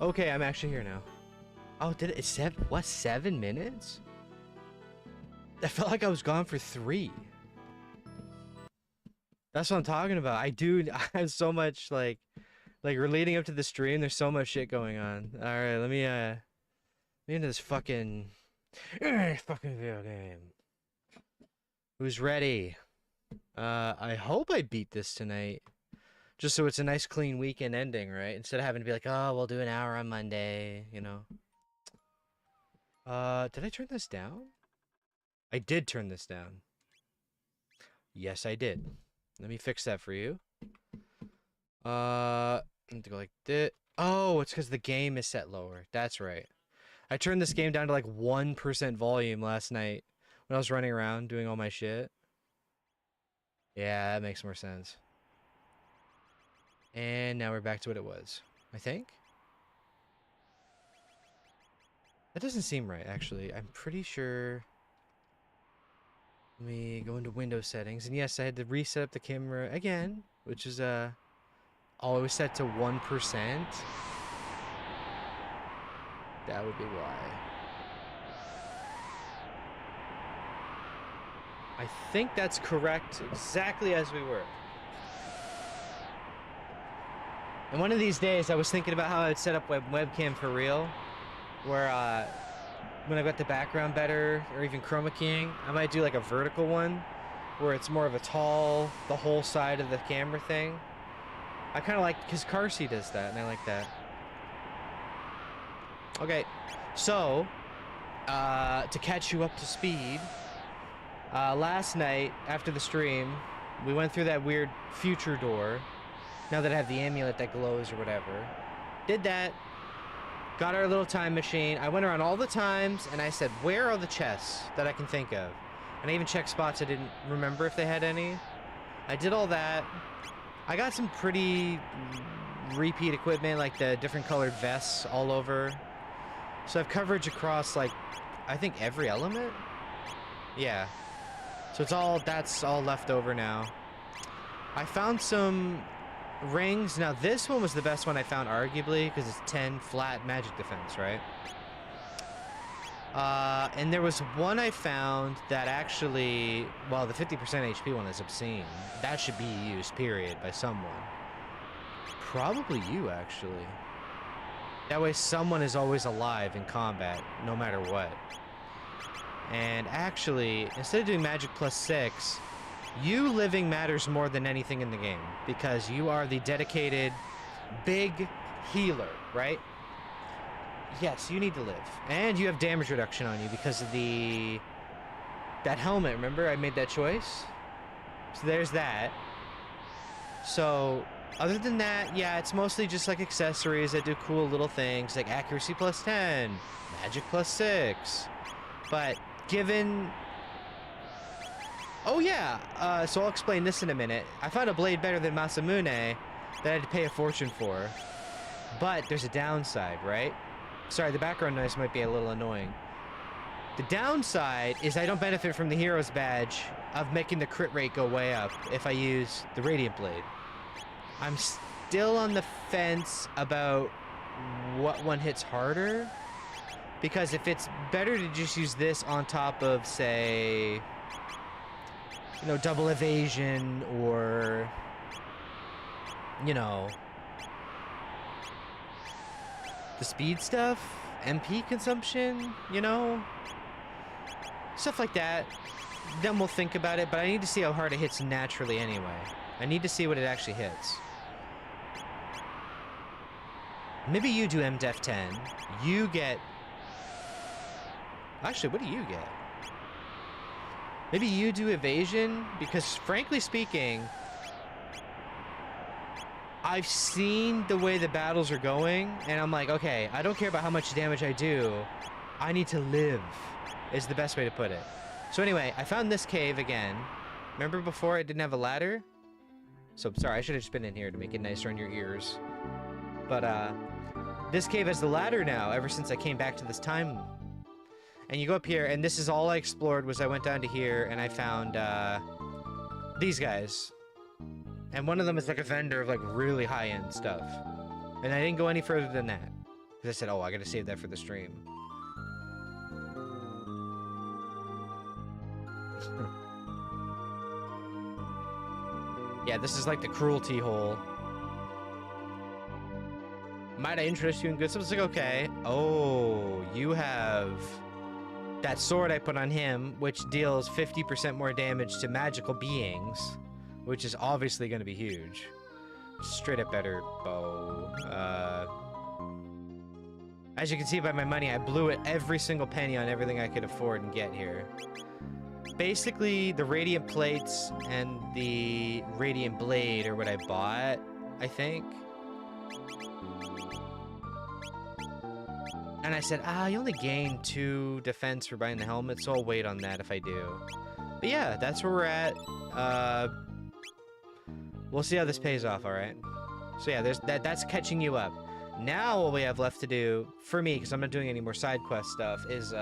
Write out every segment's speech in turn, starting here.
Okay, I'm actually here now. Oh, did it? It's 7 minutes? I felt like I was gone for 3. That's what I'm talking about. I have so much like we're leading up to the stream. There's so much shit going on. All right, let me into this fucking video game. Who's ready? I hope I beat this tonight. Just so it's a nice clean weekend ending, right? Instead of having to be like, oh, we'll do an hour on Monday, you know. Did I turn this down? I did turn this down. Yes, I did. Let me fix that for you. I need to go like this. Oh, it's because the game is set lower. That's right. I turned this game down to like 1% volume last night when I was running around doing all my shit. Yeah, that makes more sense. And now we're back to what it was, I think. That doesn't seem right, actually. I'm pretty sure. Let me go into Windows settings. And yes, I had to reset up the camera again, which is, always set to 1%. That would be why. I think that's correct, exactly as we were. And one of these days, I was thinking about how I'd set up webcam for real, where when I got the background better, or even chroma keying, I might do like a vertical one, where it's more of a tall, the whole side of the camera thing. I kind of like, because Carsey does that, and I like that. Okay, so, to catch you up to speed, last night, after the stream, we went through that weird future door, now that I have the amulet that glows or whatever. Did that, got our little time machine. I went around all the times, and I said, where are the chests that I can think of? And I even checked spots I didn't remember if they had any. I did all that. I got some pretty repeat equipment, like the different colored vests all over. So I have coverage across, like, I think every element? Yeah. So that's all left over now. I found some rings. Now this one was the best one I found, arguably, because it's 10 flat magic defense, right? And there was one I found that actually, well, the 50% HP one is obscene. That should be used, period, by someone. Probably you, actually. That way someone is always alive in combat, no matter what. And actually, instead of doing magic +6, you living matters more than anything in the game, because you are the dedicated big healer, right? Yes, you need to live. And you have damage reduction on you because of that helmet, remember? I made that choice. So there's that. So, other than that, yeah, it's mostly just like accessories that do cool little things, like accuracy +10, magic +6. But given... Oh yeah, so I'll explain this in a minute. I found a blade better than Masamune that I had to pay a fortune for. But there's a downside, right? Sorry, the background noise might be a little annoying. The downside is I don't benefit from the hero's badge of making the crit rate go way up if I use the Radiant Blade. I'm still on the fence about what one hits harder. Because if it's better to just use this on top of, say, you know, double evasion or, you know, the speed stuff, MP consumption, you know, stuff like that, then we'll think about it. But I need to see how hard it hits naturally anyway. I need to see what it actually hits. Maybe you do MDef 10. You get... Actually, what do you get? Maybe you do evasion, because frankly speaking, I've seen the way the battles are going, and I'm like, okay, I don't care about how much damage I do. I need to live, is the best way to put it. So anyway, I found this cave again. Remember before it didn't have a ladder? So, sorry, I should have just been in here to make it nicer on your ears. But, this cave has the ladder now, ever since I came back to this time. And you go up here, and this is all I explored. Was I went down to here and I found these guys, and one of them is like a vendor of like really high-end stuff. And I didn't go any further than that because I said, "Oh, I gotta save that for the stream." Yeah, this is like the cruelty hole. Might I interest you in good stuff? It's like, okay. Oh, you have that sword I put on him, which deals 50% more damage to magical beings, which is obviously going to be huge. Straight up better bow. As you can see by my money, I blew it every single penny on everything I could afford and get here. Basically, the radiant plates and the radiant blade are what I bought, I think. And I said, you only gain 2 defense for buying the helmet, so I'll wait on that if I do. But yeah, that's where we're at. We'll see how this pays off, alright? So yeah, that's catching you up. Now what we have left to do, for me, because I'm not doing any more side quest stuff, is,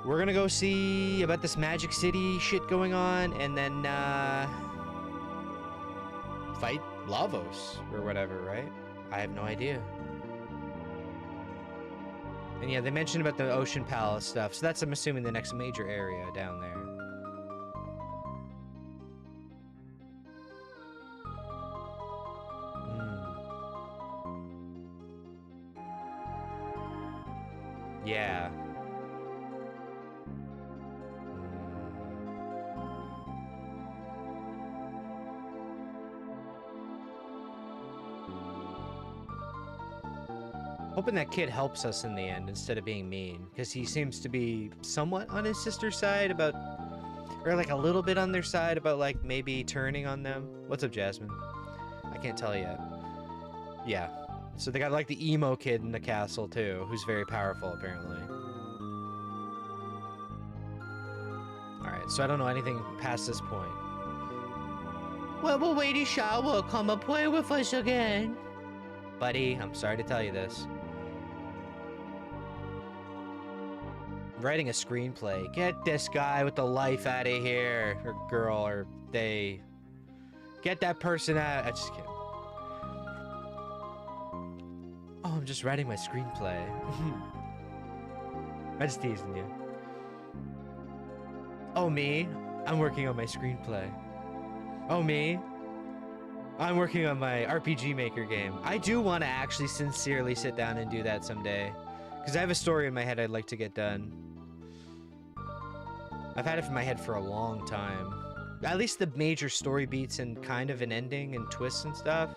we're gonna go see about this Magic City shit going on, and then, fight Lavos, or whatever, right? I have no idea. And yeah, they mentioned about the Ocean Palace stuff, so that's, I'm assuming, the next major area down there. Yeah. Hoping that kid helps us in the end instead of being mean, because he seems to be somewhat on his sister's side about, or like a little bit on their side about like maybe turning on them. What's up, Jasmine? I can't tell yet. Yeah. So they got like the emo kid in the castle too, who's very powerful apparently. Alright, so I don't know anything past this point. Well, Lady Shaw will come and play with us again. Buddy, I'm sorry to tell you this. Writing a screenplay. Get this guy with the life out of here. Or girl, or they. Get that person out. I'm just kidding. Oh, I'm just writing my screenplay. I'm just teasing you. Oh, me? I'm working on my screenplay. Oh, me? I'm working on my RPG Maker game. I do want to actually sincerely sit down and do that someday. Because I have a story in my head I'd like to get done. I've had it in my head for a long time. At least the major story beats and kind of an ending and twists and stuff.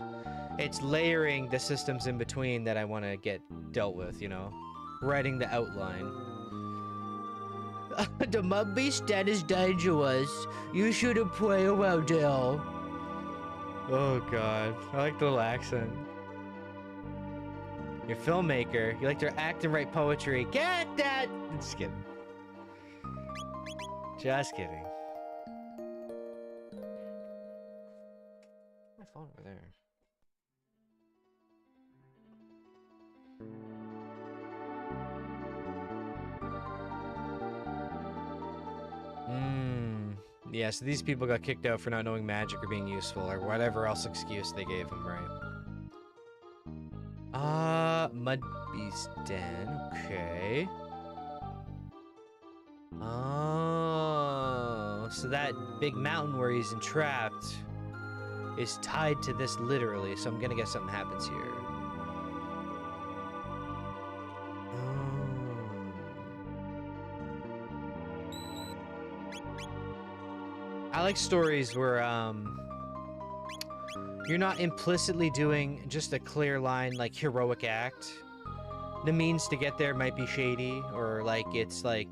It's layering the systems in between that I want to get dealt with, you know? Writing the outline. The mud beast that is dangerous. You shouldn't play around there. Oh god, I like the little accent. You're a filmmaker. You like to act and write poetry. Get that! Just kidding. Just kidding. My phone over there. Yeah, so these people got kicked out for not knowing magic or being useful, or whatever else excuse they gave them, right? Mud Beast Den, okay. Oh, so that big mountain where he's entrapped is tied to this literally, so I'm gonna guess something happens here. I like stories where, you're not implicitly doing just a clear line, like, heroic act. The means to get there might be shady, or, like, it's like,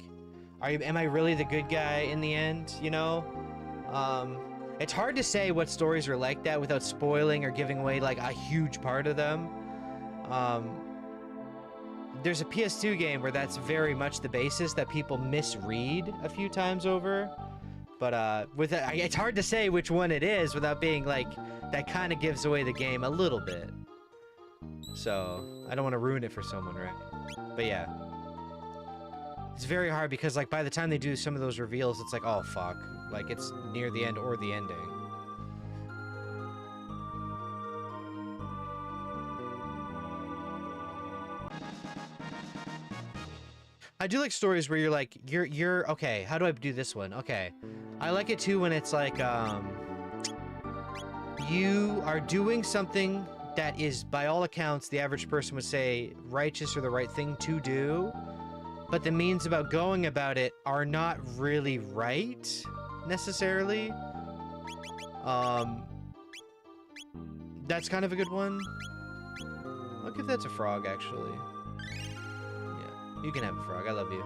am I really the good guy in the end, you know? It's hard to say what stories are like that without spoiling or giving away, like, a huge part of them. There's a PS2 game where that's very much the basis that people misread a few times over. But, it's hard to say which one it is without being, like, that kind of gives away the game a little bit. So, I don't want to ruin it for someone, right? But yeah. It's very hard because, like, by the time they do some of those reveals, it's like, oh, fuck. Like, it's near the end or the ending. I do like stories where you're like, you're okay, how do I do this one? Okay. I like it too when it's like, you are doing something that is, by all accounts, the average person would say righteous or the right thing to do, but the means about going about it are not really right, necessarily. That's kind of a good one. I'll give that to Frog, actually. Yeah, you can have a Frog. I love you.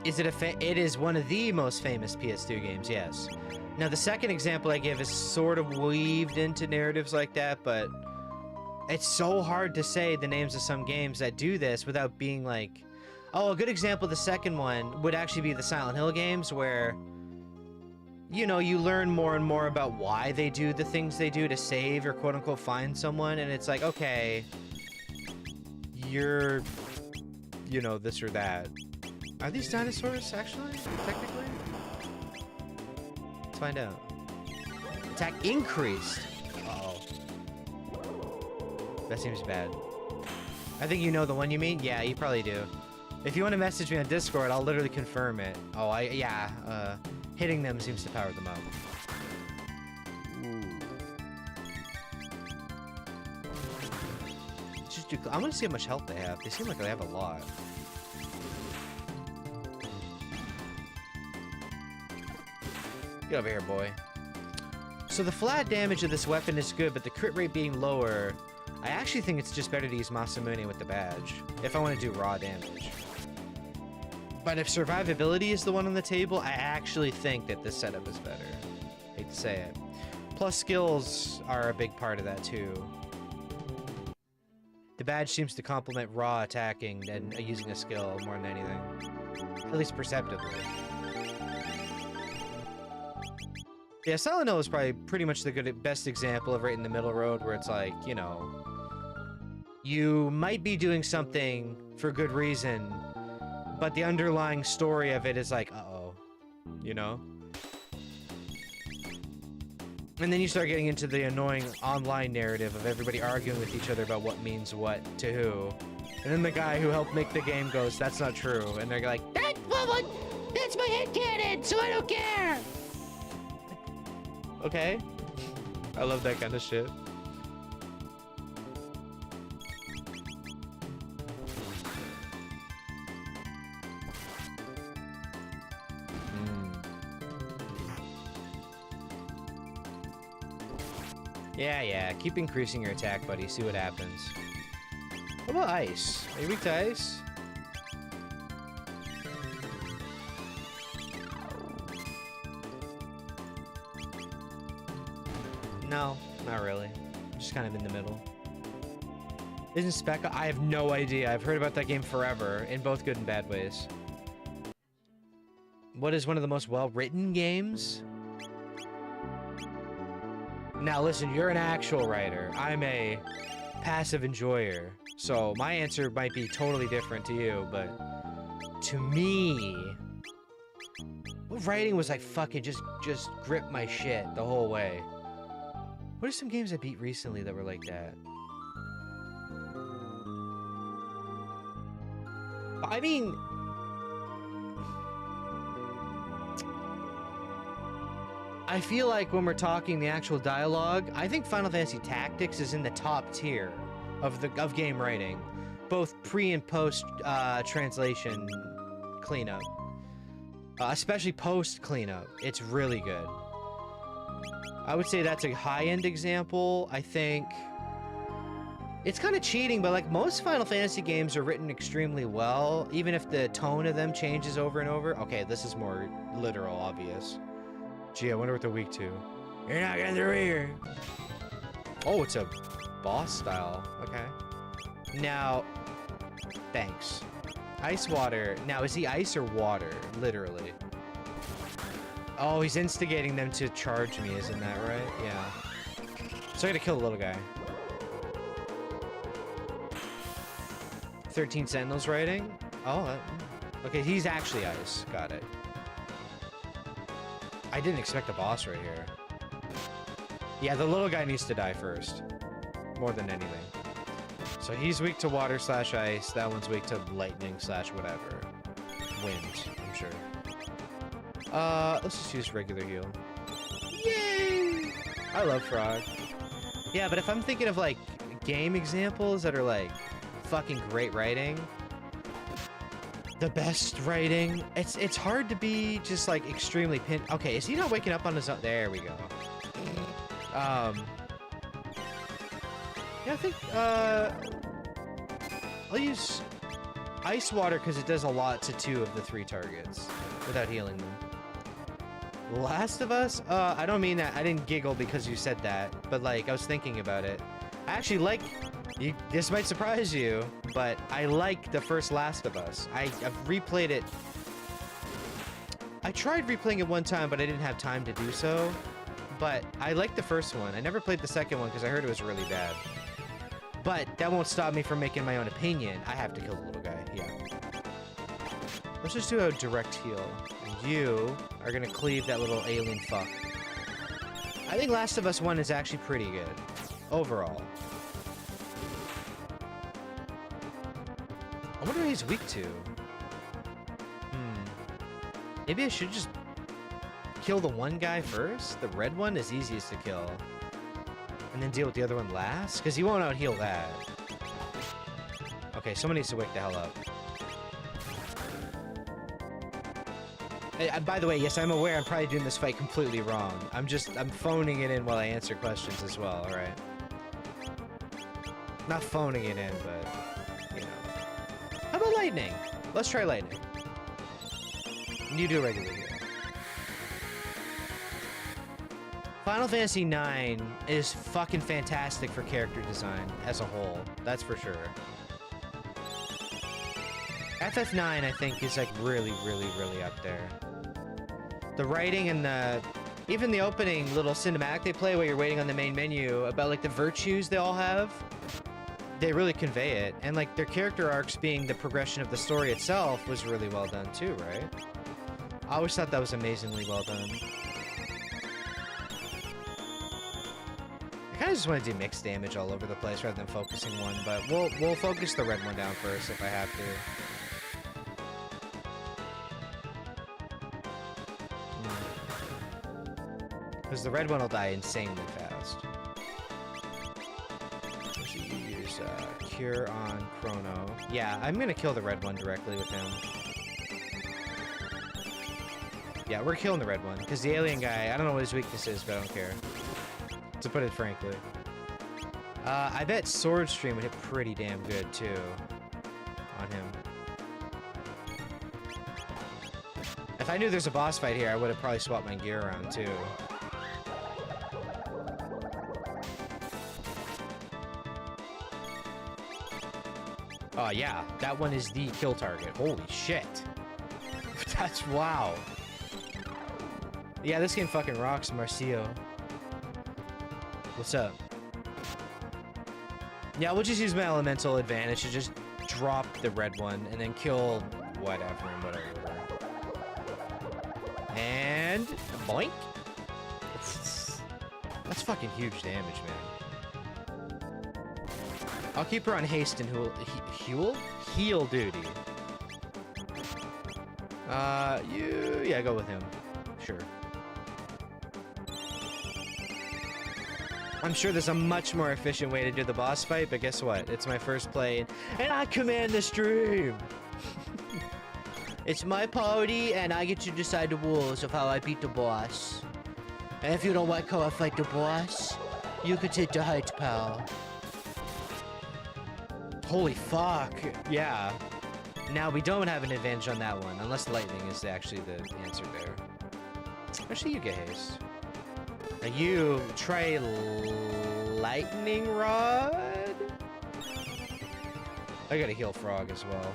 Is it it is one of the most famous PS2 games, yes. Now, the second example I give is sort of weaved into narratives like that, but it's so hard to say the names of some games that do this without being like... Oh, a good example of the second one would actually be the Silent Hill games, where, you know, you learn more and more about why they do the things they do to save or quote-unquote find someone, and it's like, okay, you're, you know, this or that. Are these dinosaurs, actually? Technically? Let's find out. Attack increased. Uh-oh. That seems bad. I think you know the one you mean? Yeah, you probably do. If you want to message me on Discord, I'll literally confirm it. Oh, yeah, hitting them seems to power them up. Ooh. Just do, I want to see how much health they have. They seem like they have a lot. Get over here, boy. So the flat damage of this weapon is good, but the crit rate being lower, I actually think it's just better to use Masamune with the badge, if I want to do raw damage. But if survivability is the one on the table, I actually think that this setup is better. Hate to say it. Plus skills are a big part of that too. The badge seems to complement raw attacking and using a skill more than anything. At least perceptibly. Yeah, Silent Hill is probably pretty much the best example of right in the middle road where it's like, you know, you might be doing something for good reason, but the underlying story of it is like, uh-oh, you know? And then you start getting into the annoying online narrative of everybody arguing with each other about what means what to who. And then the guy who helped make the game goes, that's not true. And they're like, that's my headcanon, so I don't care! Okay. I love that kind of shit. Yeah, keep increasing your attack, buddy. See what happens. What about ice? Are you weak to ice? No, not really. Just kind of in the middle. Isn't Specca? I have no idea. I've heard about that game forever, in both good and bad ways. What is one of the most well-written games? Now listen, you're an actual writer. I'm a passive enjoyer. So my answer might be totally different to you, but to me, writing was like fucking just grip my shit the whole way. What are some games I beat recently that were like that? I mean, I feel like when we're talking the actual dialogue, I think Final Fantasy Tactics is in the top tier of game writing, both pre and post translation cleanup, especially post cleanup. It's really good. I would say that's a high-end example. I think it's kind of cheating, but like most Final Fantasy games are written extremely well, even if the tone of them changes over and over. Okay, this is more literal, obvious. Gee, I wonder what they're weak to. You're not getting through here. Oh, it's a boss style. Okay. Now, thanks. Ice water. Now, is he ice or water? Literally. Oh, he's instigating them to charge me, isn't that right? Yeah. So I gotta kill the little guy. 13 Sentinels riding. Oh, okay, he's actually ice. Got it. I didn't expect a boss right here. Yeah, the little guy needs to die first. More than anything. So he's weak to water / ice. That one's weak to lightning / whatever. Wind, I'm sure. Let's just use regular heal. Yay! I love Frog. Yeah, but if I'm thinking of, like, game examples that are, like, fucking great writing, the best writing, it's hard to be just, like, extremely Okay, is he not waking up on his own? There we go. Yeah, I think, I'll use Ice Water because it does a lot to 2 of the 3 targets without healing them. Last of Us? I don't mean that. I didn't giggle because you said that, but, like, I was thinking about it. I actually like... this might surprise you, but I like the first Last of Us. I've replayed it... I tried replaying it one time, but I didn't have time to do so. But I like the first one. I never played the second one because I heard it was really bad. But that won't stop me from making my own opinion. I have to kill the little guy, yeah. Let's just do a direct heal. And you are gonna cleave that little alien fuck. I think Last of Us 1 is actually pretty good. Overall. I wonder what he's weak to. Maybe I should just kill the one guy first? The red one is easiest to kill. And then deal with the other one last? Because he won't out-heal that. Okay, someone needs to wake the hell up. By the way, yes, I'm aware I'm probably doing this fight completely wrong. I'm phoning it in while I answer questions as well, alright? Not phoning it in, but, you know. How about lightning? Let's try lightning. You do regular heal. Final Fantasy IX is fucking fantastic for character design as a whole. That's for sure. FF9, I think, is like really, really, really up there. The writing and even the opening little cinematic they play while you're waiting on the main menu about like the virtues they all have, they really convey it. And like their character arcs being the progression of the story itself was really well done too, right? I always thought that was amazingly well done. I kind of just want to do mixed damage all over the place rather than focusing one, but we'll focus the red one down first if I have to. Because the red one will die insanely fast. So you use Cure on Chrono. Yeah, I'm gonna kill the red one directly with him. Yeah, we're killing the red one, because the alien guy, I don't know what his weakness is, but I don't care. To put it frankly. I bet Sword Stream would hit pretty damn good, too. On him. If I knew there's a boss fight here, I would have probably swapped my gear around, too. Oh, yeah. That one is the kill target. Holy shit. That's wow. Yeah, this game fucking rocks, Marcio. What's up? Yeah, we'll just use my elemental advantage to just drop the red one and then kill whatever and whatever. And boink. That's fucking huge damage, man. I'll keep her on haste and heal duty. Yeah, go with him. Sure. I'm sure there's a much more efficient way to do the boss fight, but guess what? It's my first play, and I command the stream! It's my party, and I get to decide the rules of how I beat the boss. And if you don't like how I fight the boss, you can take the heights, pal. Holy fuck, yeah. Now, we don't have an advantage on that one, unless lightning is actually the answer there. Actually, you get haste. Now you try lightning rod? I gotta heal Frog as well.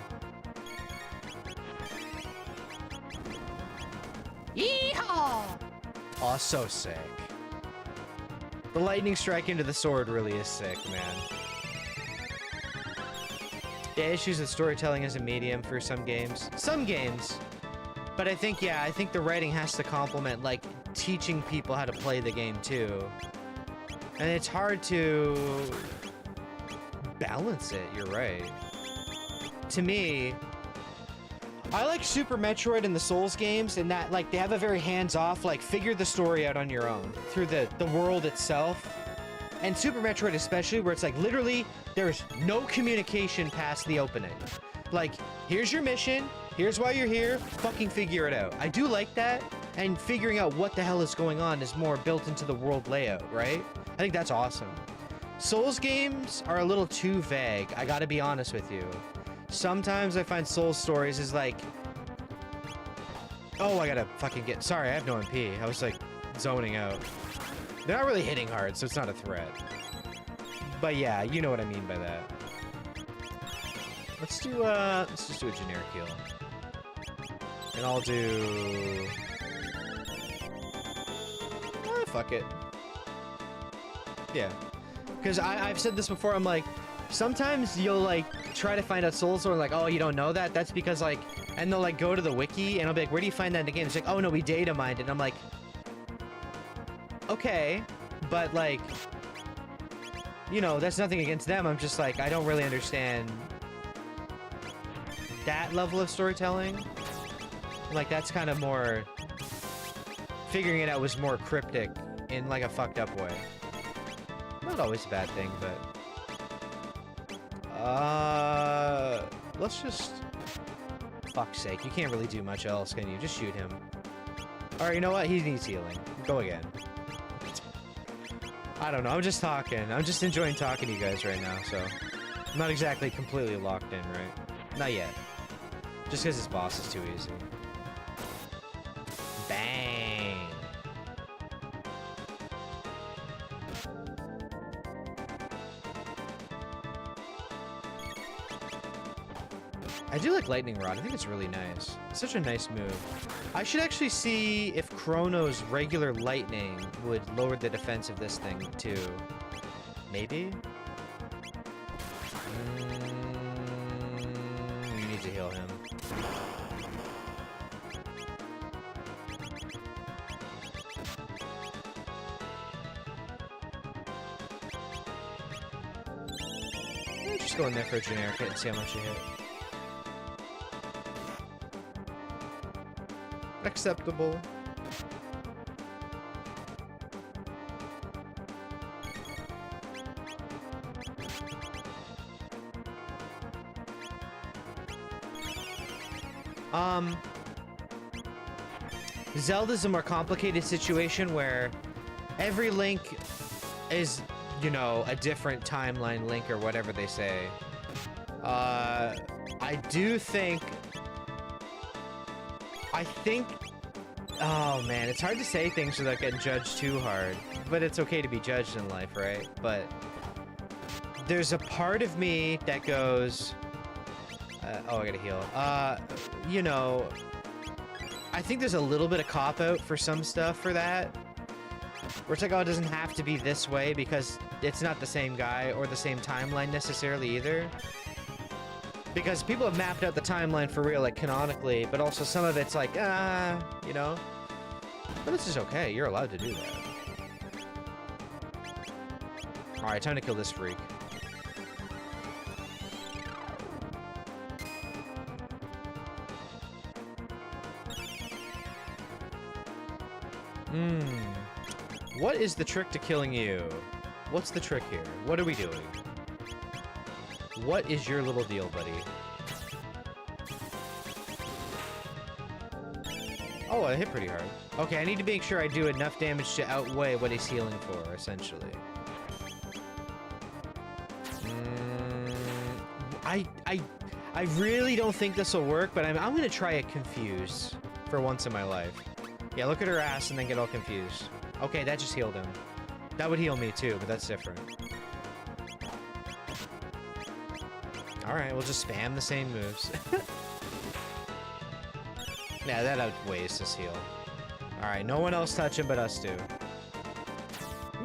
Yeehaw! Oh, so sick. The lightning strike into the sword really is sick, man. Yeah, issues with storytelling as a medium for some games. Some games. But I think, yeah, I think the writing has to complement, like, teaching people how to play the game, too. And it's hard to balance it, you're right. To me, I like Super Metroid and the Souls games in that, like, they have a very hands-off, like, figure the story out on your own through the world itself. And Super Metroid especially, where it's like, literally, there's no communication past the opening. Like, here's your mission, here's why you're here, fucking figure it out. I do like that, and figuring out what the hell is going on is more built into the world layout, right? I think that's awesome. Souls games are a little too vague, I gotta be honest with you. Sometimes I find Souls stories is like... Oh, I gotta fucking get... Sorry, I have no MP. I was, like, zoning out. They're not really hitting hard, so it's not a threat. But yeah, you know what I mean by that. Let's just do a generic heal. And I'll do... fuck it. Yeah. Because I've said this before, I'm like, sometimes you'll, like, try to find out Souls Sword, like, oh, you don't know that? That's because, like... And they'll, like, go to the wiki, and I'll be like, where do you find that in the game? It's like, oh, no, we data mined it. And I'm like... Okay, but, like, you know, that's nothing against them. I'm just like, I don't really understand that level of storytelling. Like, that's kind of more... Figuring it out was more cryptic in, like, a fucked up way. Not always a bad thing, but... Let's just... Fuck's sake, you can't really do much else, can you? Just shoot him. Alright, you know what? He needs healing. Go again. I don't know, I'm just talking. I'm just enjoying talking to you guys right now, so... I'm not exactly completely locked in, right? Not yet. Just because this boss is too easy. Bang! I do like Lightning Rod. I think it's really nice. It's such a nice move. I should actually see if Chrono's regular lightning would lower the defense of this thing, too. Maybe? You need to heal him. Just go in there for a generic hit and see how much you hit. Acceptable. Zelda's a more complicated situation where every Link is, you know, a different timeline Link or whatever they say. I do think... Oh man, it's hard to say things without getting judged too hard. But it's okay to be judged in life, right? But there's a part of me that goes... oh, I gotta heal. You know... I think there's a little bit of cop-out for some stuff for that. Where it's like, oh, it doesn't have to be this way because it's not the same guy or the same timeline necessarily either. Because people have mapped out the timeline for real, like, canonically, but also some of it's like, you know? But this is okay, you're allowed to do that. Alright, time to kill this freak. What is the trick to killing you? What's the trick here? What are we doing? What is your little deal, buddy? Oh, I hit pretty hard. Okay, I need to make sure I do enough damage to outweigh what he's healing for, essentially. I really don't think this will work, but I'm gonna try it confused for once in my life. Yeah, look at her ass and then get all confused. Okay, that just healed him. That would heal me too, but that's different. Alright, we'll just spam the same moves. Yeah, that outweighs this heal. Alright, no one else touch him but us two.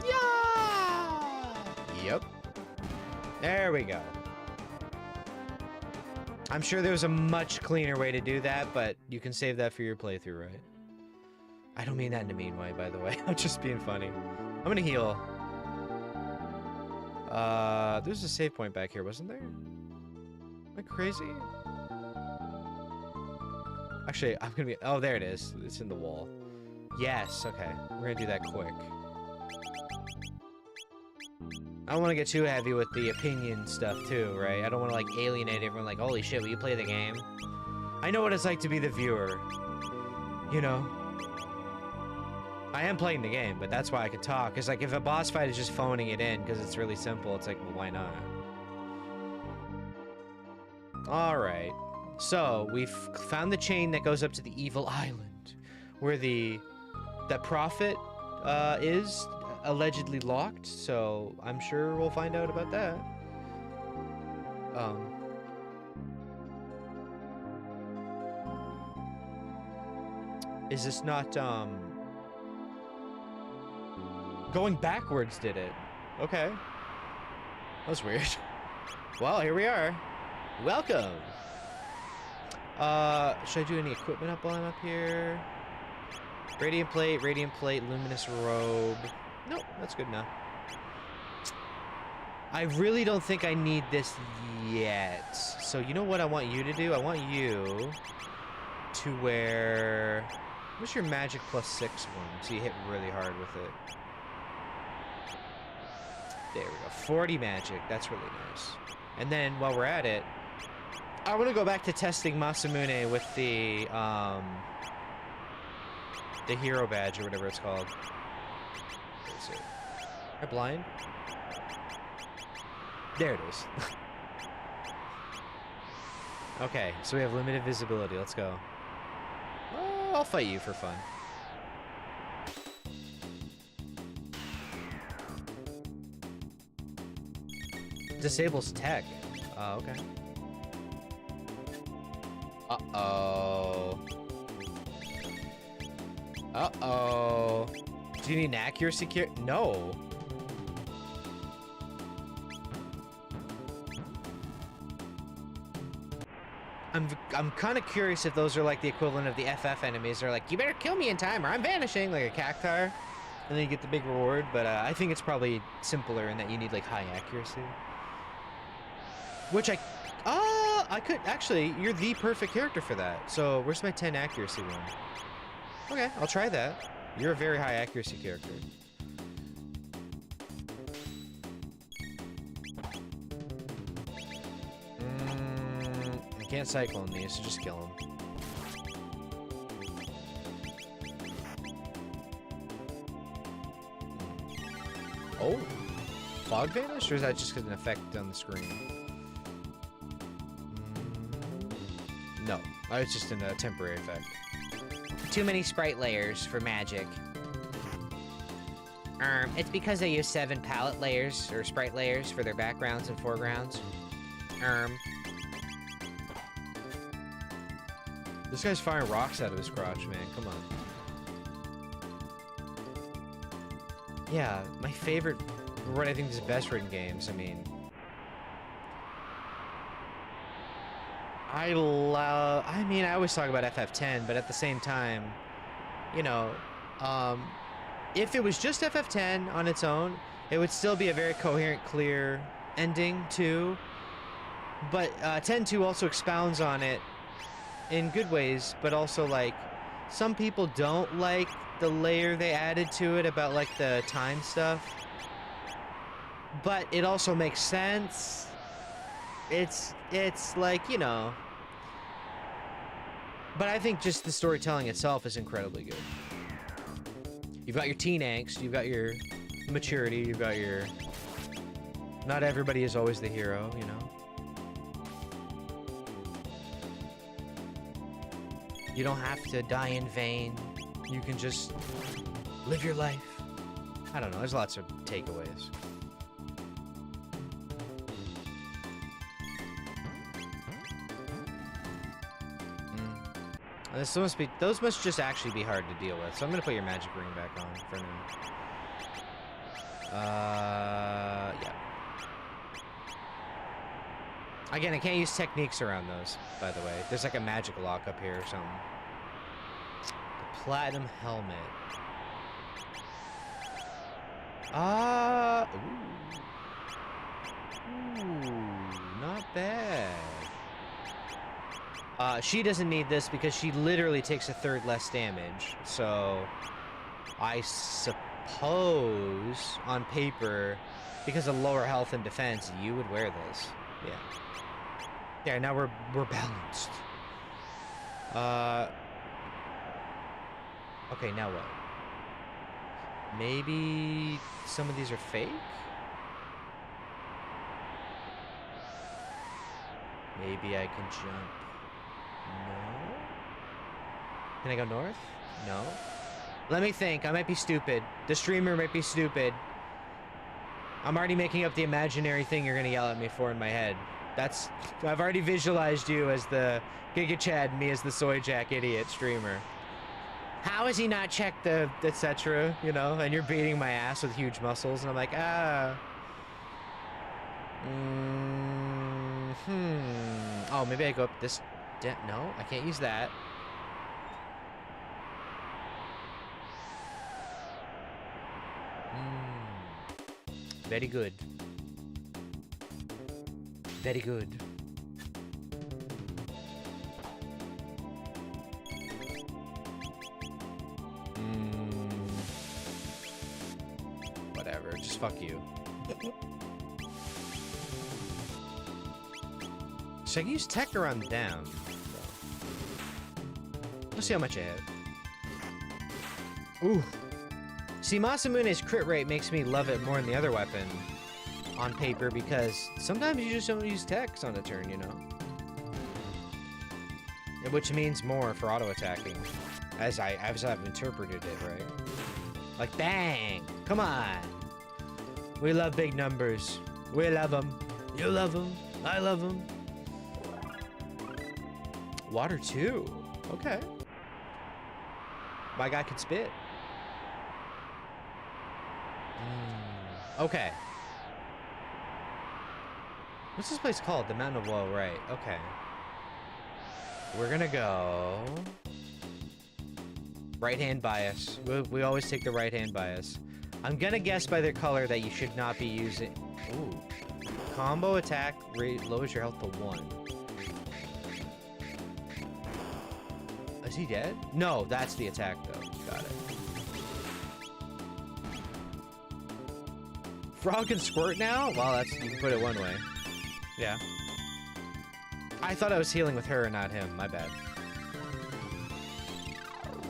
Yeah! Yep. There we go. I'm sure there's a much cleaner way to do that, but you can save that for your playthrough, right? I don't mean that in a mean way, by the way. I'm just being funny. I'm gonna heal. There's a save point back here, wasn't there? Am I crazy? Actually, I'm gonna be... Oh, there it is. It's in the wall. Yes, okay. We're gonna do that quick. I don't want to get too heavy with the opinion stuff, too, right? I don't want to, like, alienate everyone like, holy shit, will you play the game? I know what it's like to be the viewer. You know? I am playing the game, but that's why I can talk. Because, like, if a boss fight is just phoning it in because it's really simple, it's like, well, why not? Alright. So, we've found the chain that goes up to the evil island. Where the prophet is allegedly locked. So, I'm sure we'll find out about that. Is this not, going backwards did it? Okay. That was weird. Well, here we are. Welcome! Should I do any equipment up while I'm up here? Radiant plate, luminous robe. Nope, that's good enough. I really don't think I need this yet. So you know what I want you to do? I want you to wear... What's your magic +6 one? So you hit really hard with it. There we go. 40 magic. That's really nice. And then while we're at it, I want to go back to testing Masamune with the hero badge or whatever it's called. Where is it? Am I blind? There it is. Okay, so we have limited visibility. Let's go. Oh, I'll fight you for fun. Disables tech. Oh, okay. Uh-oh. Uh-oh. Do you need an accuracy cure? No. I'm kind of curious if those are like the equivalent of the FF enemies. They're like, you better kill me in time or I'm vanishing, like a cactar. And then you get the big reward, but I think it's probably simpler in that you need like high accuracy. Which I could, actually, you're the perfect character for that. So, where's my 10 accuracy one? Okay, I'll try that. You're a very high accuracy character. I can't cycle in these, so just kill him. Oh, fog vanish, or is that just an effect on the screen? No, it's just a temporary effect. Too many sprite layers for magic. It's because they use 7 palette layers, or sprite layers, for their backgrounds and foregrounds. This guy's firing rocks out of his crotch, man. Come on. Yeah, my favorite, what I think is the best written games, I mean... I always talk about FF10, but at the same time, you know, if it was just FF10 on its own, it would still be a very coherent, clear ending, too. But 10-2 also expounds on it in good ways, but also, like, some people don't like the layer they added to it about, like, the time stuff. But it also makes sense. It's like, you know... But I think just the storytelling itself is incredibly good. You've got your teen angst, you've got your maturity, you've got your... Not everybody is always the hero, you know? You don't have to die in vain. You can just live your life. I don't know, there's lots of takeaways. Those must just actually be hard to deal with. So I'm gonna put your magic ring back on for now. Yeah. Again, I can't use techniques around those, by the way. There's like a magic lock up here or something. The platinum helmet. Ooh, not bad. She doesn't need this because she literally takes a third less damage. So, I suppose, on paper, because of lower health and defense, you would wear this. Yeah. There, now we're balanced. Okay, now what? Maybe some of these are fake? Maybe I can jump. No? Can I go north? No. Let me think. I might be stupid. The streamer might be stupid. I'm already making up the imaginary thing you're gonna yell at me for in my head. I've already visualized you as the Giga Chad and me as the Soy Jack idiot streamer. How has he not checked the etc., you know? And you're beating my ass with huge muscles, and I'm like, Oh, maybe I go up this... No, I can't use that. Very good. Very good. Whatever, just fuck you. So I can use tech around down. Let's see how much I hit. Ooh. See, Masamune's crit rate makes me love it more than the other weapon on paper because sometimes you just don't use techs on a turn, you know? Which means more for auto-attacking, as I've interpreted it, right? Like, bang! Come on! We love big numbers. We love them. You love them. I love them. Water 2. Okay. My guy can spit. Okay. What's this place called? The Mountain of Woe, right. Okay. We're gonna go... right-hand bias. We always take the right-hand bias. I'm gonna guess by their color that you should not be using... Ooh. Combo attack lowers your health to 1. Is he dead? No, that's the attack, though. Got it. Frog can squirt now? Well, that's... you can put it one way. Yeah. I thought I was healing with her and not him. My bad.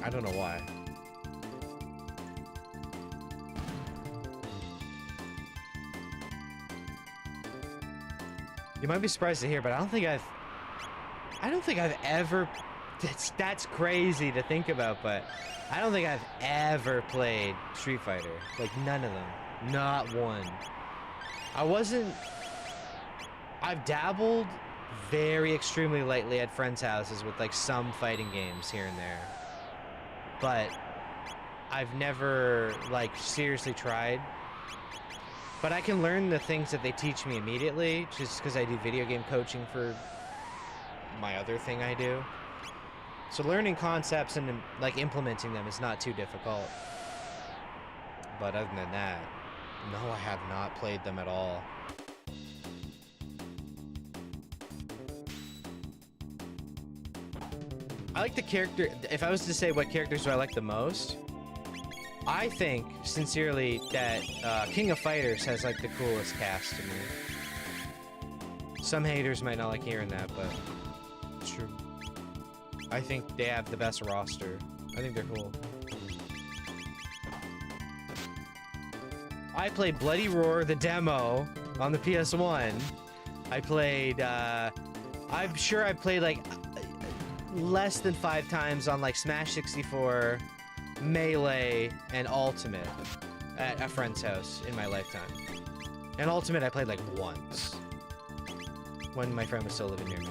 I don't know why. You might be surprised to hear, but I don't think I've ever... That's crazy to think about, but I don't think I've ever played Street Fighter. Like, none of them. Not one. I've dabbled very extremely lightly at friends' houses with, like, some fighting games here and there. But I've never, like, seriously tried. But I can learn the things that they teach me immediately, just because I do video game coaching for my other thing I do. So learning concepts and, like, implementing them is not too difficult. But other than that, no, I have not played them at all. I like the character... If I was to say what characters do I like the most, I think, sincerely, that King of Fighters has, like, the coolest cast to me. Some haters might not like hearing that, but it's true. I think they have the best roster. I think they're cool. I played Bloody Roar, the demo, on the PS1. I played, I'm sure I played, like, less than 5 times on, like, Smash 64, Melee, and Ultimate at a friend's house in my lifetime. And Ultimate I played, like, once. When my friend was still living near me.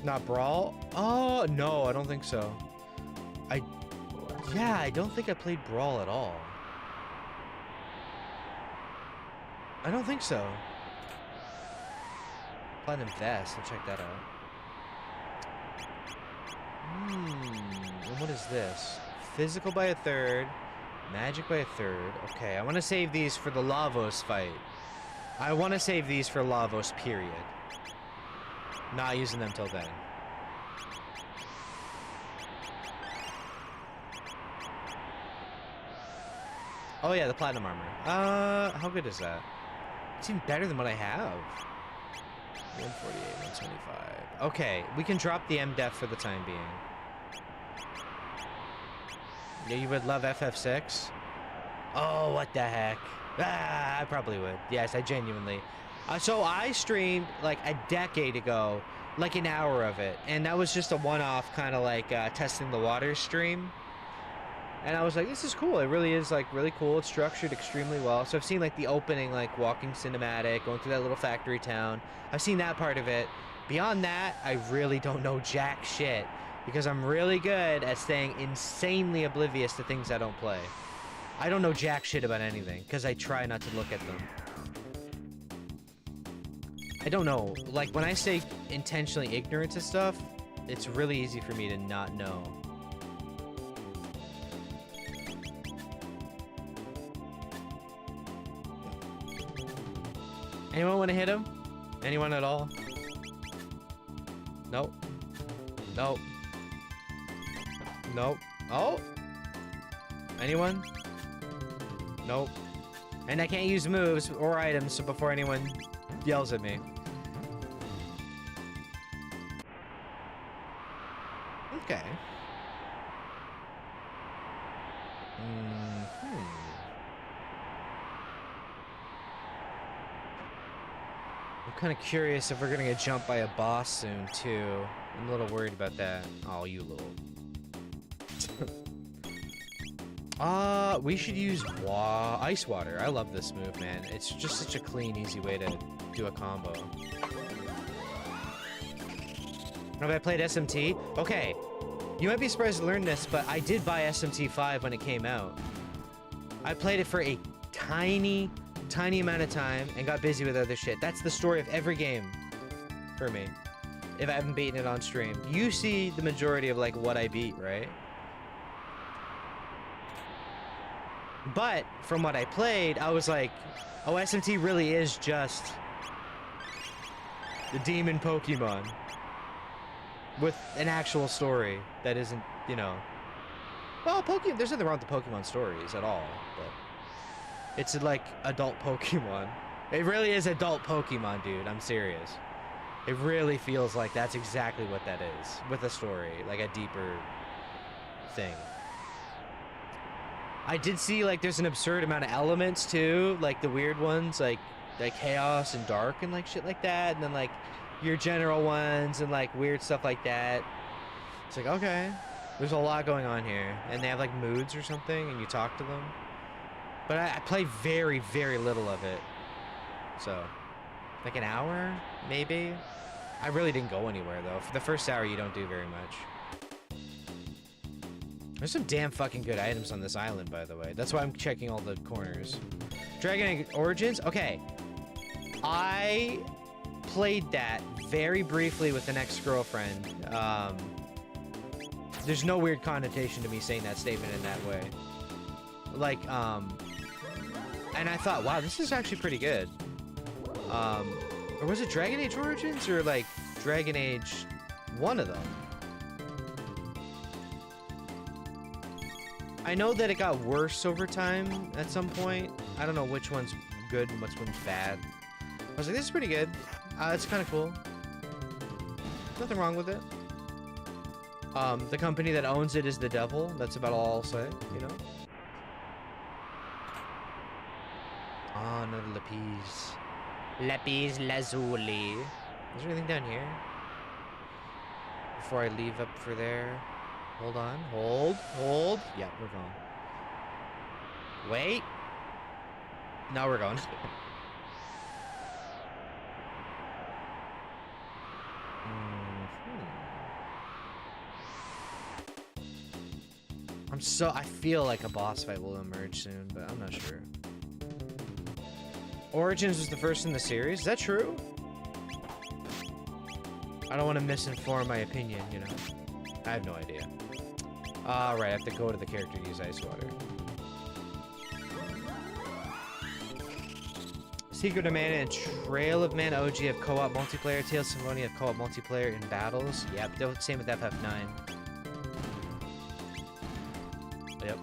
Not Brawl? Oh, no, I don't think so. Yeah, I don't think I played Brawl at all. I don't think so. Platinum vest. I'll check that out. And what is this? Physical by a third. Magic by a third. Okay, I want to save these for the Lavos fight. I want to save these for Lavos, period. Not using them till then. Oh yeah, the platinum armor. How good is that? It's even better than what I have. 148, 125. Okay, we can drop the MDef for the time being. Yeah, you would love FF6? Oh, what the heck? Ah, I probably would. Yes, I genuinely. So I streamed like a decade ago, like an hour of it, and that was just a one-off kind of like testing the waters stream. And I was like, this is cool. It really is like really cool. It's structured extremely well. So I've seen like the opening, like walking cinematic, going through that little factory town. I've seen that part of it. Beyond that, I really don't know jack shit because I'm really good at staying insanely oblivious to things I don't play. I don't know jack shit about anything because I try not to look at them. I don't know. Like when I say intentionally ignorant to stuff, it's really easy for me to not know. Anyone want to hit him? Anyone at all? Nope. Nope. Nope. Oh! Anyone? Nope. And I can't use moves or items before anyone yells at me. Okay. I'm kind of curious if we're gonna get jumped by a boss soon, too. I'm a little worried about that. Oh, you little... we should use ice water. I love this move, man. It's just such a clean, easy way to do a combo. Have I played SMT? Okay. You might be surprised to learn this, but I did buy SMT 5 when it came out. I played it for a tiny amount of time and got busy with other shit. That's the story of every game for me. If I haven't beaten it on stream. You see the majority of like what I beat, right? But from what I played, I was like, oh, SMT really is just the demon Pokemon with an actual story that isn't, you know, well, Pokemon, there's nothing wrong with the Pokemon stories at all, but it's like adult Pokemon. It really is adult Pokemon, dude. I'm serious. It really feels like that's exactly what that is with a story, like a deeper thing. I did see like there's an absurd amount of elements too, like the weird ones, like chaos and dark and like shit like that, and then like your general ones and like weird stuff like that. It's like, okay, there's a lot going on here, and they have like moods or something, and you talk to them. But I play very, very little of it. So, like an hour, maybe? I really didn't go anywhere, though. For the first hour, you don't do very much. There's some damn fucking good items on this island, by the way. That's why I'm checking all the corners. Dragon Egg Origins? Okay. I played that very briefly with an ex-girlfriend. There's no weird connotation to me saying that statement in that way. Like, and I thought, wow, this is actually pretty good. Or was it Dragon Age Origins or like Dragon Age, one of them? I know that it got worse over time at some point. I don't know which one's good and which one's bad. I was like, this is pretty good. It's kind of cool. Nothing wrong with it. The company that owns it is the devil. That's about all I'll say, you know? Ah, another Lapis. Lapis Lazuli. Is there anything down here? Before I leave up for there. Hold on. Hold. Yeah, we're going. Wait. Now we're going. I feel like a boss fight will emerge soon, but I'm not sure. Origins was the first in the series. Is that true? I don't want to misinform my opinion, you know. I have no idea. Alright, I have to go to the character to use Ice Water. Secret of Mana and Trail of Mana OG have co-op multiplayer. Tales of Symphonia have co-op multiplayer in battles. Yep, same with FF9. Yep.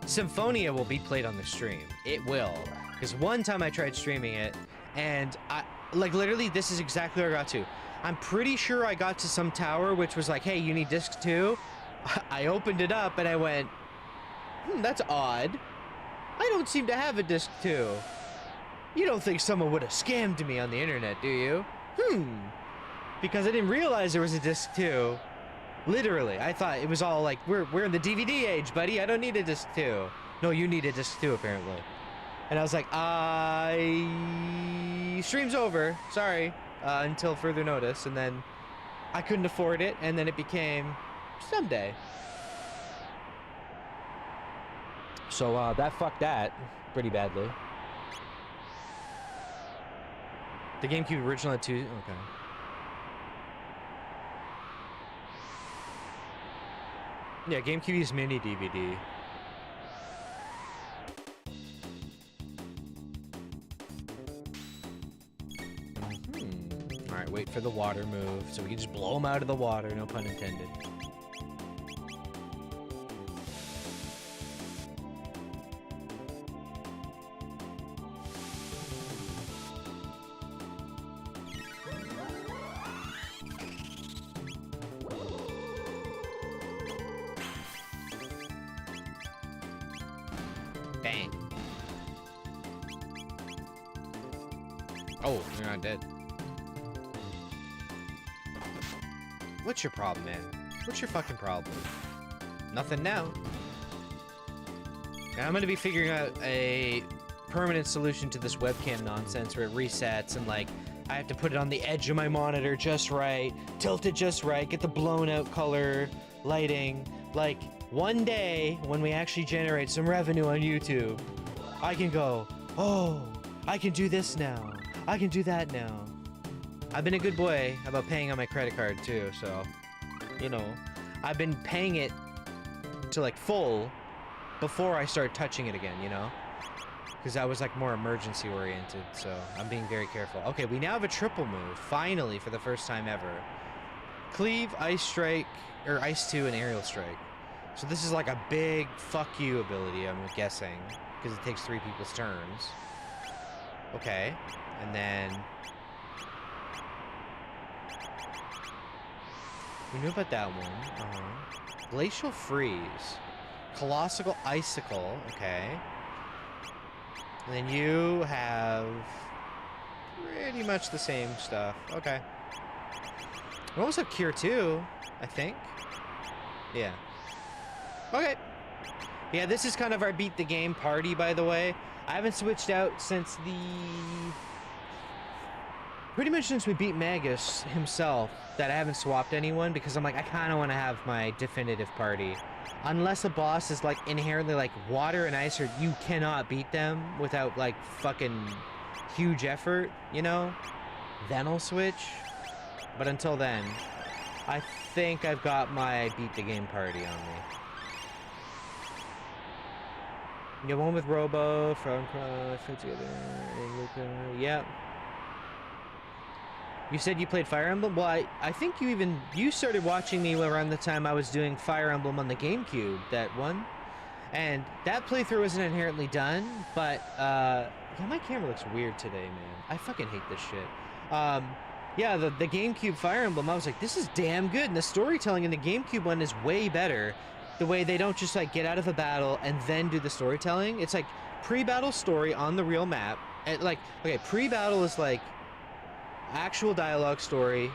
Symphonia will be played on the stream. It will. Because one time I tried streaming it, and like, literally, this is exactly where I got to. I'm pretty sure I got to some tower, which was like, hey, you need disc 2? I opened it up, and I went, that's odd. I don't seem to have a disc 2. You don't think someone would have scammed me on the internet, do you? Because I didn't realize there was a disc 2. Literally, I thought it was all like, we're in the DVD age, buddy. I don't need a disc 2. No, you need a disc 2, apparently. And I was like, stream's over. Sorry. Until further notice. And then I couldn't afford it, and then it became someday. So, that fucked that pretty badly. The GameCube original had 2... Okay. Yeah, GameCube used mini DVD. Alright, wait for the water move, so we can just blow them out of the water, no pun intended. Bang. Oh, you're not dead. What's your problem, man? What's your fucking problem? Nothing now. Now I'm gonna be figuring out a permanent solution to this webcam nonsense where it resets and, like, I have to put it on the edge of my monitor just right, tilt it just right, get the blown out color, lighting. Like, one day, when we actually generate some revenue on YouTube, I can go, oh, I can do this now. I can do that now. I've been a good boy about paying on my credit card, too, so, you know, I've been paying it to, like, full before I start touching it again, you know? Because I was, like, more emergency-oriented, so I'm being very careful. Okay, we now have a triple move, finally, for the first time ever. Cleave, Ice Strike, or Ice 2, and Aerial Strike. So this is like a big fuck you ability, I'm guessing, because it takes 3 people's turns. Okay, and then... we knew about that one. Glacial Freeze. Colossal Icicle, okay. And then you have pretty much the same stuff. Okay. We almost have Cure 2, I think. Yeah. Okay. Yeah, this is kind of our beat the game party, by the way. I haven't switched out since the... pretty much since we beat Magus himself, that I haven't swapped anyone, because I'm like, I kind of want to have my definitive party. Unless a boss is, like, inherently, like, water and ice, or you cannot beat them without, like, fucking huge effort, you know? Then I'll switch. But until then, I think I've got my beat the game party on me. You got one with Robo, from fit together, Luca. Yep. You said you played Fire Emblem? Well, I think you started watching me around the time I was doing Fire Emblem on the GameCube, that one. And that playthrough wasn't inherently done, but, yeah, my camera looks weird today, man. I fucking hate this shit. Yeah, the GameCube Fire Emblem, I was like, this is damn good, and the storytelling in the GameCube one is way better. The way they don't just, like, get out of a battle and then do the storytelling. It's like pre-battle story on the real map. And, like, okay, pre-battle is like actual dialogue story.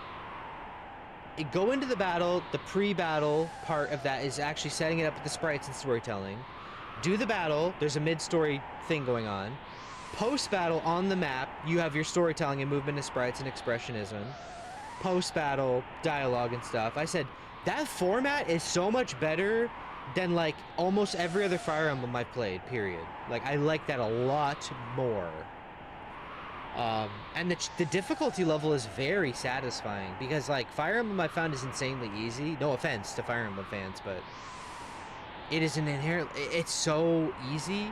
You go into the battle, the pre-battle part of that is actually setting it up with the sprites and storytelling. Do the battle, there's a mid-story thing going on. Post-battle on the map, you have your storytelling and movement and sprites and expressionism. Post-battle dialogue and stuff. I said, that format is so much better than like almost every other Fire Emblem I've played, period. Like, I like that a lot more. And the difficulty level is very satisfying because, like, Fire Emblem I found is insanely easy. No offense to Fire Emblem fans, but it is an inherent. It's so easy.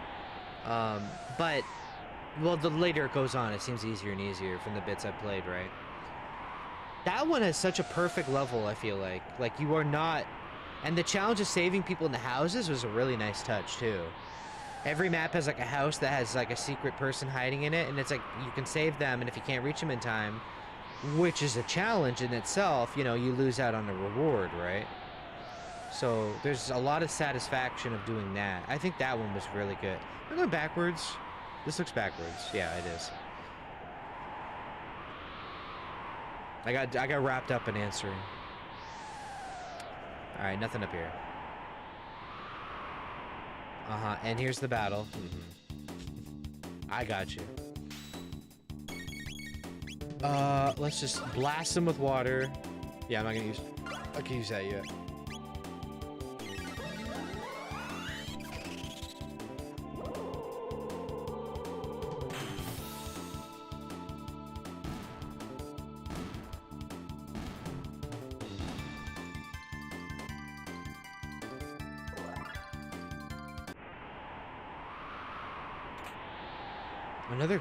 But well, the later it goes on, it seems easier and easier from the bits I've played. Right. That one has such a perfect level. I feel like you are not, and the challenge of saving people in the houses was a really nice touch too. Every map has like a house that has like a secret person hiding in it, and it's like you can save them, and if you can't reach them in time, which is a challenge in itself, you know, you lose out on a reward, right? So there's a lot of satisfaction of doing that. I think that one was really good. Am I going backwards? This looks backwards. Yeah, it is. I got wrapped up in answering. All right, nothing up here. Uh-huh, and here's the battle. I got you. Let's just blast them with water. Yeah, I'm not gonna use... I can use that yet.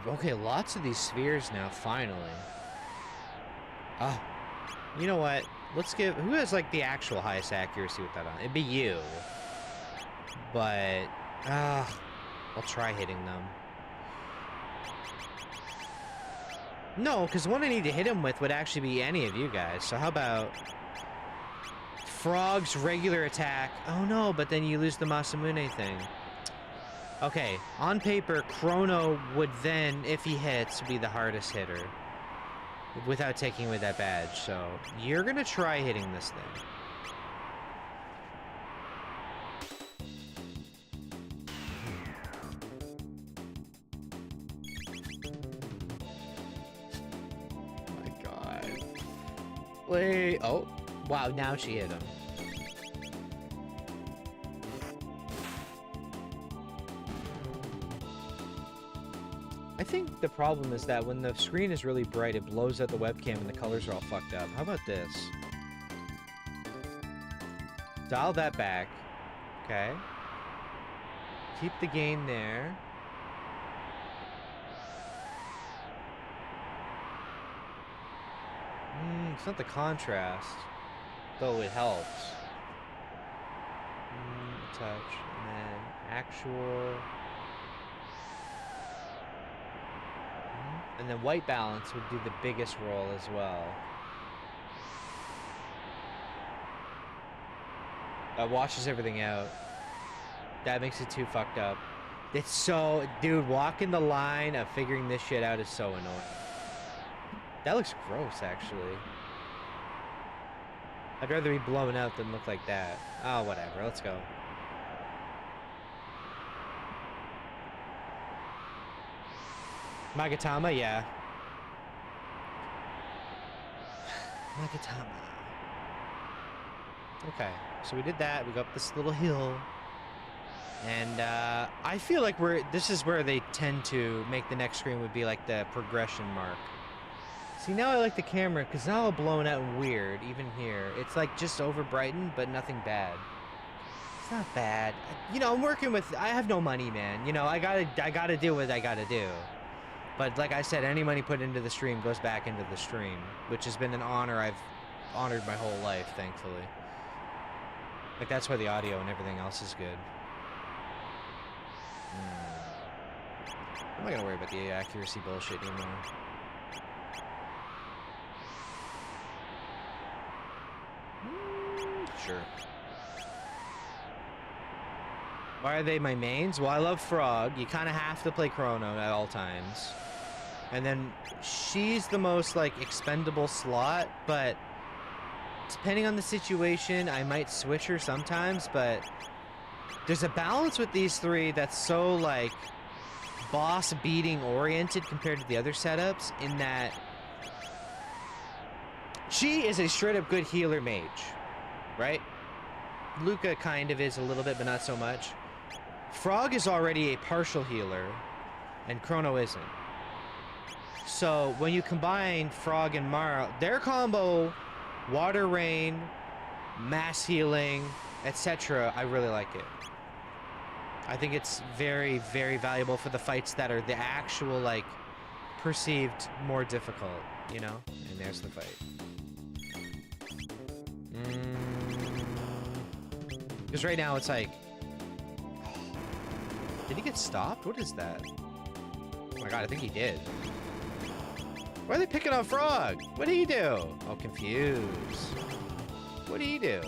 Okay, lots of these spheres now, finally. Oh, you know what? Let's give... Who has, like, the actual highest accuracy with that on? It'd be you. But, I'll try hitting them. No, because the one I need to hit him with would actually be any of you guys. So how about... Frog's regular attack. Oh, no, but then you lose the Masamune thing. Okay, on paper, Chrono would then, if he hits, be the hardest hitter. Without taking away that badge, so you're gonna try hitting this thing. Oh my god. Wait, oh, wow, now she hit him. I think the problem is that when the screen is really bright, it blows out the webcam and the colors are all fucked up. How about this? Dial that back. Okay. Keep the gain there. It's not the contrast, though it helps. Touch, and then actual... And then white balance would do the biggest role as well. That washes everything out. That makes it too fucked up. It's so... Dude, walking the line of figuring this shit out is so annoying. That looks gross, actually. I'd rather be blown out than look like that. Oh, whatever. Let's go. Magatama, yeah. Magatama. Okay, so we did that. We go up this little hill. And I feel like this is where they tend to make the next screen would be like the progression mark. See, now I like the camera because now all blown out and weird, even here. It's like just over brightened, but nothing bad. It's not bad. You know, I'm working with... I have no money, man. You know, I gotta do what I gotta do. But like I said, any money put into the stream goes back into the stream, which has been an honor I've honored my whole life, thankfully. Like, that's why the audio and everything else is good. I'm not gonna worry about the accuracy bullshit anymore. Sure. Why are they my mains? Well, I love Frog. You kind of have to play Chrono at all times. And then she's the most, like, expendable slot, but depending on the situation, I might switch her sometimes, but there's a balance with these three that's so, like, boss-beating oriented compared to the other setups in that she is a straight-up good healer mage, right? Luca kind of is a little bit, but not so much. Frog is already a partial healer, and Chrono isn't. So when you combine Frog and Mara, their combo, Water Rain, mass healing, etc., I really like it. I think it's very, very valuable for the fights that are the actual, like, perceived more difficult, you know? And there's the fight. Because right now it's like... Did he get stopped? What is that? Oh my god, I think he did. Why are they picking on Frog? What did he do? Oh, confused. What did he do?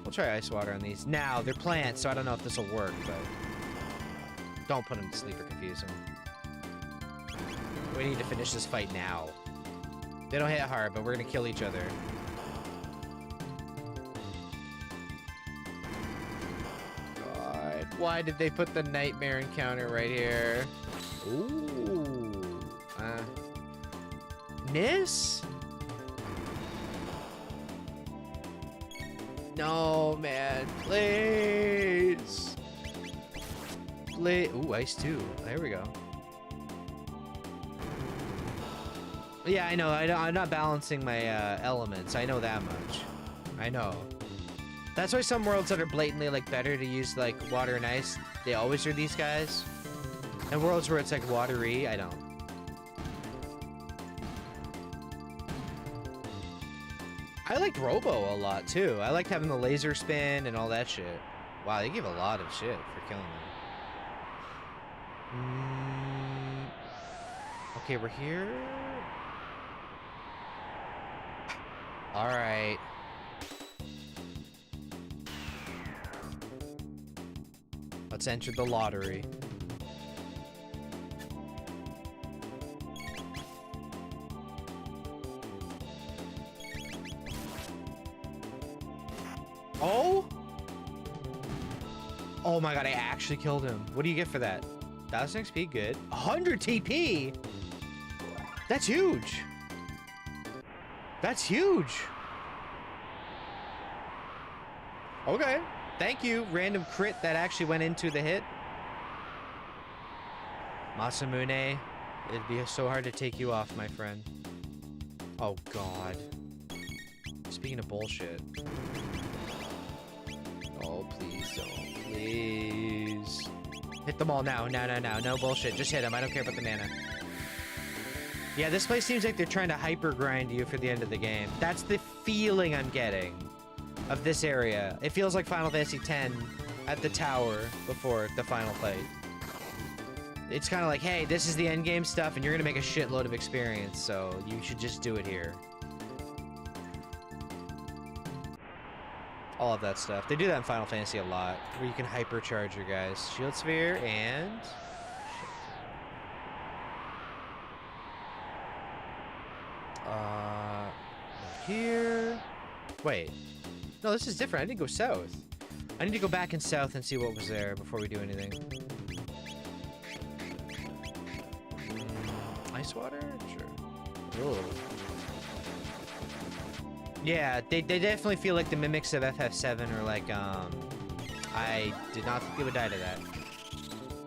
We'll try Ice Water on these. Now, they're plants, so I don't know if this will work, but... Don't put him to sleep or confuse him. We need to finish this fight now. They don't hit hard, but we're gonna kill each other. God, why did they put the Nightmare encounter right here? Ooh. Nis? No, man. Please. Please. Ooh, Ice 2. There we go. Yeah, I know. I'm not balancing my elements. I know that much. I know. That's why some worlds that are blatantly, like, better to use, like, water and ice, they always are these guys. And worlds where it's, like, watery, I don't. I liked Robo a lot, too. I liked having the laser spin and all that shit. Wow, they give a lot of shit for killing them. Okay, we're here. Alright. Let's enter the lottery. Oh? Oh my god, I actually killed him. What do you get for that? 1000 XP, good. 100 TP? That's huge. That's huge. Okay. Thank you, random crit that actually went into the hit. Masamune, it'd be so hard to take you off, my friend. Oh god. Speaking of bullshit. Oh, please don't. Please. Hit them all now. No bullshit. Just hit them. I don't care about the mana. Yeah, this place seems like they're trying to hyper grind you for the end of the game. That's the feeling I'm getting of this area. It feels like Final Fantasy X at the tower before the final fight. It's kind of like, hey, this is the end game stuff, and you're gonna make a shitload of experience, so you should just do it here. All of that stuff. They do that in Final Fantasy a lot, where you can hypercharge your guys. Shield Sphere and... here... Wait. No, this is different. I need to go south. I need to go back and south and see what was there before we do anything. Ice water? Sure. Ooh. Yeah, they definitely feel like the mimics of FF7 are like, I did not think they would die to that.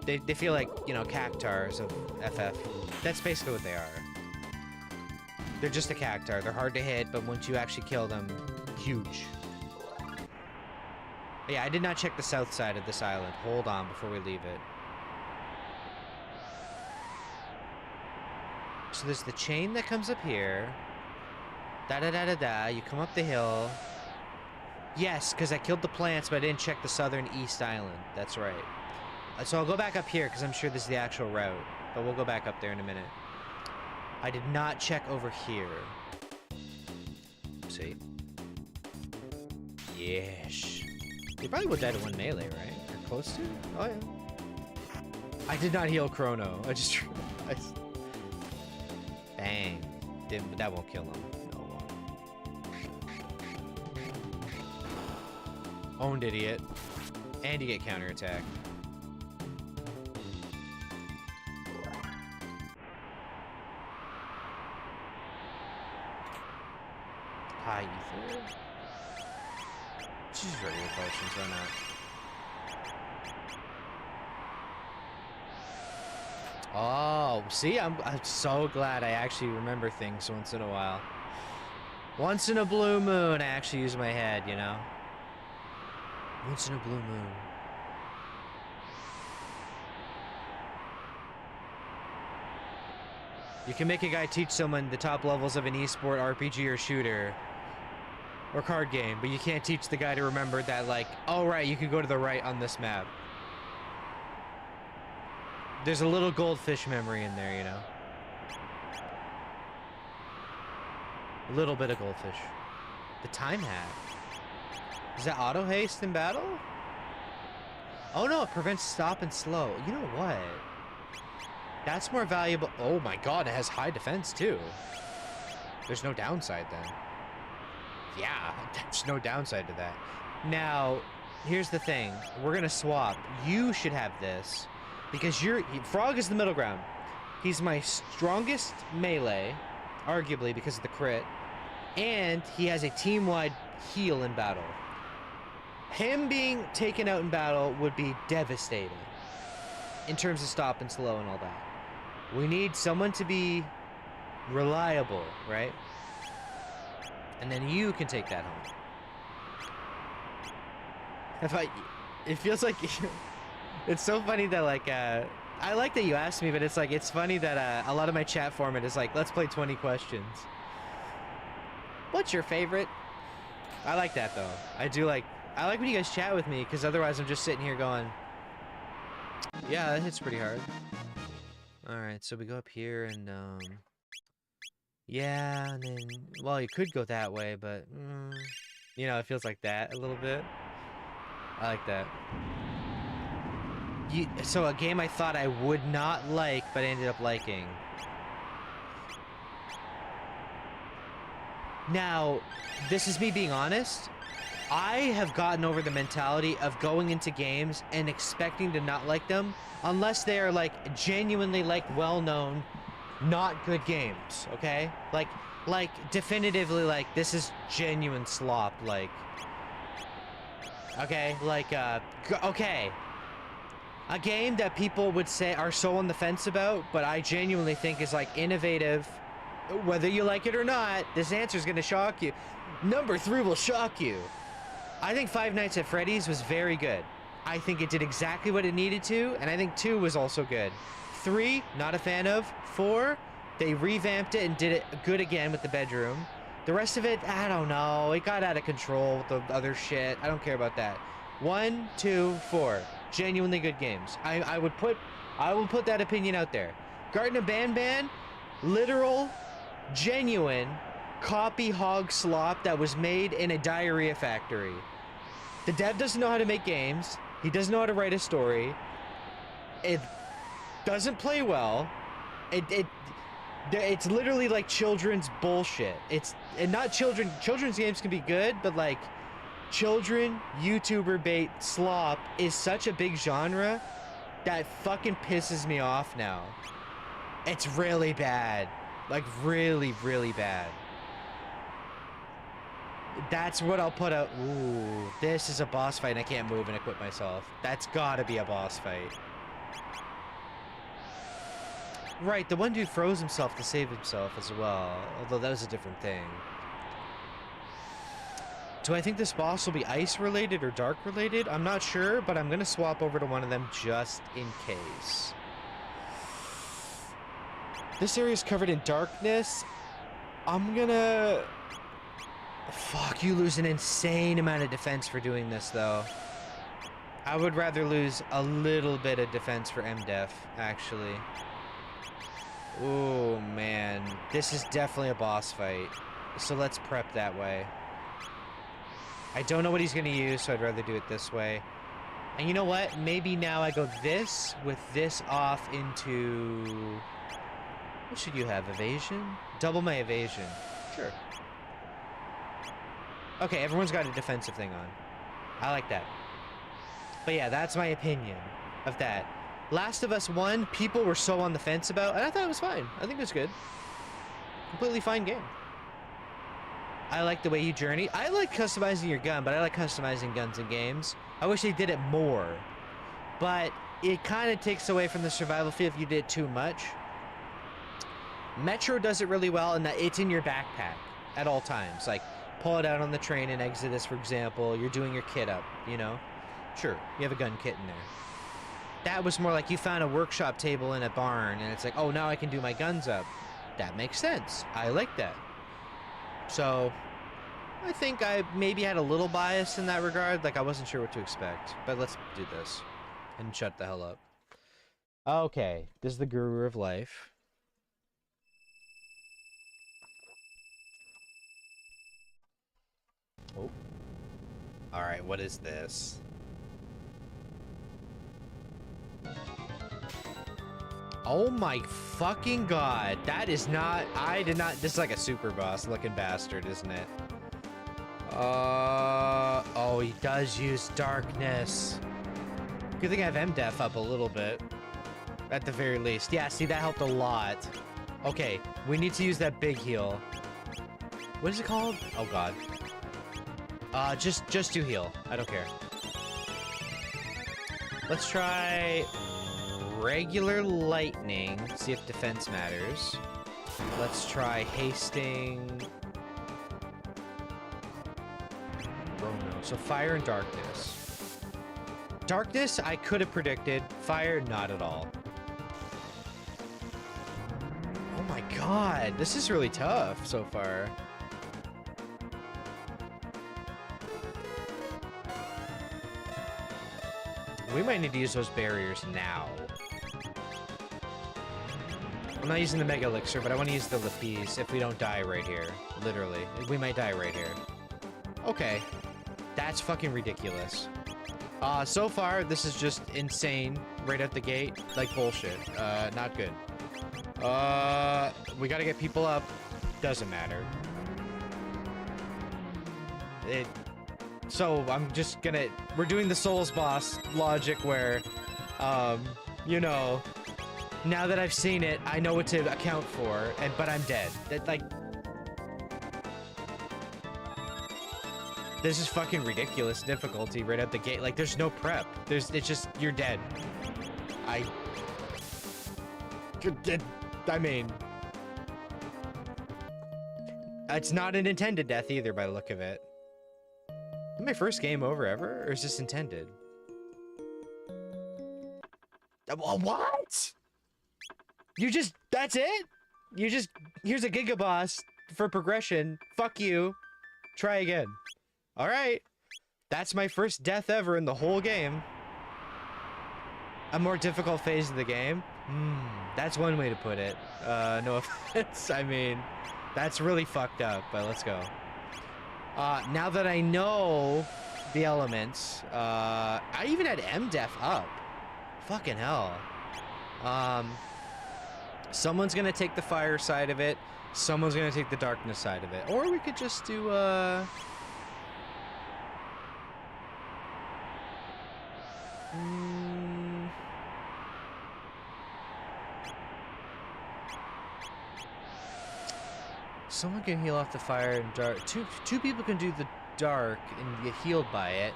They feel like, you know, cactars of FF. That's basically what they are. They're just a cactar. They're hard to hit, but once you actually kill them, huge. Yeah, I did not check the south side of this island. Hold on before we leave it. So there's the chain that comes up here. Da-da-da-da-da. You come up the hill. Yes, because I killed the plants, but I didn't check the southern east island. That's right. So I'll go back up here, because I'm sure this is the actual route. But we'll go back up there in a minute. I did not check over here. See? Yes. You probably would die to one melee, right? Or close to? Oh, yeah. I did not heal Chrono. I just realized. Bang. That won't kill him. No, it won't. Owned, idiot. And you get counterattack. High ether. Let's use regular potions, why not? Oh, see, I'm so glad I actually remember things once in a while. Once in a blue moon, I actually use my head, you know? Once in a blue moon. You can make a guy teach someone the top levels of an esport, RPG, or shooter. Or card game, but you can't teach the guy to remember that, like, oh, right, you can go to the right on this map. There's a little goldfish memory in there, you know? A little bit of goldfish. The time hat. Is that auto haste in battle? Oh no, it prevents stop and slow. You know what? That's more valuable. Oh my god, it has high defense too. There's no downside then. Yeah, there's no downside to that. Now, here's the thing. We're gonna swap. You should have this. Because Frog is the middle ground. He's my strongest melee, arguably because of the crit. And he has a team-wide heal in battle. Him being taken out in battle would be devastating. In terms of stop and slow and all that. We need someone to be reliable, right? And then you can take that home. It feels like it's so funny that like I like that you asked me, but it's like it's funny that a lot of my chat format is like, let's play 20 questions. What's your favorite? I like that though. I like when you guys chat with me, because otherwise I'm just sitting here going, yeah, that hits pretty hard. All right, so we go up here and yeah, and then, well, you could go that way, but, you know, it feels like that a little bit. I like that. So a game I thought I would not like, but ended up liking. Now, this is me being honest. I have gotten over the mentality of going into games and expecting to not like them, unless they are, like, genuinely, like, well-known, not good games, okay? Like definitively, like, this is genuine slop, like, okay? Like, okay. A game that people would say are so on the fence about, but I genuinely think is, like, innovative. Whether you like it or not, this answer is gonna shock you. Number 3 will shock you. I think Five Nights at Freddy's was very good. I think it did exactly what it needed to, and I think 2 was also good. 3, not a fan of. 4, they revamped it and did it good again with the bedroom. The rest of it, I don't know. It got out of control with the other shit. I don't care about that. 1, 2, 4, genuinely good games. I will put that opinion out there. Garten of Banban, literal, genuine copy hog slop that was made in a diarrhea factory. The dev doesn't know how to make games. He doesn't know how to write a story. It doesn't play well. It's literally like children's bullshit. And not children's games can be good, but like children YouTuber bait slop is such a big genre that fucking pisses me off now. It's really bad. Like really, really bad. That's what I'll put out. Ooh, this is a boss fight and I can't move and equip myself. That's gotta be a boss fight. Right, the one dude froze himself to save himself as well, although that was a different thing. Do I think this boss will be ice related or dark related? I'm not sure, but I'm gonna swap over to one of them just in case. This area is covered in darkness. I'm gonna... Fuck, you lose an insane amount of defense for doing this, though. I would rather lose a little bit of defense for MDef, actually. Oh, man. This is definitely a boss fight. So let's prep that way. I don't know what he's going to use, so I'd rather do it this way. And you know what? Maybe now I go this with this off into... What should you have? Evasion? Double my evasion. Sure. Okay, everyone's got a defensive thing on. I like that. But yeah, that's my opinion of that. Last of Us 1, people were so on the fence about, and I thought it was fine. I think it was good. Completely fine game. I like the way you journey. I like customizing your gun, but I like customizing guns in games. I wish they did it more. But it kind of takes away from the survival feel if you did too much. Metro does it really well in that it's in your backpack at all times. Like, pull it out on the train in Exodus, for example. You're doing your kit up, you know? Sure, you have a gun kit in there. That was more like you found a workshop table in a barn, and it's like, oh, now I can do my guns up. That makes sense. I like that. So, I think I maybe had a little bias in that regard. Like, I wasn't sure what to expect. But let's do this. And shut the hell up. Okay, this is the Guru of Life. Oh. Alright, what is this? Oh my fucking god. That is not... I did not... This is like a super boss looking bastard, isn't it? Oh, he does use darkness. Good thing I have MDef up a little bit. At the very least. Yeah, see, that helped a lot. Okay, we need to use that big heal. What is it called? Oh god. Just do heal. I don't care. Let's try regular lightning. See if defense matters. Let's try hasting. Oh no. So fire and darkness. Darkness, I could have predicted. Fire, not at all. Oh my god. This is really tough so far. We might need to use those barriers now. I'm not using the Mega Elixir, but I want to use the Lapis if we don't die right here. Literally. We might die right here. Okay. That's fucking ridiculous. So far, this is just insane right out the gate. Like bullshit. Not good. We gotta get people up. Doesn't matter. So, I'm just gonna... We're doing the Souls boss logic where, you know, now that I've seen it, I know what to account for, but I'm dead. Like... This is fucking ridiculous difficulty right at the gate. Like, there's no prep. It's just, you're dead. I mean... It's not an intended death either, by the look of it. Is this my first game over ever, or is this intended? What? You just... That's it? You just... Here's a Giga Boss for progression. Fuck you. Try again. Alright. That's my first death ever in the whole game. A more difficult phase of the game? That's one way to put it. No offense. I mean, that's really fucked up, but let's go. Now that I know the elements, I even had MDef up. Fucking hell. Someone's gonna take the fire side of it. Someone's gonna take the darkness side of it. Or we could just do, Someone can heal off the fire and dark. Two people can do the dark and get healed by it.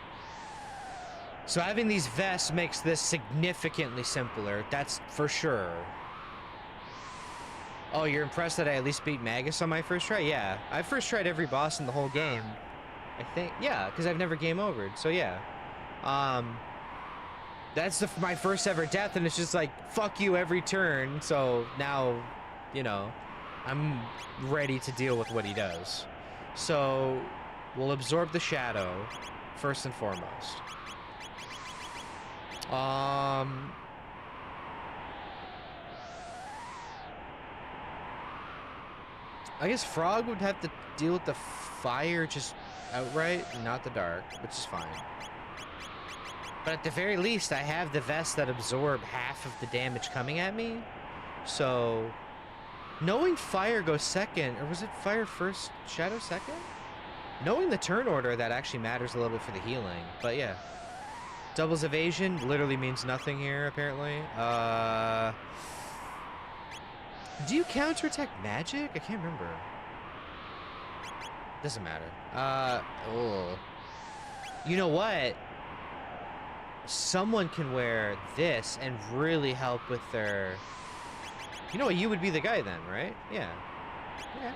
So having these vests makes this significantly simpler. That's for sure. Oh, you're impressed that I at least beat Magus on my first try? Yeah. I first tried every boss in the whole game. I think. Yeah, because I've never game overed. So yeah. That's my first ever death, and it's just like, fuck you every turn. So now, you know, I'm ready to deal with what he does. So we'll absorb the shadow first and foremost. I guess Frog would have to deal with the fire just outright, not the dark, which is fine. But at the very least, I have the vests that absorb half of the damage coming at me. So, knowing fire goes second, or was it fire first, shadow second? Knowing the turn order, that actually matters a little bit for the healing. But yeah. Doubles evasion literally means nothing here, apparently. Do you counterattack magic? I can't remember. Doesn't matter. Oh. You know what? Someone can wear this and really help with their... You know what? You would be the guy then, right? Yeah. Yeah.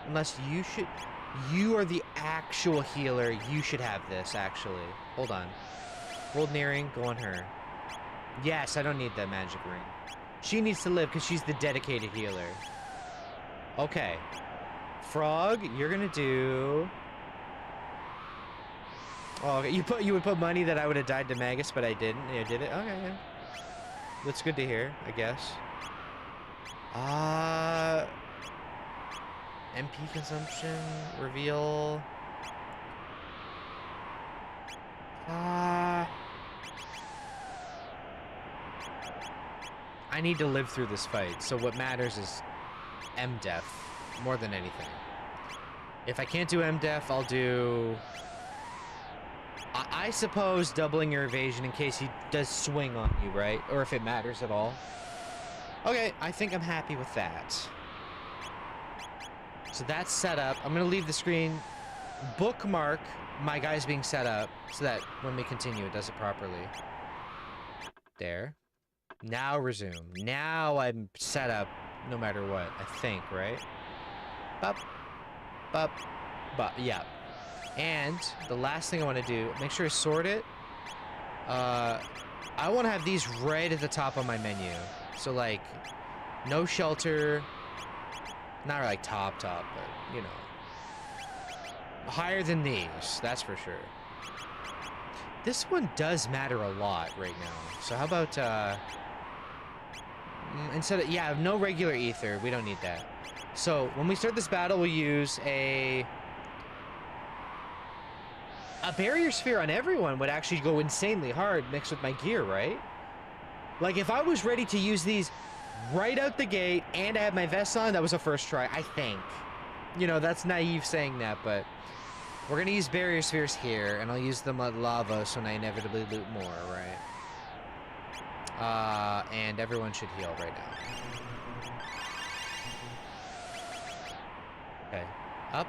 Unless you should... You are the actual healer. You should have this, actually. Hold on. Gold earring, go on her. Yes, I don't need that magic ring. She needs to live because she's the dedicated healer. Okay. Frog, you're gonna do... Oh, okay. You would put money that I would have died to Magus, but I didn't. Yeah, did it? Okay, yeah. That's good to hear, I guess. MP consumption, reveal. I need to live through this fight, so what matters is M-Def more than anything. If I can't do M-Def, I'll do... I suppose doubling your evasion in case he does swing on you, right? Or if it matters at all. Okay, I think I'm happy with that. So that's set up. I'm going to leave the screen, bookmark my guys being set up so that when we continue, it does it properly. There. Now resume. Now I'm set up no matter what, I think, right? Bup. Bup. Bup. Yeah. And the last thing I want to do, make sure I sort it. I want to have these right at the top of my menu. So, like, no shelter. Not like top, but, you know. Higher than these, that's for sure. This one does matter a lot right now. So how about, instead of, yeah, no regular ether. We don't need that. So, when we start this battle, we'll use a barrier sphere on everyone would actually go insanely hard mixed with my gear, right? Like, if I was ready to use these right out the gate and I had my vest on, that was a first try, I think. You know, that's naive saying that, but we're going to use barrier spheres here, and I'll use them at Lavos when I inevitably loot more, right? And everyone should heal right now. Okay. Up,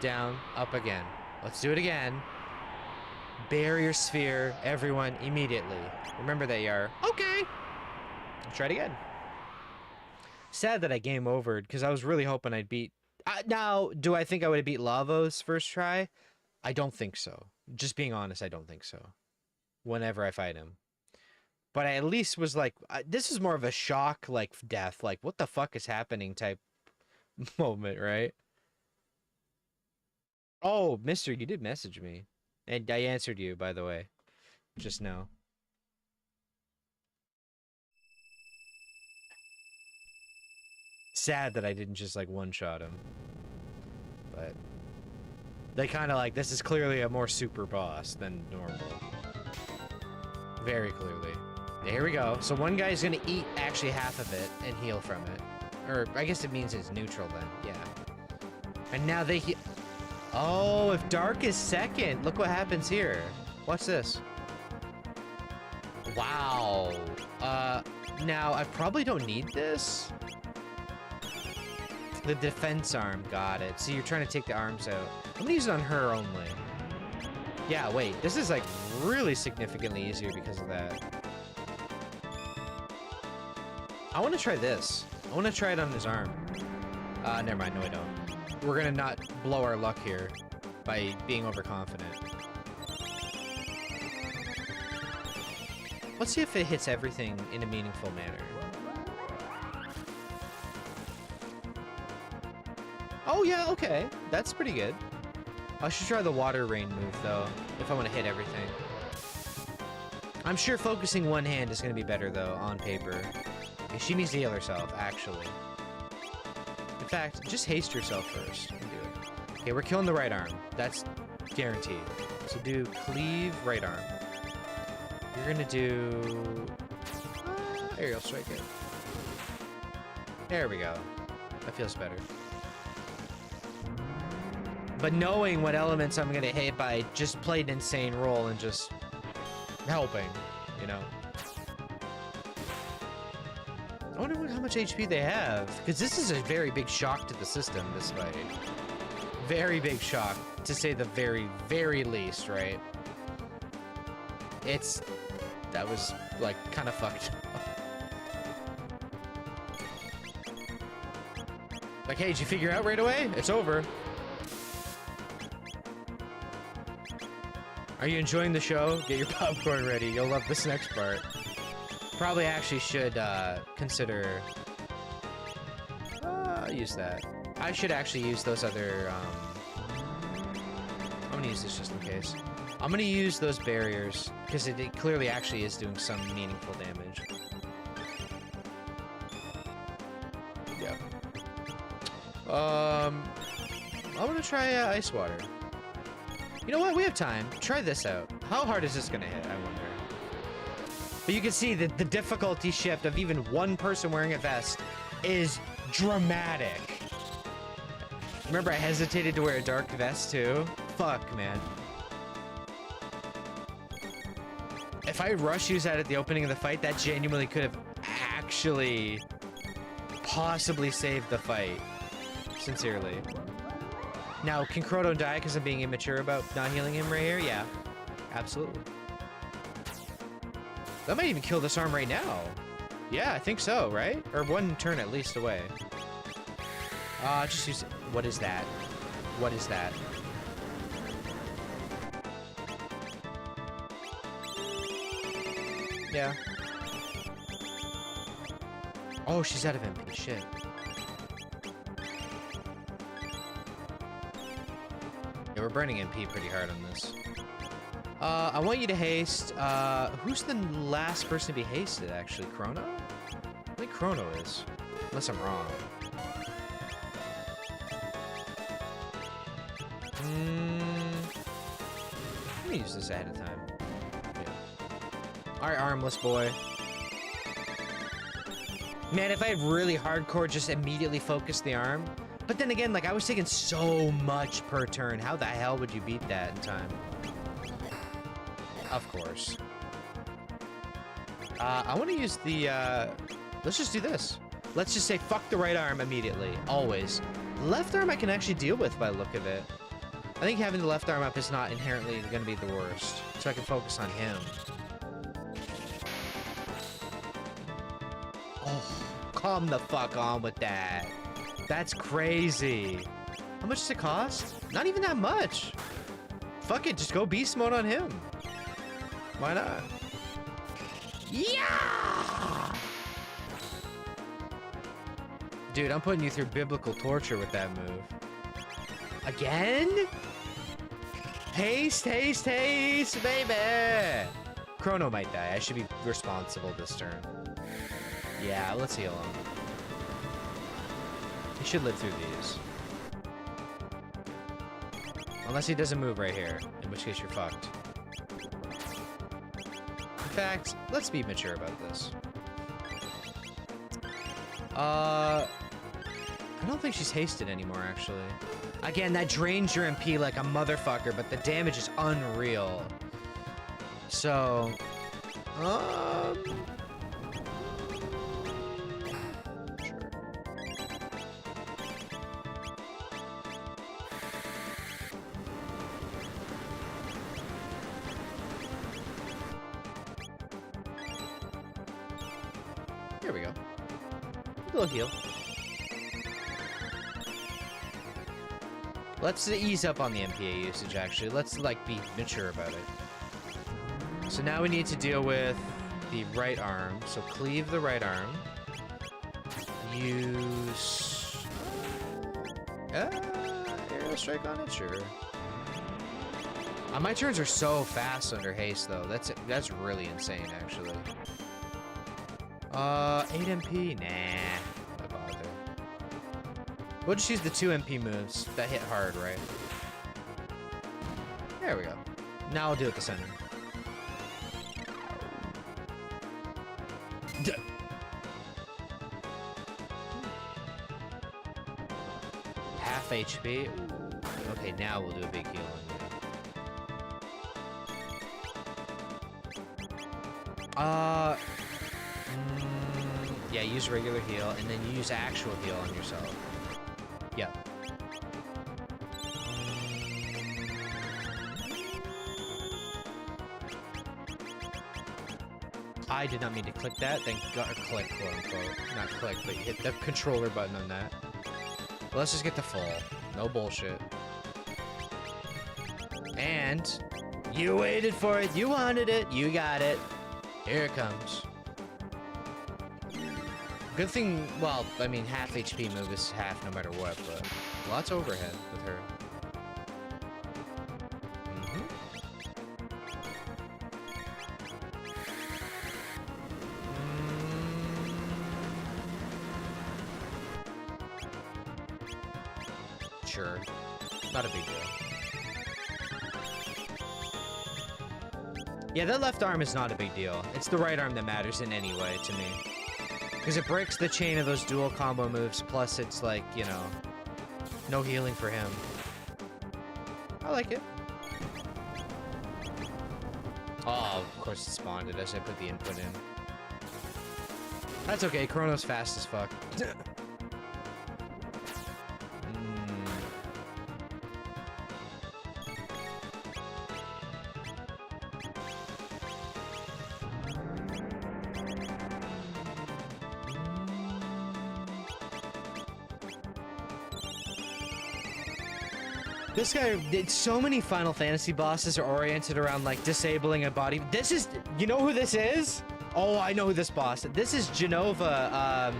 down, up again. Let's do it again. Barrier sphere, everyone, immediately. Remember that, Yar. Okay. Let's try it again. Sad that I game overed, because I was really hoping I'd beat... now, do I think I would have beat Lavos first try? I don't think so. Just being honest, I don't think so. Whenever I fight him. But I at least was like... this is more of a shock, like, death. Like, what the fuck is happening type moment, right? Oh, mister, you did message me. And I answered you, by the way. Just now. Sad that I didn't just, like, one-shot him. But... they kind of like, this is clearly a more super boss than normal. Very clearly. Here we go. So one guy's gonna eat actually half of it and heal from it. Or, I guess it means it's neutral then. Yeah. And now they heal... oh, if Dark is second, look what happens here. Watch this. Wow. Now, I probably don't need this. The defense arm, got it. So you're trying to take the arms out. I'm gonna use it on her only. Yeah, wait, this is like really significantly easier because of that. I want to try this. I want to try it on his arm. Never mind, no I don't. We're gonna not blow our luck here by being overconfident. Let's see if it hits everything in a meaningful manner. Oh yeah, okay. That's pretty good. I should try the water rain move though, if I want to hit everything. I'm sure focusing one hand is going to be better though, on paper. Okay, she needs to heal herself, actually. In fact, just haste yourself first and do it. Okay, we're killing the right arm. That's guaranteed. So do cleave right arm. You're gonna do... aerial strike it. There we go. That feels better. But knowing what elements I'm gonna hit by just played an insane role and just helping, you know. I wonder how much HP they have, because this is a very big shock to the system, this fight. very big shock, to say the very, very least, right? That was, like, kind of fucked up. Like, hey, did you figure out right away? It's over. Are you enjoying the show? Get your popcorn ready. You'll love this next part. Probably actually should consider... use that. I should actually use those other... I'm gonna use this just in case. I'm gonna use those barriers, because it clearly actually is doing some meaningful damage. Yep. I'm gonna try ice water. You know what? We have time. Try this out. How hard is this gonna hit, I wonder? But you can see that the difficulty shift of even one person wearing a vest is dramatic. Remember, I hesitated to wear a dark vest too? Fuck, man. If I rush use that at the opening of the fight, that genuinely could have actually possibly saved the fight. Sincerely. Now, can Chrono die because I'm being immature about not healing him right here? Yeah, absolutely. That might even kill this arm right now. Yeah, I think so, right? Or one turn at least away. Just use... What is that? What is that? Yeah. Oh, she's out of MP. Shit. Yeah, we're burning MP pretty hard on this. I want you to haste. Who's the last person to be hasted, actually? Chrono? I think Chrono is. Unless I'm wrong. Let me use this ahead of time. Yeah. Alright, armless boy. Man, if I had really hardcore just immediately focused the arm. But then again, like, I was taking so much per turn. How the hell would you beat that in time? Of course. I want to use the, let's just do this. Let's just say fuck the right arm immediately. Always. Left arm I can actually deal with by the look of it. I think having the left arm up is not inherently going to be the worst. So I can focus on him. Oh, come the fuck on with that. That's crazy. How much does it cost? Not even that much. Fuck it, just go beast mode on him. Why not? Yeah! Dude, I'm putting you through biblical torture with that move. Again? Haste, haste, haste, baby! Chrono might die. I should be responsible this turn. Yeah, let's heal him. He should live through these. Unless he doesn't move right here, in which case you're fucked. In fact, let's be mature about this. I don't think she's hasted anymore, actually. Again, that drains your MP like a motherfucker, but the damage is unreal. So... Sure. Here we go. A little heal. Let's ease up on the MPA usage, actually. Let's, like, be mature about it. So now we need to deal with the right arm. So cleave the right arm. Use... Aerial strike on it? Sure. My turns are so fast under haste, though. That's really insane, actually. 8 MP? Nah. Why bother? We'll just use the 2 MP moves that hit hard, right? There we go. Now I'll do it the center. Half HP. Okay, now we'll do a big heal on you. Yeah, use regular heal, and then use actual heal on yourself. Yep. I did not mean to click that. Thank God. Click, quote unquote. Not click, but you hit the controller button on that. Well, let's just get the full. No bullshit. And you waited for it. You wanted it. You got it. Here it comes. Good thing, well, I mean, half HP move is half no matter what, but lots of overhead with her. Sure. Not a big deal. Yeah, that left arm is not a big deal. It's the right arm that matters in any way to me. Because it breaks the chain of those dual combo moves, plus it's like, you know, no healing for him. I like it. Oh, of course it spawned it as I put the input in. That's okay, Chrono's fast as fuck. This guy, so many Final Fantasy bosses are oriented around, like, disabling a body. This is, you know who this is? Oh, I know who this boss is. This is Genova,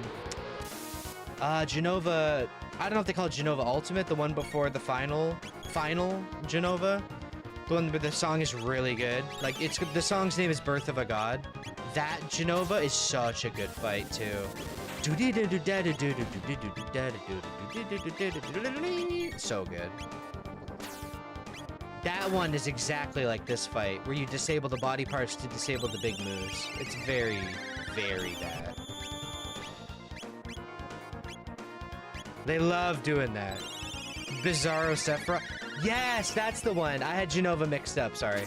Genova, I don't know if they call it Genova Ultimate, the one before the final Genova. The one where the song is really good. Like, the song's name is Birth of a God. That Genova is such a good fight, too. So good. That one is exactly like this fight, where you disable the body parts to disable the big moves. It's very, very bad. They love doing that. Bizarro Sephiroth. Yes, that's the one. I had Genova mixed up, sorry.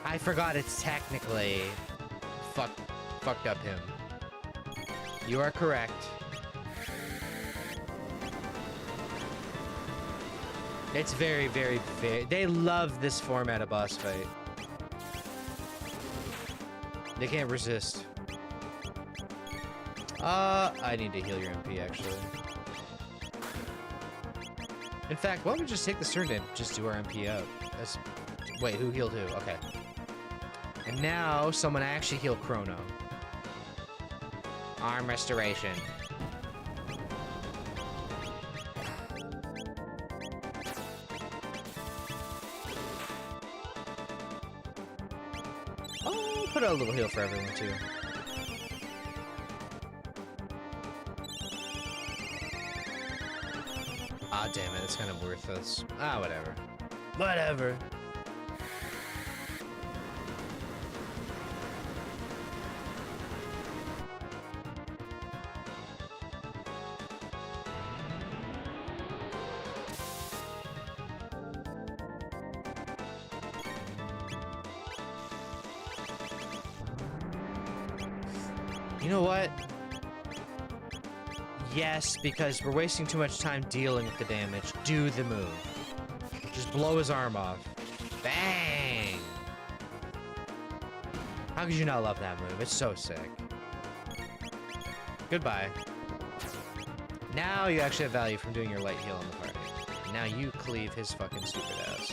I forgot it's technically fucked up him. You are correct. It's very, very, very... They love this format of boss fight. They can't resist. I need to heal your MP, actually. In fact, why don't we just take this turn and just do our MP up? Wait, who healed who? Okay. And now, someone actually heal Chrono. Arm restoration. Put out a little heal for everyone, too. Ah, damn it. It's kind of worthless. Ah, whatever. Whatever. You know what? Yes, because we're wasting too much time dealing with the damage. Do the move. Just blow his arm off. Bang! How could you not love that move? It's so sick. Goodbye. Now you actually have value from doing your light heal on the party. Now you cleave his fucking stupid ass.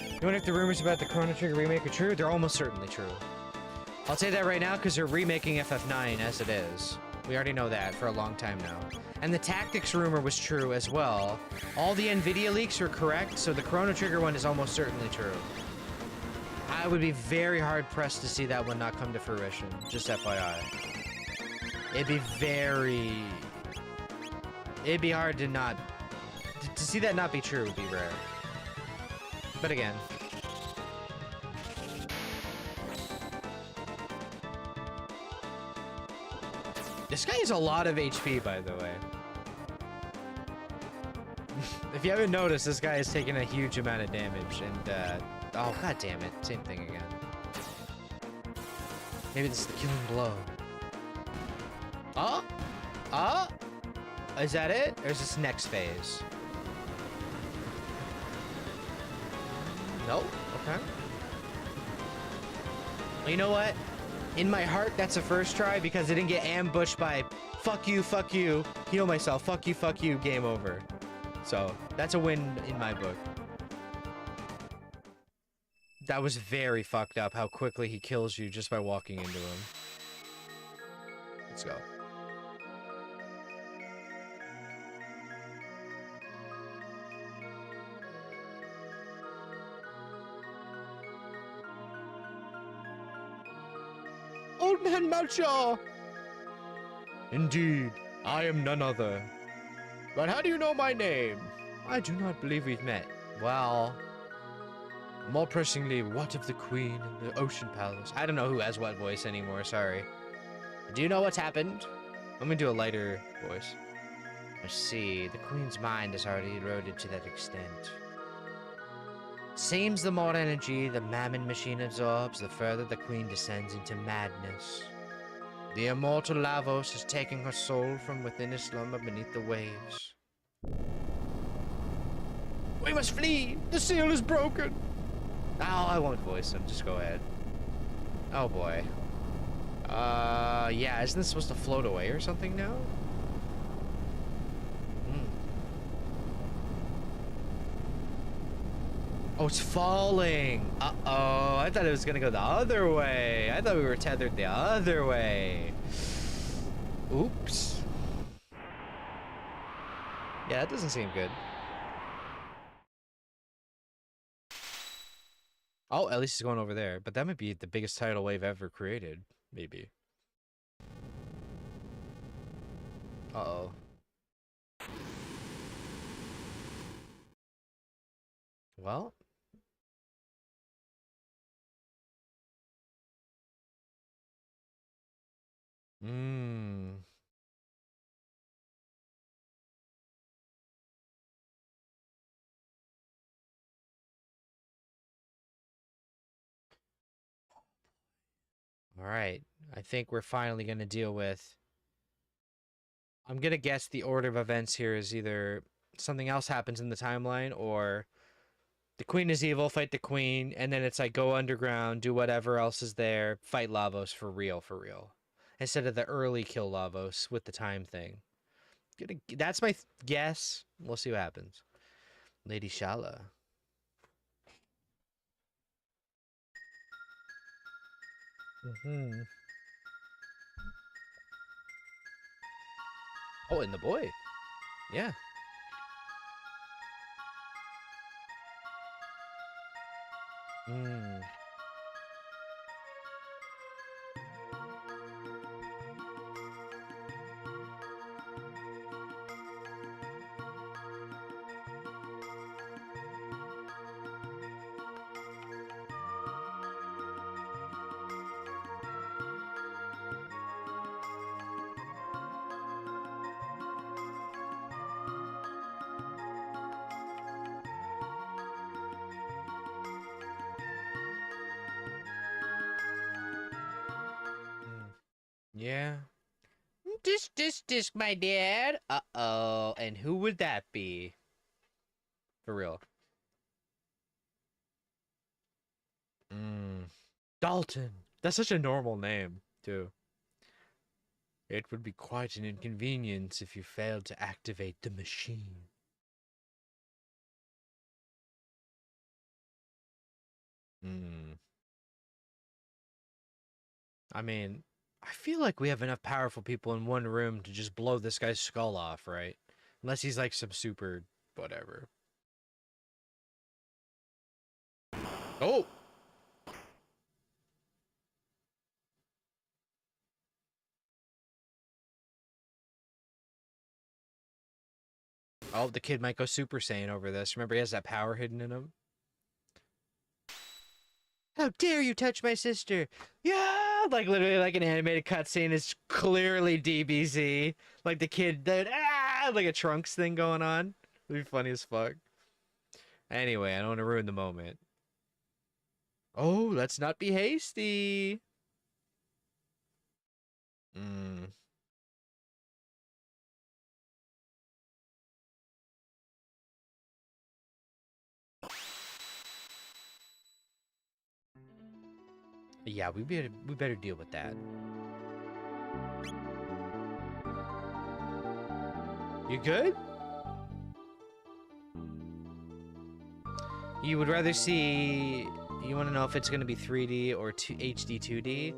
You wonder if the rumors about the Chrono Trigger remake are true? They're almost certainly true. I'll say that right now because they're remaking FF9 as it is. We already know that for a long time now. And the tactics rumor was true as well. All the NVIDIA leaks were correct, so the Chrono Trigger one is almost certainly true. I would be very hard-pressed to see that one not come to fruition. Just FYI. It'd be very... It'd be hard to not... To see that not be true would be rare. But again... This guy has a lot of HP, by the way. If you haven't noticed, this guy has taken a huge amount of damage, and, oh, god damn it. Same thing again. Maybe this is the killing blow. Oh? Oh? Is that it? Or is this next phase? Nope. Okay. Well, you know what? In my heart, that's a first try because I didn't get ambushed by fuck you, heal myself, fuck you, game over. So, that's a win in my book. That was very fucked up how quickly he kills you just by walking into him. Let's go. Old Man Malchaw! Indeed, I am none other. But how do you know my name? I do not believe we've met. Well, more pressingly, what of the Queen and the Ocean Palace? I don't know who has what voice anymore, sorry. Do you know what's happened? Let me do a lighter voice. I see, the Queen's mind has already eroded to that extent. Seems the more energy the Mammon machine absorbs, the further the Queen descends into madness. The immortal Lavos is taking her soul from within a slumber beneath the waves. We must flee! The seal is broken! Oh, I won't voice him, just go ahead. Oh boy. Yeah, isn't this supposed to float away or something now? Oh, it's falling! Uh-oh, I thought it was gonna go the other way. I thought we were tethered the other way. Oops. Yeah, that doesn't seem good. Oh, at least it's going over there. But that might be the biggest tidal wave ever created. Maybe. Uh-oh. Well. Alright. I think we're finally going to deal with... I'm going to guess the order of events here is either something else happens in the timeline or the Queen is evil, fight the Queen, and then it's like go underground, do whatever else is there, fight Lavos for real. Instead of the early kill Lavos with the time thing. That's my guess. We'll see what happens. Lady Shala. Oh, and the boy. Yeah. Yeah. Disc, my dad. Uh-oh. And who would that be? For real. Dalton. That's such a normal name, too. It would be quite an inconvenience if you failed to activate the machine. I mean, I feel like we have enough powerful people in one room to just blow this guy's skull off, right? Unless he's like some super whatever. Oh! Oh, the kid might go Super Saiyan over this. Remember, he has that power hidden in him? How dare you touch my sister? Yeah! Like, literally, like an animated cutscene is clearly DBZ. Like, the kid, like a Trunks thing going on. It'd be funny as fuck. Anyway, I don't want to ruin the moment. Oh, let's not be hasty. Yeah, we better deal with that. You good? You would rather see... You want to know if it's going to be 3D or HD 2D?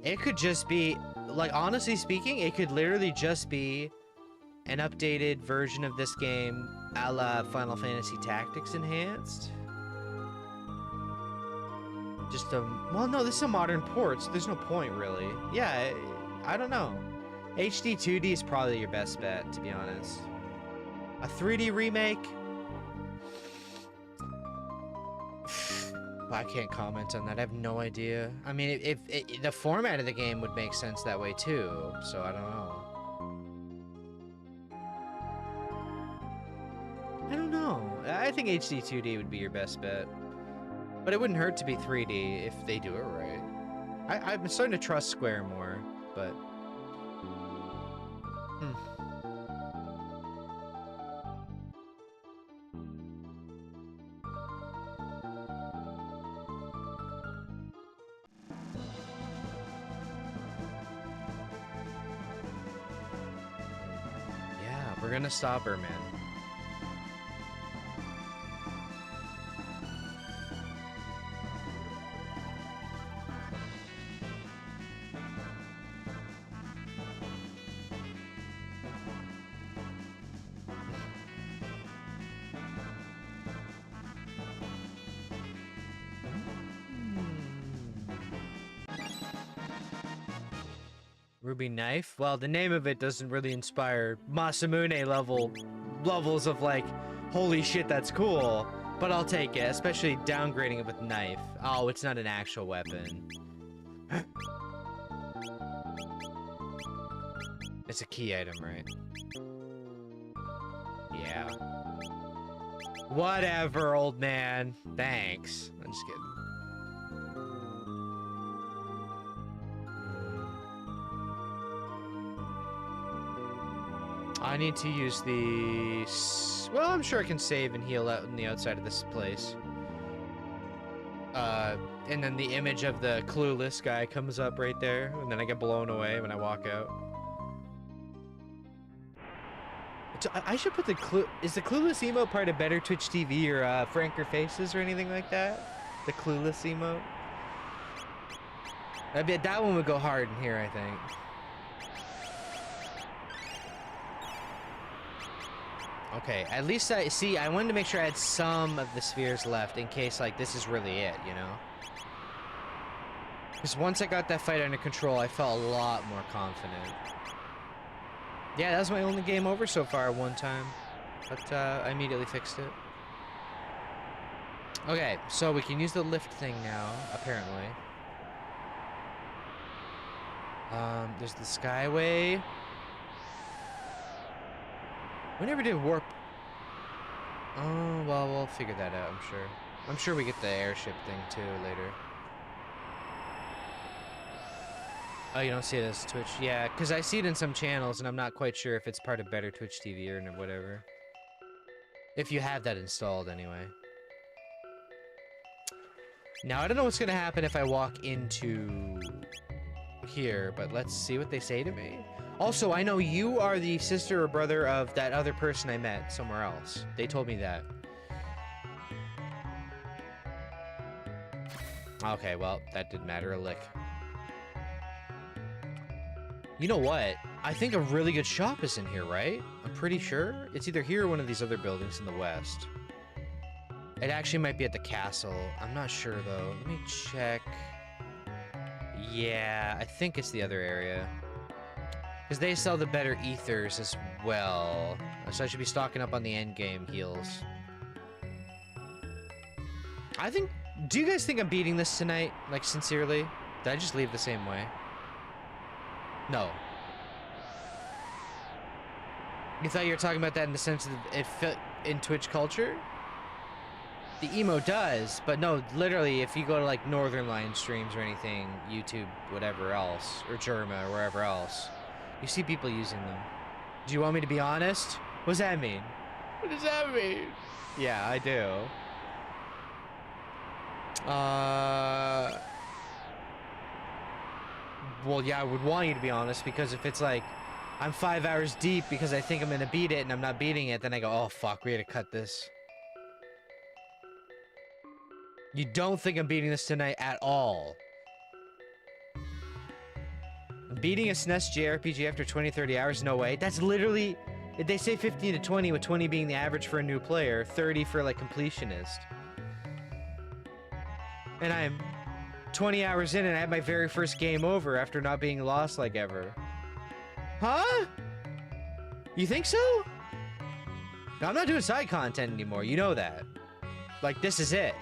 It could just be... Like, honestly speaking, it could literally just be an updated version of this game a la Final Fantasy Tactics Enhanced. Just a... Well, no, this is a modern port, so there's no point, really. Yeah, I don't know. HD 2D is probably your best bet, to be honest. A 3D remake? I can't comment on that. I have no idea. I mean, if the format of the game would make sense that way too, so I don't know. I don't know. I think HD 2D would be your best bet. But it wouldn't hurt to be 3D if they do it right. I'm starting to trust Square more, but... Yeah, we're gonna stop her, man. Ruby knife? Well, the name of it doesn't really inspire Masamune levels of like, holy shit, that's cool. But I'll take it, especially downgrading it with knife. Oh, it's not an actual weapon. It's a key item, right? Yeah. Whatever, old man. Thanks. I'm just kidding. I need to use the... Well, I'm sure I can save and heal out on the outside of this place. And then the image of the clueless guy comes up right there, and then I get blown away when I walk out. I should put the Is the clueless emote part of Better Twitch TV or Franker Faces or anything like that? The clueless emote? I bet that one would go hard in here, I think. Okay, at least I wanted to make sure I had some of the spheres left in case, like, this is really it, you know? Because once I got that fight under control, I felt a lot more confident. Yeah, that was my only game over so far one time. But, I immediately fixed it. Okay, so we can use the lift thing now, apparently. There's the Skyway. We never did warp. Oh, well, we'll figure that out, I'm sure. I'm sure we get the airship thing, too, later. Oh, you don't see it as Twitch? Yeah, because I see it in some channels, and I'm not quite sure if it's part of Better Twitch TV or whatever. If you have that installed, anyway. Now, I don't know what's going to happen if I walk into here, but let's see what they say to me. Also, I know you are the sister or brother of that other person I met somewhere else. They told me that. Okay, well, that didn't matter a lick. You know what? I think a really good shop is in here, right? I'm pretty sure. It's either here or one of these other buildings in the west. It actually might be at the castle. I'm not sure, though. Let me check. Yeah, I think it's the other area. Because they sell the better ethers as well. So I should be stocking up on the endgame heals. I think... Do you guys think I'm beating this tonight? Like, sincerely? Did I just leave the same way? No. You thought you were talking about that in the sense that it fit in Twitch culture? The emo does, but no, literally, if you go to, like, Northern Line streams or anything, YouTube, whatever else, or Germa, or wherever else... You see people using them. Do you want me to be honest? What does that mean? What does that mean? Yeah, I do. Well, yeah, I would want you to be honest, because if it's like, I'm 5 hours deep because I think I'm gonna beat it and I'm not beating it, then I go, oh fuck, we gotta cut this. You don't think I'm beating this tonight at all. Beating a SNES JRPG after 20-30 hours? No way. That's literally... They say 15 to 20, with 20 being the average for a new player, 30 for, like, completionist. And I'm 20 hours in and I had my very first game over after not being lost, like, ever. Huh? You think so? No, I'm not doing side content anymore. You know that. Like, this is it.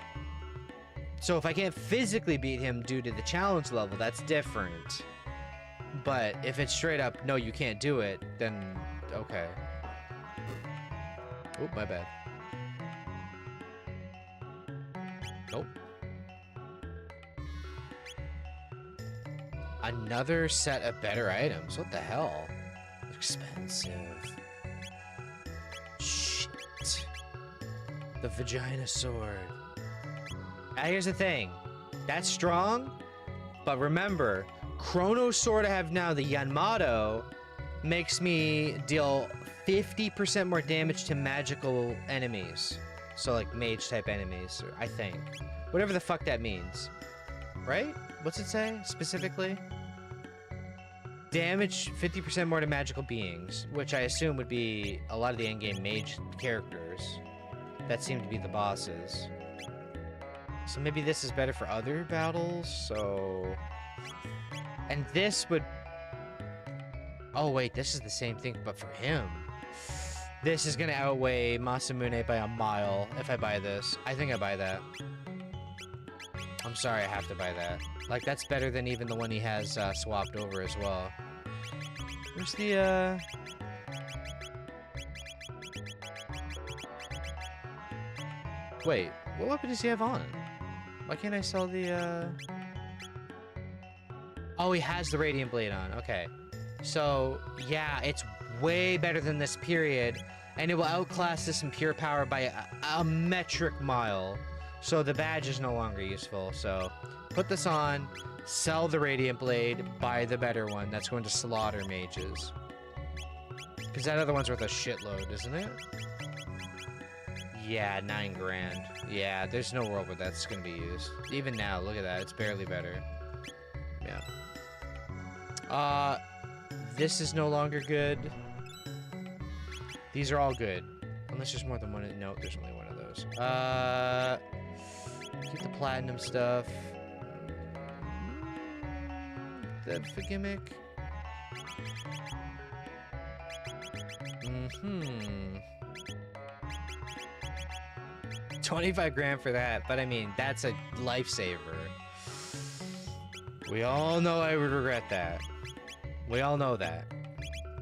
So if I can't physically beat him due to the challenge level, that's different. But if it's straight up, no, you can't do it, then okay. Oh, my bad. Nope. Another set of better items. What the hell? They're expensive. Shit. The vagina sword. Now here's the thing. That's strong, but remember, Chrono Sword I have now, the Yanmato, makes me deal 50% more damage to magical enemies. So like mage type enemies, I think. Whatever the fuck that means. Right? What's it say specifically? Damage 50% more to magical beings, which I assume would be a lot of the endgame mage characters that seem to be the bosses. So maybe this is better for other battles, so... And this would... Oh wait, this is the same thing, but for him. This is gonna outweigh Masamune by a mile if I buy this. I think I buy that. I'm sorry, I have to buy that. Like, that's better than even the one he has swapped over as well. Where's the, Wait, what weapon does he have on? Why can't I sell the, Oh, he has the Radiant Blade on. Okay. So, yeah, it's way better than this period, and it will outclass this in pure power by a metric mile. So the badge is no longer useful. So put this on, sell the Radiant Blade, buy the better one. That's going to slaughter mages. Because that other one's worth a shitload, isn't it? Yeah, 9 grand. Yeah, there's no world where that's going to be used. Even now, look at that. It's barely better. Yeah. This is no longer good. These are all good. Unless there's more than one. No, there's only one of those. Keep the platinum stuff. That for gimmick. 25 grand for that, but I mean, that's a lifesaver. We all know I would regret that. We all know that.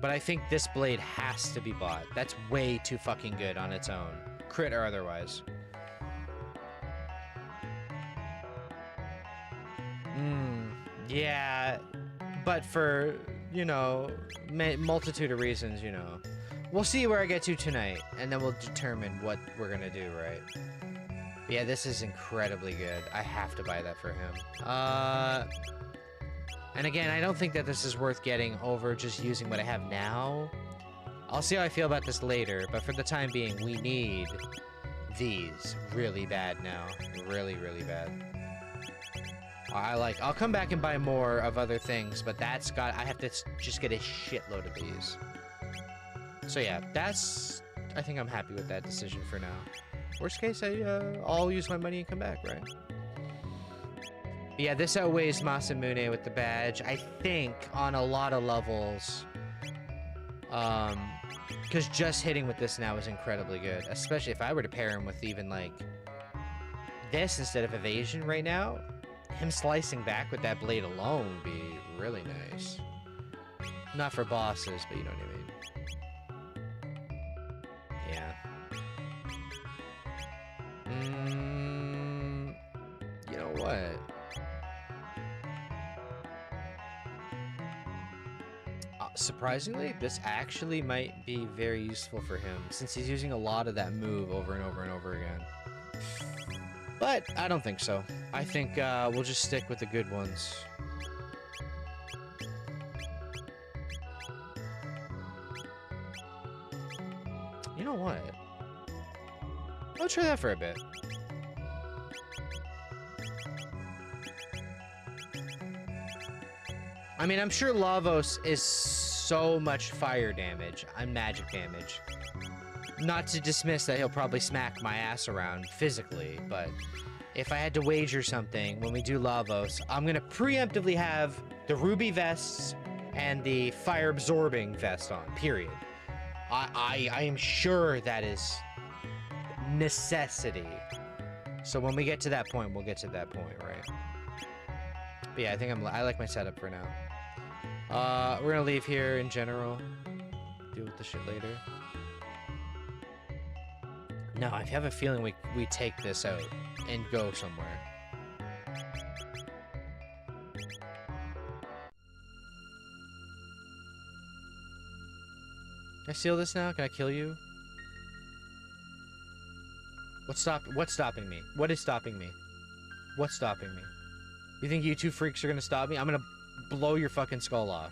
But I think this blade has to be bought. That's way too fucking good on its own. Crit or otherwise. Yeah. But for, you know, multitude of reasons, you know. We'll see where I get to tonight, and then we'll determine what we're gonna do, right? Yeah, this is incredibly good. I have to buy that for him. And again, I don't think that this is worth getting over just using what I have now. I'll see how I feel about this later, but for the time being, we need these really bad now. Really, really bad. I'll come back and buy more of other things, but I have to just get a shitload of these. So yeah, I think I'm happy with that decision for now. Worst case, I'll use my money and come back, right? Yeah, this outweighs Masamune with the badge, I think, on a lot of levels. Because just hitting with this now is incredibly good. Especially if I were to pair him with even, like, this instead of evasion right now. Him slicing back with that blade alone would be really nice. Not for bosses, but you know what I mean. Yeah. You know what? Surprisingly, this actually might be very useful for him, since he's using a lot of that move over and over and over again. But I don't think so. I think we'll just stick with the good ones. know what? I'll try that for a bit. I mean, I'm sure Lavos is so much fire damage and magic damage. Not to dismiss that he'll probably smack my ass around physically, but if I had to wager something when we do Lavos, I'm gonna preemptively have the ruby vests and the fire absorbing vest on, period. I am sure that is necessity. So when we get to that point, we'll get to that point, right? But yeah, I think I like my setup for now. We're gonna leave here in general. Deal with the shit later. No, I have a feeling we take this out and go somewhere. Can I steal this now? Can I kill you? What's stopping me? What is stopping me? What's stopping me? You think you two freaks are gonna stop me? I'm gonna blow your fucking skull off.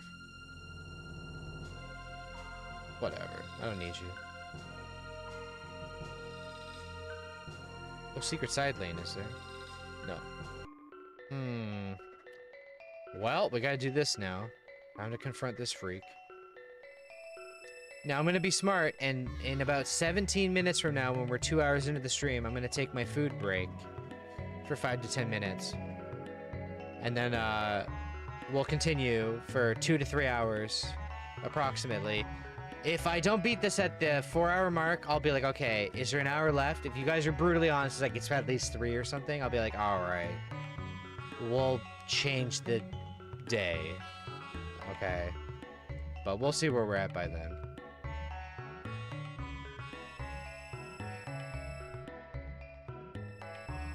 Whatever. I don't need you. No secret side lane, is there? No. Well, we gotta do this now. Time to confront this freak. Now, I'm gonna be smart, and in about 17 minutes from now, when we're 2 hours into the stream, I'm gonna take my food break for 5 to 10 minutes. And then, we'll continue for 2 to 3 hours, approximately. If I don't beat this at the 4-hour mark, I'll be like, okay, is there an hour left? If you guys are brutally honest, like it's at least 3 or something, I'll be like, all right, we'll change the day. Okay. But we'll see where we're at by then.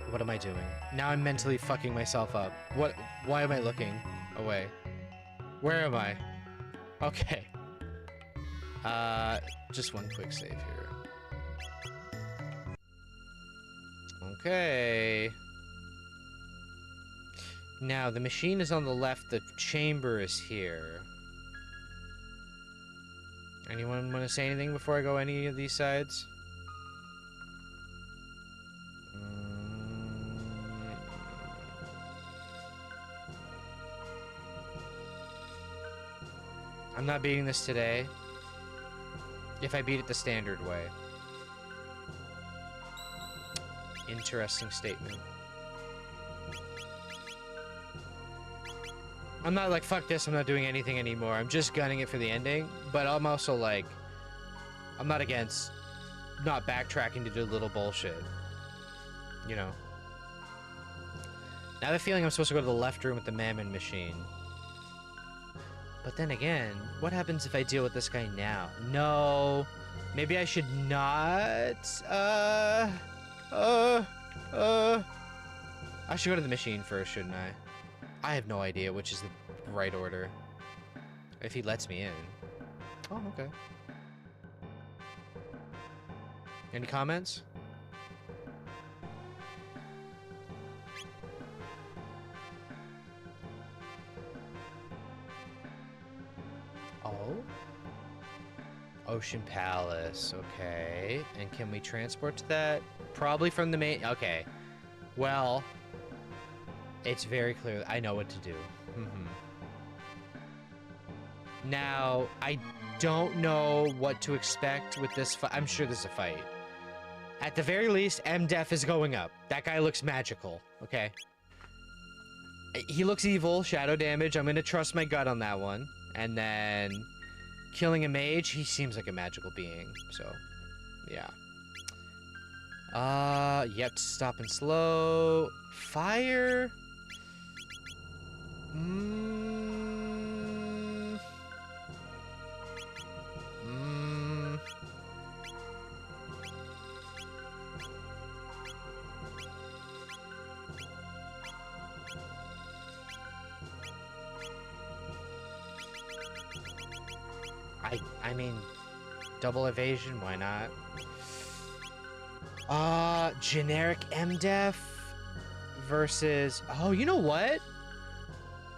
What am I doing? Now I'm mentally fucking myself up. What? Why am I looking away? Where am I? Okay. Just one quick save here. Okay. Now, the machine is on the left, the chamber is here. Anyone want to say anything before I go any of these sides? I'm not beating this today. If I beat it the standard way. Interesting statement. I'm not like, fuck this, I'm not doing anything anymore. I'm just gunning it for the ending. But I'm also like, I'm not against not backtracking to do a little bullshit. You know. Now I have a feeling I'm supposed to go to the left room with the Mammon machine. But then again, what happens if I deal with this guy now? No. Maybe I should not. I should go to the machine first, shouldn't I? I have no idea which is the right order. If he lets me in. Oh, okay. Any comments? Oh? Ocean Palace, okay. And can we transport to that? Probably from the main... Okay. Well, it's very clear. I know what to do. Now, I don't know what to expect with this fight. I'm sure there's a fight. At the very least, MDef is going up. That guy looks magical, okay? He looks evil, shadow damage. I'm going to trust my gut on that one. And then killing a mage, he seems like a magical being. So, yeah. Yep, stop and slow. Fire? I mean, double evasion, why not? Generic MDef versus... Oh, you know what?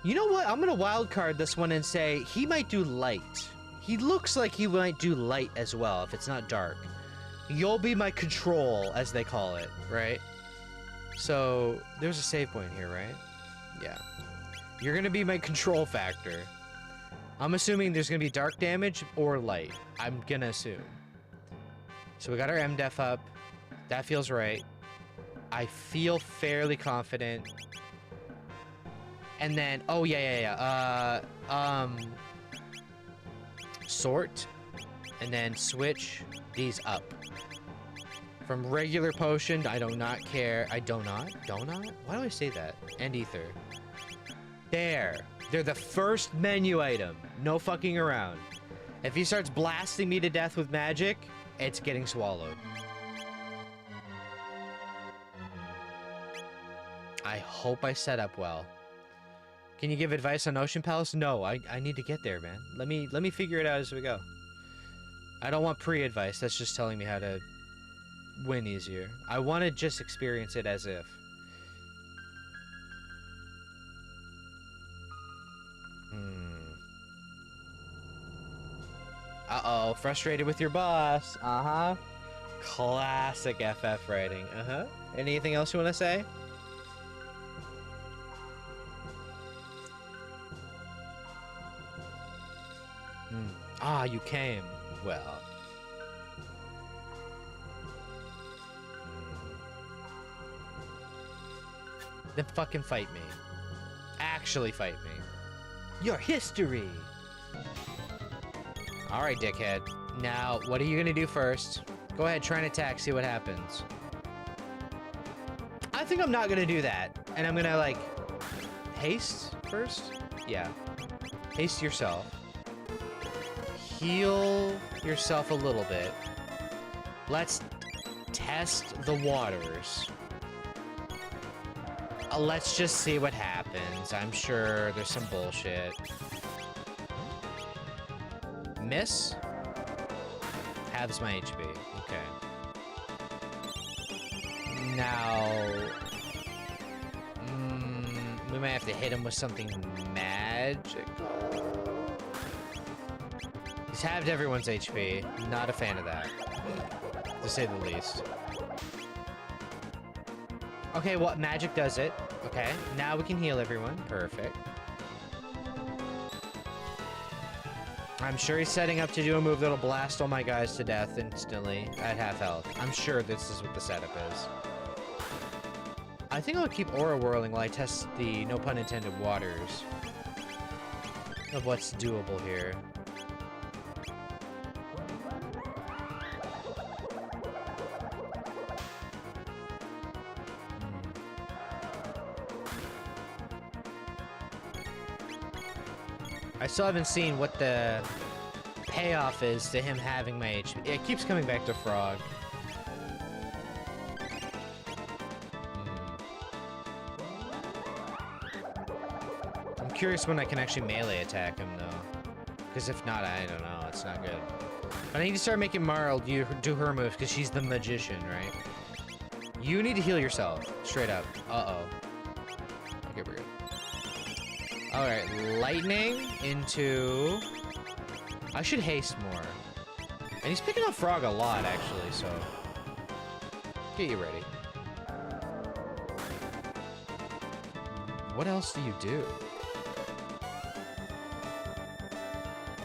You know what? I'm gonna wildcard this one and say he might do light. He looks like he might do light as well, if it's not dark. You'll be my control, as they call it, right? So, there's a save point here, right? Yeah. You're gonna be my control factor. I'm assuming there's gonna be dark damage or light. I'm gonna assume. So we got our MDef up. That feels right. I feel fairly confident. And then, oh yeah. Sort. And then switch these up. From regular potion, I do not care. I do not? Why do I say that? And ether. There. They're the first menu item. No fucking around. If he starts blasting me to death with magic, it's getting swallowed. I hope I set up well. Can you give advice on Ocean Palace? No, I need to get there, man. Let me figure it out as we go. I don't want pre-advice. That's just telling me how to win easier. I want to just experience it as if. Uh-oh, frustrated with your boss. Uh-huh. Classic FF writing. Uh-huh. Anything else you want to say? Ah, you came. Well. Then fucking fight me. Actually fight me. Your history! Alright, dickhead. Now, what are you gonna do first? Go ahead, try and attack, see what happens. I think I'm not gonna do that. And I'm gonna, like, haste first? Yeah. Haste yourself. Heal yourself a little bit. Let's test the waters. Let's just see what happens. I'm sure there's some bullshit. Miss? Halves my HP. Okay. Now... we might have to hit him with something magical. He's halved everyone's HP. Not a fan of that. To say the least. Okay, well, magic does it. Okay, now we can heal everyone. Perfect. I'm sure he's setting up to do a move that'll blast all my guys to death instantly at half health. I'm sure this is what the setup is. I think I'll keep aura whirling while I test the, no pun intended, waters of what's doable here. I still haven't seen what the payoff is to him having my HP. It keeps coming back to Frog. I'm curious when I can actually melee attack him, though. Because if not, I don't know. It's not good. But I need to start making Marl do her moves, because she's the magician, right? You need to heal yourself. Straight up. Uh-oh. Okay, we're good. Alright, lightning into... I should haste more. And he's picking up Frog a lot, actually, so... Get you ready. What else do you do?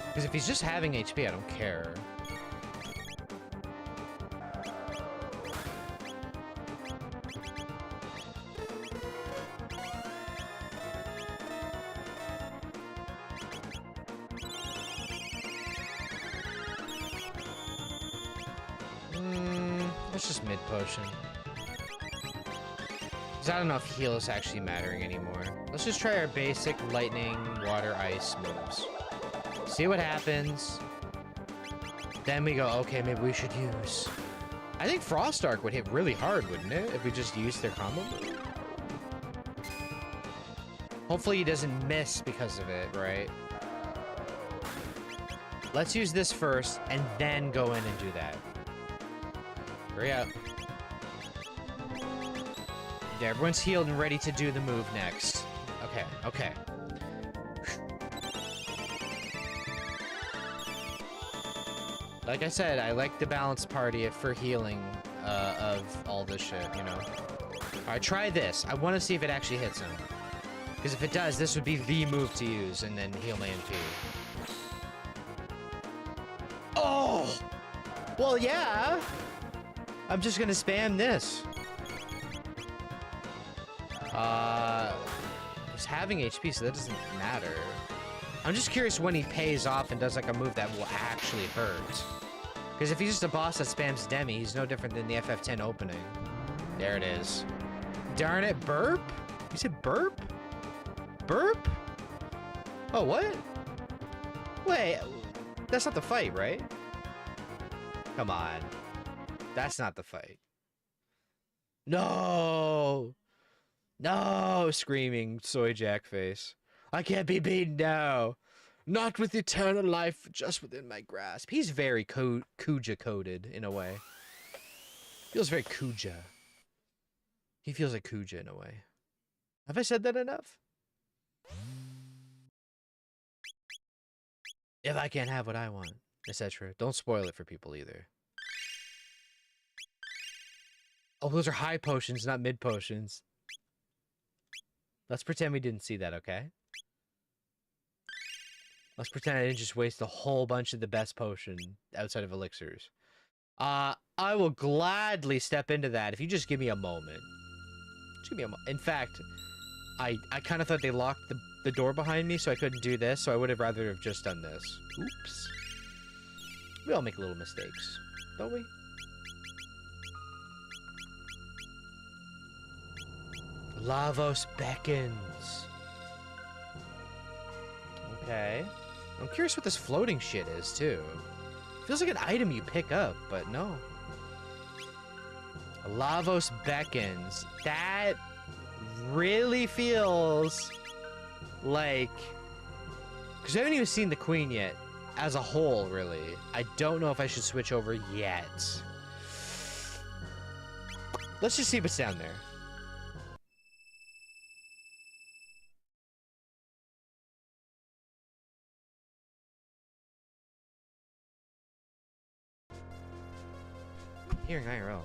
Because if he's just having HP, I don't care. Let's just mid potion. Because I don't know if heal is actually mattering anymore. Let's just try our basic lightning, water, ice moves. See what happens. Then we go, okay, maybe we should use... I think Frost Arc would hit really hard, wouldn't it? If we just used their combo move? Hopefully he doesn't miss because of it, right? Let's use this first, and then go in and do that. Hurry up. Yeah, everyone's healed and ready to do the move next. Okay, okay. Like I said, I like the balance party for healing of all this shit, you know? Alright, try this. I want to see if it actually hits him. Because if it does, this would be the move to use, and then heal my MP. Oh! Well, yeah! I'm just gonna spam this. He's having HP, so that doesn't matter. I'm just curious when he pays off and does like a move that will actually hurt. Because if he's just a boss that spams Demi, he's no different than the FF10 opening. There it is. Darn it, burp? You said burp? Burp? Oh, what? Wait, that's not the fight, right? Come on. That's not the fight. No! No! Screaming soy jack face. I can't be beaten now. Not with eternal life just within my grasp. He's very Kuja coded in a way. Feels very Kuja. He feels like Kuja in a way. Have I said that enough? If I can't have what I want, etc. Don't spoil it for people either. Oh, those are high potions, not mid potions. Let's pretend we didn't see that, okay? Let's pretend I didn't just waste a whole bunch of the best potion outside of elixirs. I will gladly step into that if you just give me a moment. Just give me a moment. In fact, I kind of thought they locked the door behind me, so I couldn't do this, so I would have rather have just done this. Oops. We all make little mistakes, don't we? Lavos beckons. Okay. I'm curious what this floating shit is, too. Feels like an item you pick up, but no. Lavos beckons. That really feels like... Because I haven't even seen the queen yet. As a whole, really. I don't know if I should switch over yet. Let's just see what's down there. Hearing IRL.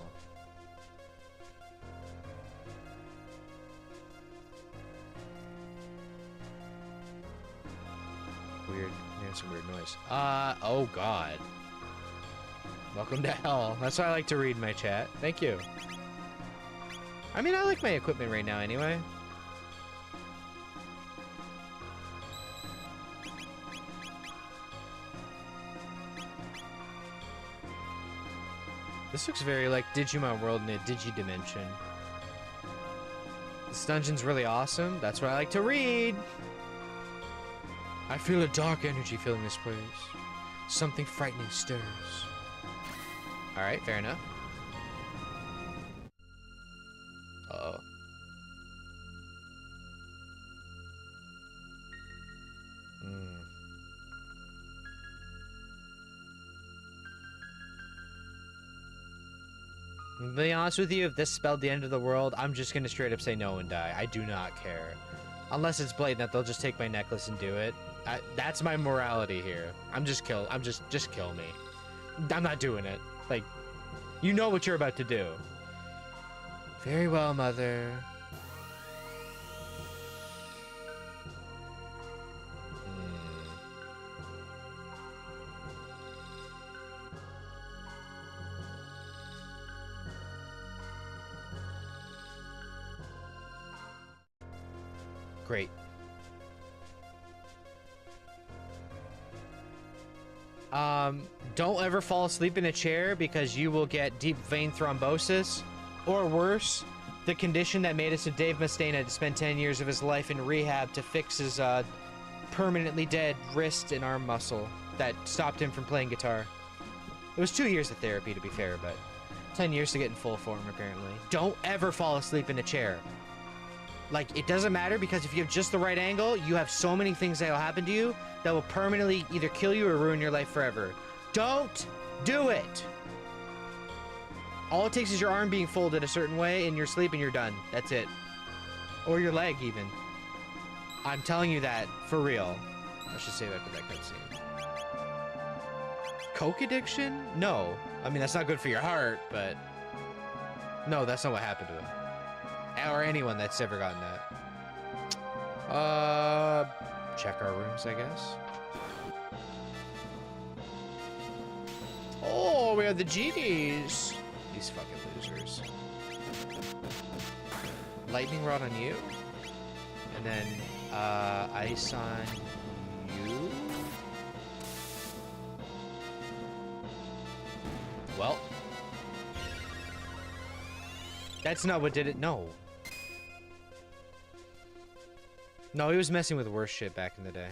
Weird. Hearing some weird noise. Oh god. Welcome to hell. That's what I like to read in my chat. Thank you. I mean, I like my equipment right now anyway. This looks very like Digimon World in a Digidimension. This dungeon's really awesome. That's what I like to read. I feel a dark energy filling this place. Something frightening stirs. Alright, fair enough. Uh-oh. To be honest with you, if this spelled the end of the world, I'm just gonna straight up say no and die. I do not care. Unless it's blatant that they'll just take my necklace and do it. That's my morality here. Just kill me. I'm not doing it. Like, you know what you're about to do. Very well, mother. Great. Don't ever fall asleep in a chair because you will get deep vein thrombosis, or worse, the condition that made it so Dave Mustaine had to spend 10 years of his life in rehab to fix his permanently dead wrist and arm muscle that stopped him from playing guitar. It was 2 years of therapy, to be fair, but 10 years to get in full form, apparently. Don't ever fall asleep in a chair. Like, it doesn't matter, because if you have just the right angle, you have so many things that will happen to you that will permanently either kill you or ruin your life forever. Don't do it! All it takes is your arm being folded a certain way in your sleep and you're done. That's it. Or your leg, even. I'm telling you that, for real. I should save after that cutscene. Coke addiction? No. I mean, that's not good for your heart, but... No, that's not what happened to him. Or anyone that's ever gotten that. Check our rooms, I guess. Oh, we have the genies. These fucking losers. Lightning rod on you. And then, ice on you. Well. That's not what did it. No. No, he was messing with worse shit back in the day.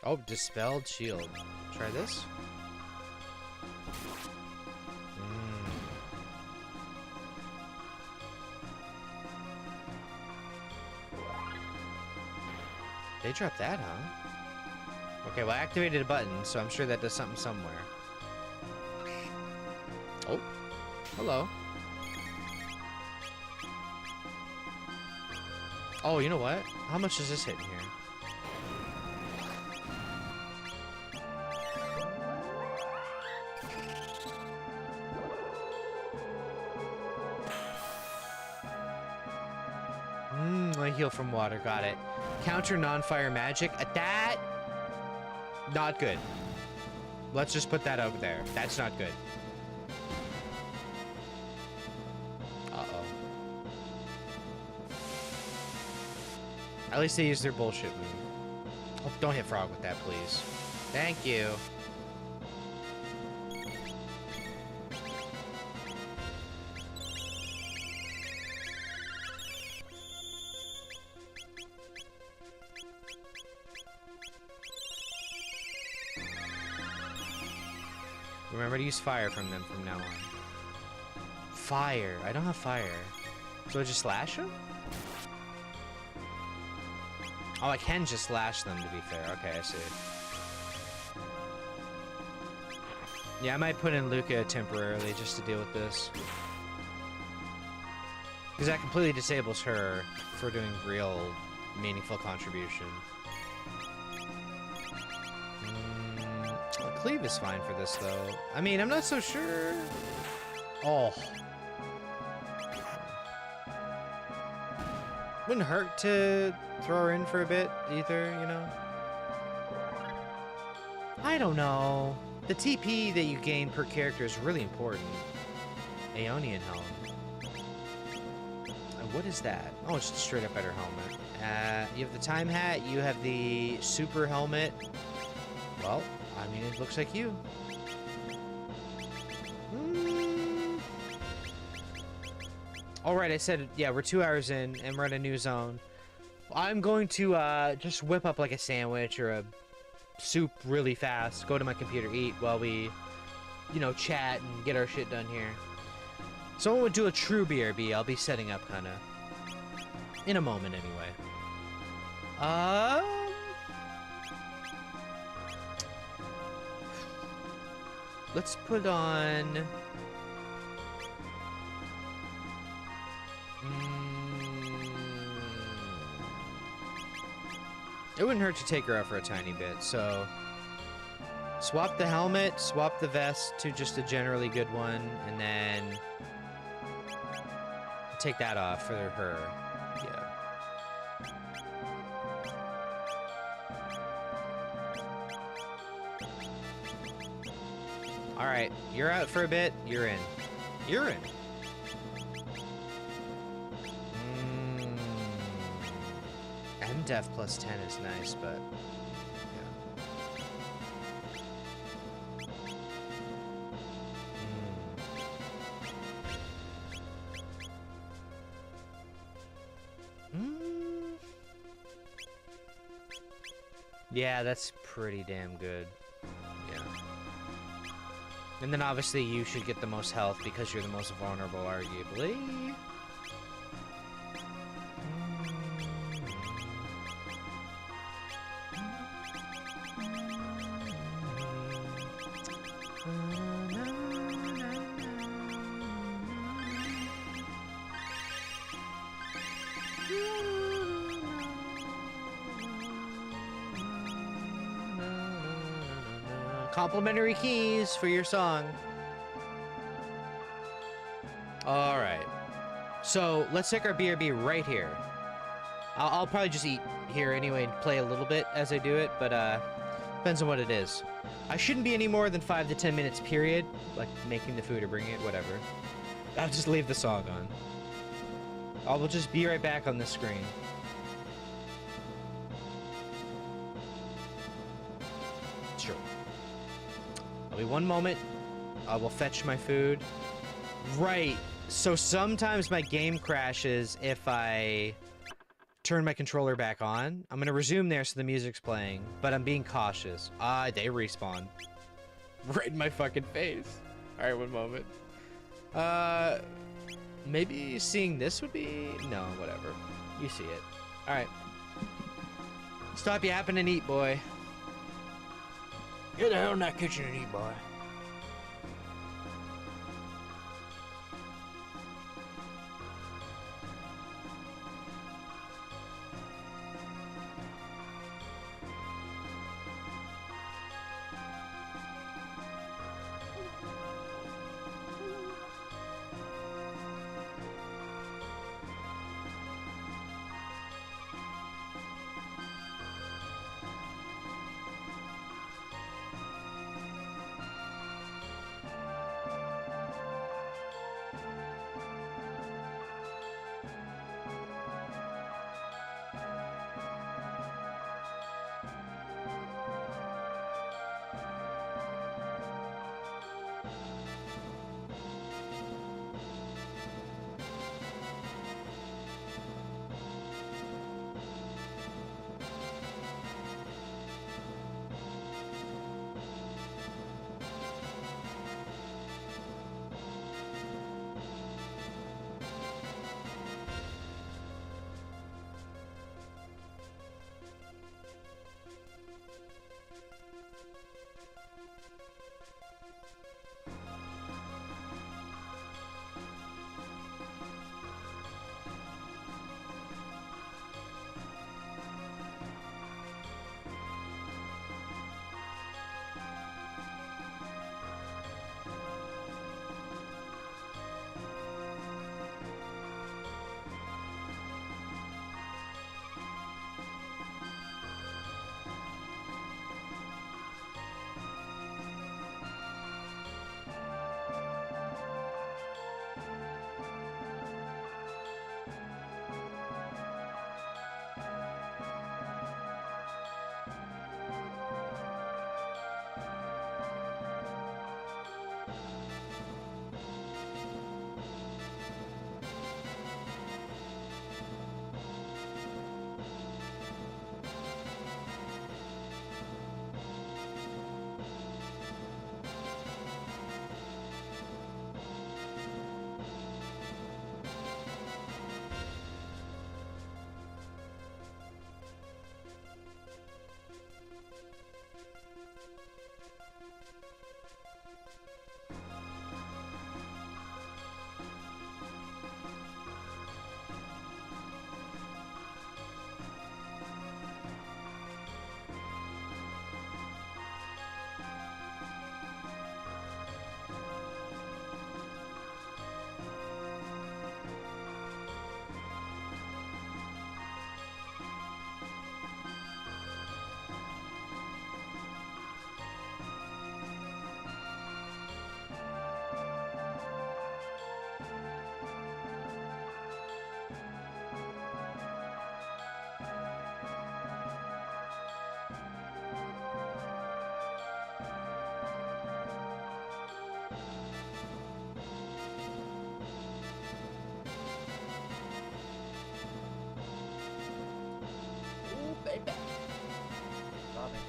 Oh, dispelled shield. Try this. They dropped that, huh? Okay, well, I activated a button, so I'm sure that does something somewhere. Oh. Hello. Oh, you know what? How much does this hit in here? I heal from water. Got it. Counter non-fire magic. That... Not good. Let's just put that over there. That's not good. Uh-oh. At least they used their bullshit move. Oh, don't hit Frog with that, please. Thank you. Remember to use fire from them from now on. Fire. I don't have fire. So I just slash them? Oh, I can just slash them, to be fair. Okay, I see. Yeah, I might put in Luca temporarily just to deal with this. Because that completely disables her for doing real meaningful contribution. Cleave is fine for this, though. I mean, I'm not so sure. Oh. Wouldn't hurt to throw her in for a bit, either, you know? I don't know. The TP that you gain per character is really important. Aeonian Helm. What is that? Oh, it's just straight up better helmet. You have the Time Hat, you have the Super Helmet. Well, I mean, it looks like you. All right, I said, yeah, we're 2 hours in, and we're in a new zone. I'm going to just whip up like a sandwich or a soup really fast, go to my computer, eat while we, you know, chat and get our shit done here. Someone would do a true BRB. I'll be setting up kind of in a moment anyway. Let's put on... It wouldn't hurt to take her out for a tiny bit, so... Swap the helmet, swap the vest to just a generally good one, and then... Take that off for her. Yeah. Alright, you're out for a bit, you're in. You're in. MDef plus 10 is nice, but... Yeah, that's pretty damn good. Yeah. And then obviously you should get the most health because you're the most vulnerable, arguably. Complimentary keys for your song. All right. So let's take our BRB right here. I'll probably just eat here anyway and play a little bit as I do it, but depends on what it is. I shouldn't be any more than 5 to 10 minutes period, like making the food or bringing it, whatever. I'll just leave the song on. I will just be right back on this screen. Sure. I'll be one moment. I will fetch my food. Right. So sometimes my game crashes if I turn my controller back on. I'm gonna resume there so the music's playing, but I'm being cautious. They respawn. Right in my fucking face. Alright, one moment. Maybe seeing this would be... No, whatever. You see it. Alright. Stop yapping and eat, boy. Get the hell in that kitchen and eat, boy.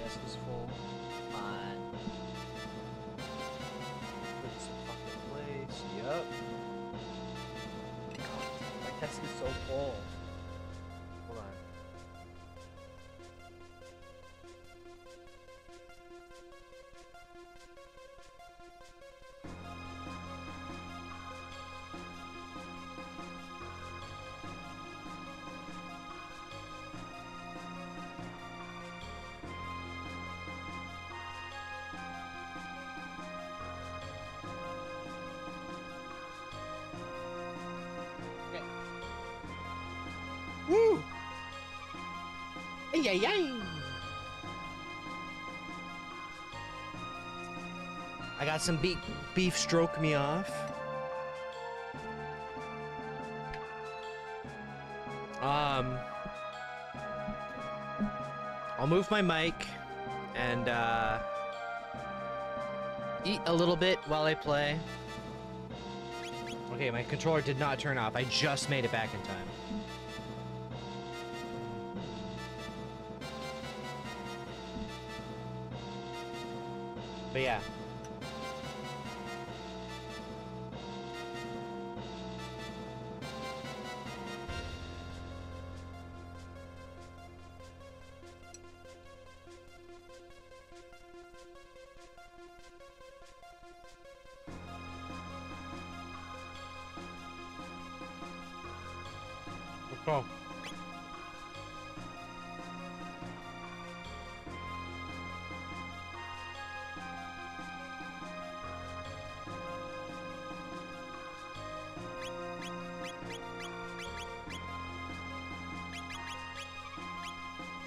desk is full. Fine. Put some fucking place. Yup. My desk is so full. Hold on. Ay, ay, ay. I got some beef stroke me off. I'll move my mic and eat a little bit while I play. Okay, my controller did not turn off. I just made it back in time. But yeah. Oh.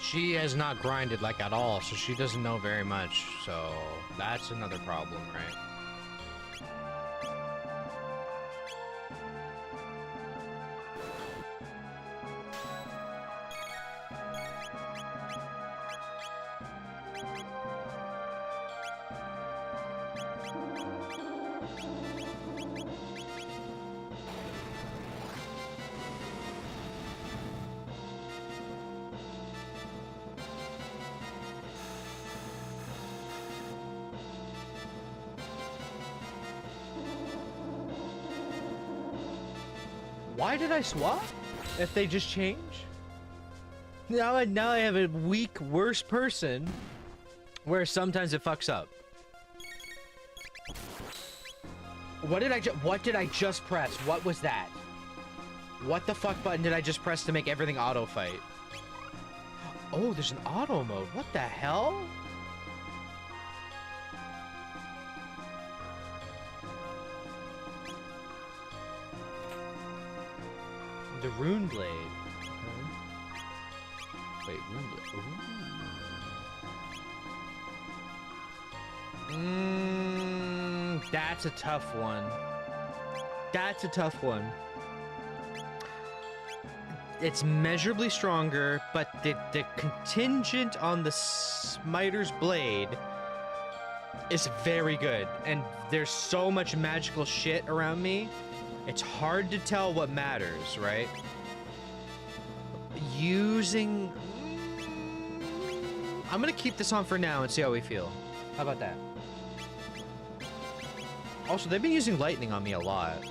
She has not grinded like at all, so she doesn't know very much. So that's another problem, right? Why did I swap? If they just change? Now I have a weak, worse person where sometimes it fucks up. What did I just press? What was that? What the fuck button did I just press to make everything auto fight? Oh, there's an auto mode. What the hell? The rune blade. Wait, rune blade. That's a tough one. That's a tough one. It's measurably stronger, but the contingent on the smiter's blade is very good. And there's so much magical shit around me. It's hard to tell what matters, right? Using... I'm gonna keep this on for now and see how we feel. How about that? Also, they've been using lightning on me a lot.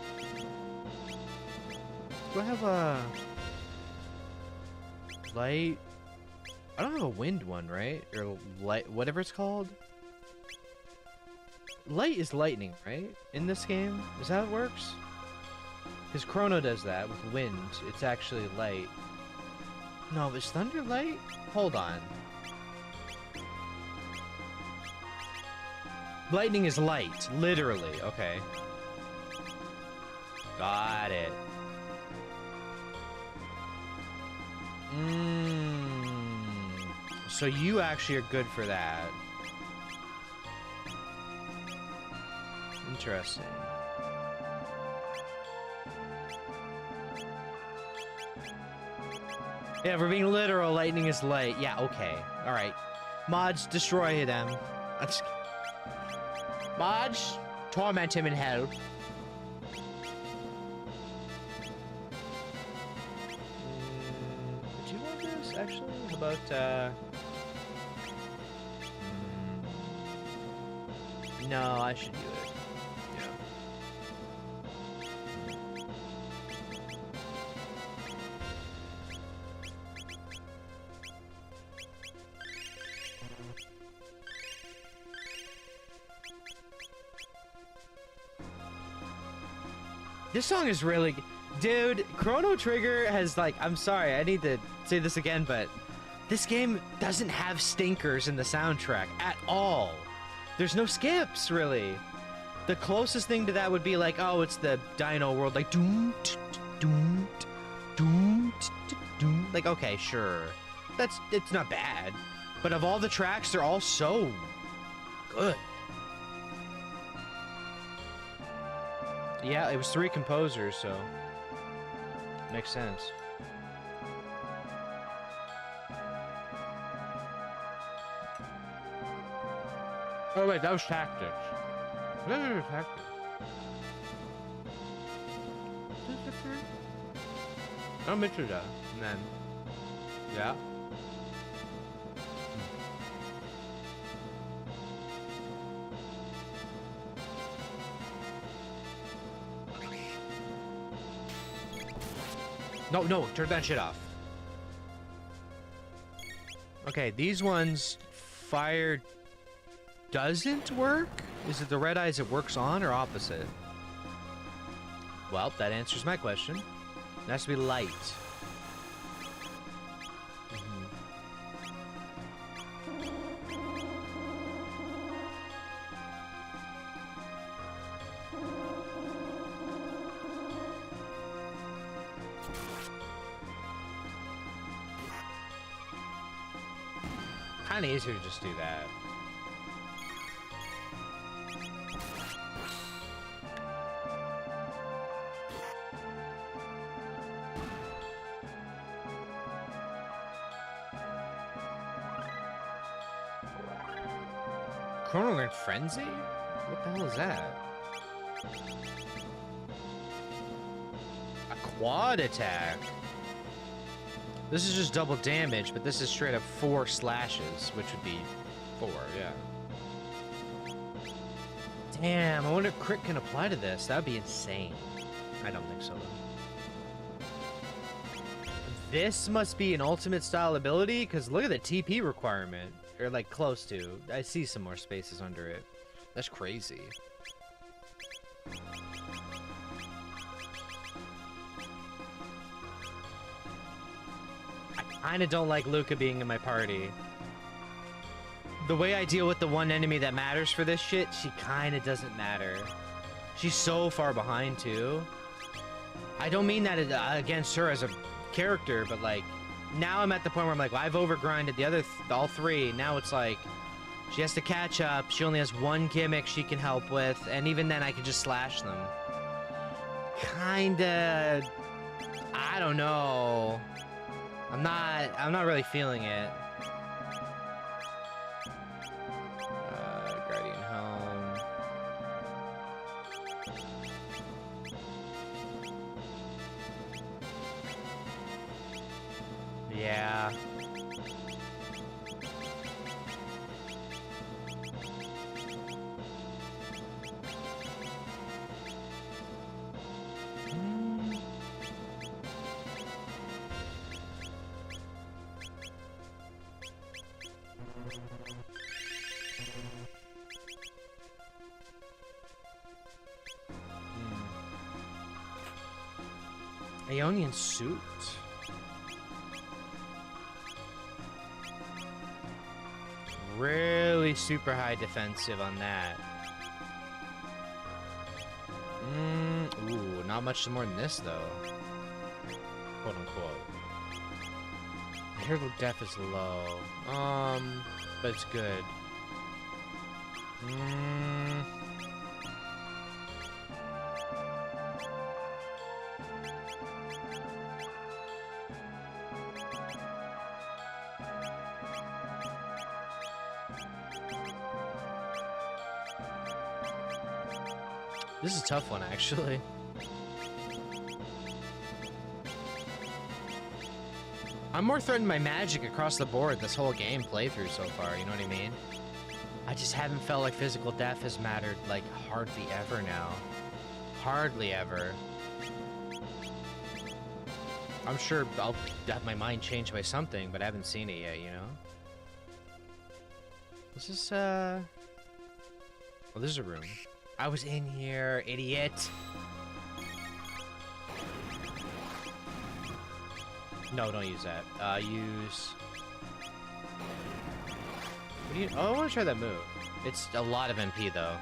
Do I have a... light? I don't have a wind one, right? Or light... whatever it's called? Light is lightning, right? In this game? Is that how it works? Because Chrono does that with wind. It's actually light. No, is thunder light? Hold on. Lightning is light, literally. Okay. Got it. So you actually are good for that. Interesting. Yeah, if we're being literal, lightning is light. Yeah, okay. Alright. Mods, destroy them. Mods, torment him in hell. Do you want this, actually? How about, No, I should do it. Yeah. This song is really... Dude, Chrono Trigger has, like... I'm sorry, I need to say this again, but... This game doesn't have stinkers in the soundtrack at all. There's no skips, really. The closest thing to that would be like, oh, it's the Dino World, like... Doom, doom, doom, doom. Like, okay, sure. it's not bad. But of all the tracks, they're all so good. Yeah, it was 3 composers, so makes sense. Oh wait, that was Tactics. That was Tactics. I'll mention that. And then, yeah. No, turn that shit off. Okay, these ones, fire doesn't work? Is it the red eyes it works on or opposite? Well, that answers my question. It has to be light. Kind of easier to just do that. Chrono Trigger Frenzy? What the hell is that? A quad attack. This is just double damage, but this is straight up 4 slashes, which would be 4, yeah. Damn, I wonder if crit can apply to this. That would be insane. I don't think so, though. This must be an ultimate style ability, because look at the TP requirement. Or, like, close to. I see some more spaces under it. That's crazy. I kinda don't like Luca being in my party. The way I deal with the one enemy that matters for this shit, she kinda doesn't matter. She's so far behind, too. I don't mean that against her as a character, but, like, now I'm at the point where I'm like, well, I've overgrinded the all 3. Now it's like, she has to catch up. She only has 1 gimmick she can help with, and even then I can just slash them. Kinda... I don't know. I'm not really feeling it. Guardian Home. Yeah. Aeonian suit. Really super high defensive on that. Ooh, not much more than this though. Quote unquote. Hero def is low. But it's good. This is a tough one, actually. I'm more threatened by magic across the board this whole game playthrough so far, you know what I mean? I just haven't felt like physical death has mattered, like, hardly ever now. Hardly ever. I'm sure I'll have my mind changed by something, but I haven't seen it yet, you know? This is, Oh, there's a room. I was in here, idiot. No, don't use that. Use... What do you... Oh, I want to try that move. It's a lot of MP, though.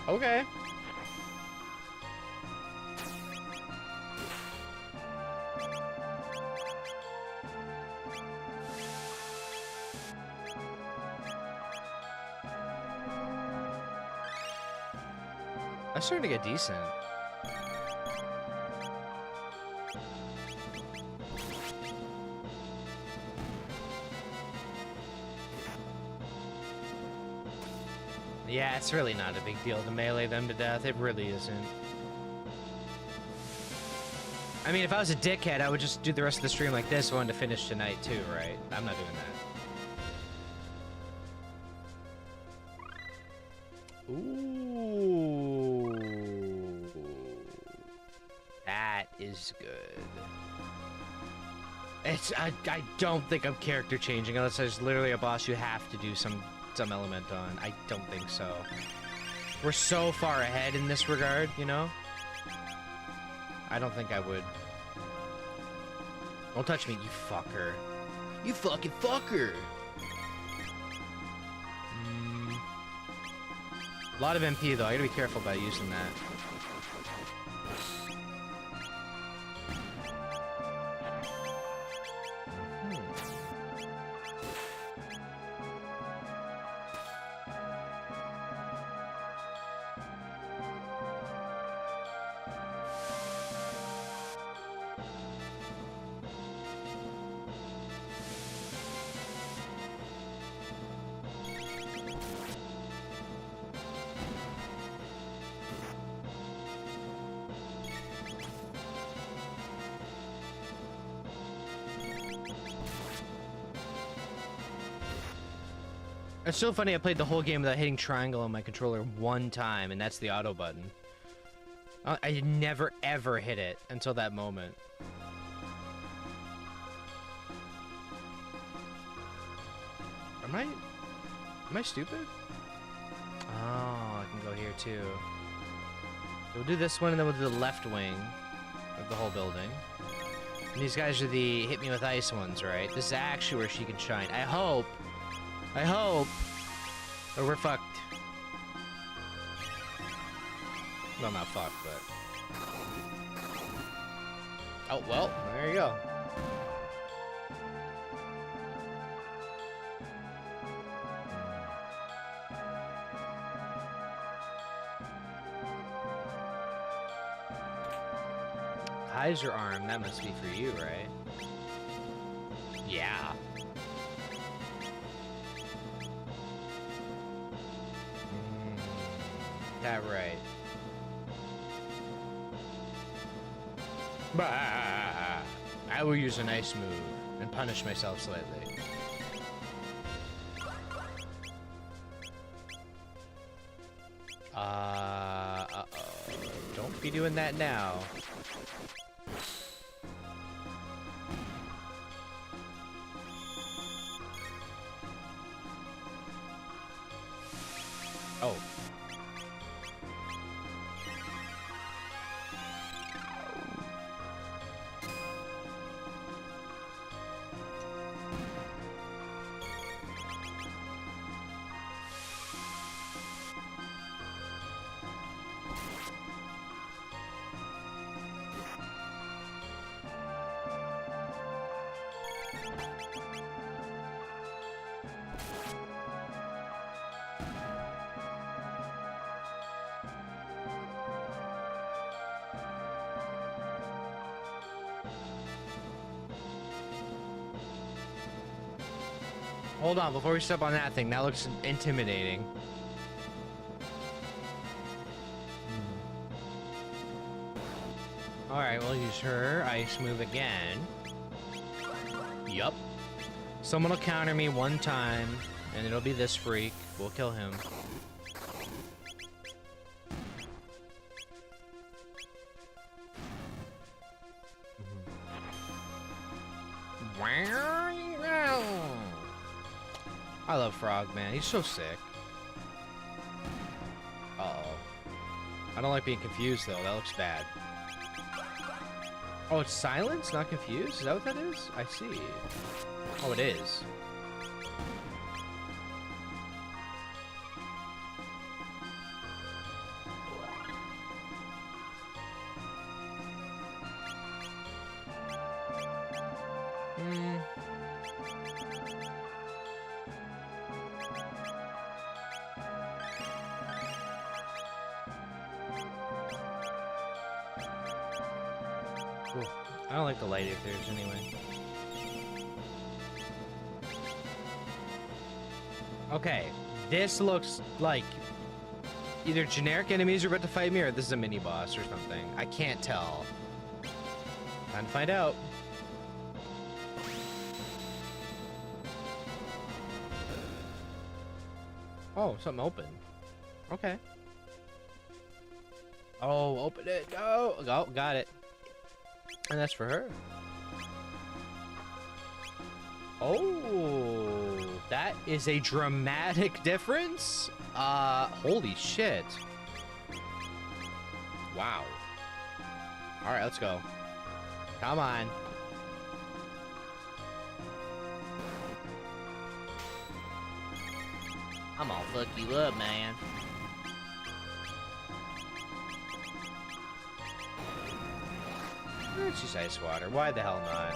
Okay. I'm starting to get decent. Yeah, it's really not a big deal to melee them to death. It really isn't. I mean, if I was a dickhead, I would just do the rest of the stream like this one to finish tonight too, right? I'm not doing that. Ooh. That is good. I don't think I'm character changing unless there's literally a boss you have to do some element on. I don't think so. We're so far ahead in this regard, you know? I don't think I would. Don't touch me, you fucker. You fucking fucker! A lot of MP though, I gotta be careful about using that. It's so funny, I played the whole game without hitting triangle on my controller one time, and that's the auto button. I never ever hit it until that moment. Am I stupid? Oh, I can go here too. We'll do this one and then we'll do the left wing of the whole building. And these guys are the hit me with ice ones, right? This is actually where she can shine. I hope. Or we're fucked. Well, not fucked, but... Oh, well, there you go. Kaiser arm, that must be for you, right? Yeah. That right. Bah! I will use a nice move and punish myself slightly. Uh-oh. Don't be doing that now. Oh. Hold on, before we step on that thing, that looks intimidating. Alright, we'll use her ice move again. Yup. Someone will counter me one time, and it'll be this freak. We'll kill him. I love Frog, man. He's so sick. Uh-oh. I don't like being confused, though. That looks bad. Oh, it's silence, not confused? Is that what that is? I see. Oh, it is. Cool. I don't like the light aethers anyway. Okay, this looks like either generic enemies are about to fight me or this is a mini boss or something. I can't tell. Time to find out. Oh, something open. Okay. Oh, open it. No. Oh, got it. And that's for her. Oh, that is a dramatic difference. Holy shit. Wow. All right, let's go. Come on. I'm gonna fuck you up, man. It's just ice water. Why the hell not?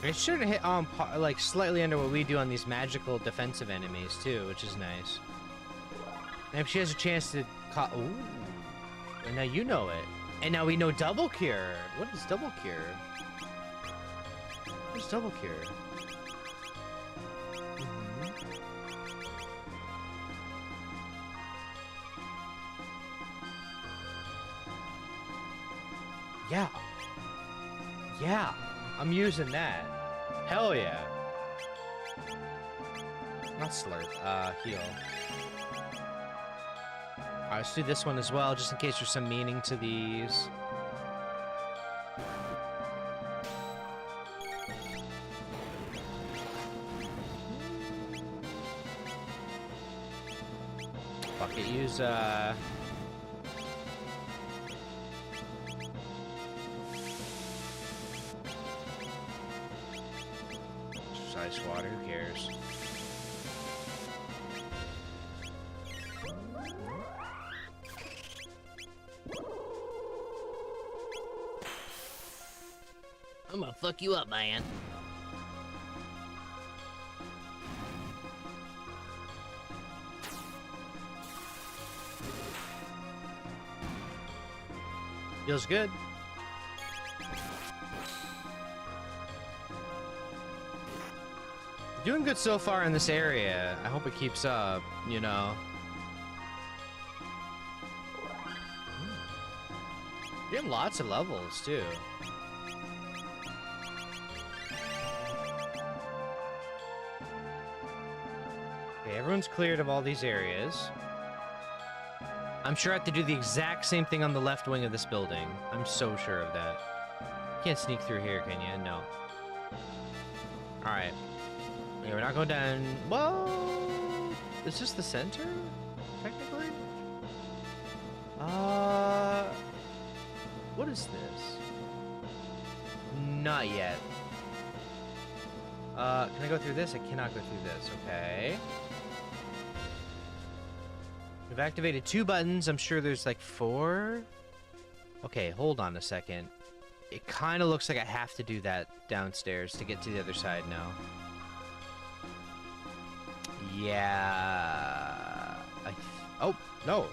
It should have hit on like slightly under what we do on these magical defensive enemies too, which is nice. And if she has a chance to ooh. And now you know it. And now we know double cure. What is double cure? What is double cure? Yeah. Yeah. I'm using that. Hell yeah. Not slurp. Heal. Alright, let's do this one as well, just in case there's some meaning to these. Fuck it, use, ice water, who cares? I'm gonna fuck you up, man. Feels good. Doing good so far in this area. I hope it keeps up, you know. You're getting lots of levels, too. Okay, everyone's cleared of all these areas. I'm sure I have to do the exact same thing on the left wing of this building. I'm so sure of that. You can't sneak through here, can you? No. Alright. Yeah, we're not going down. Well, is this the center? Technically? What is this? Not yet. Can I go through this? I cannot go through this. Okay. We've activated 2 buttons. I'm sure there's like 4. Okay, hold on a second. It kind of looks like I have to do that downstairs to get to the other side now. Yeah. Oh, no.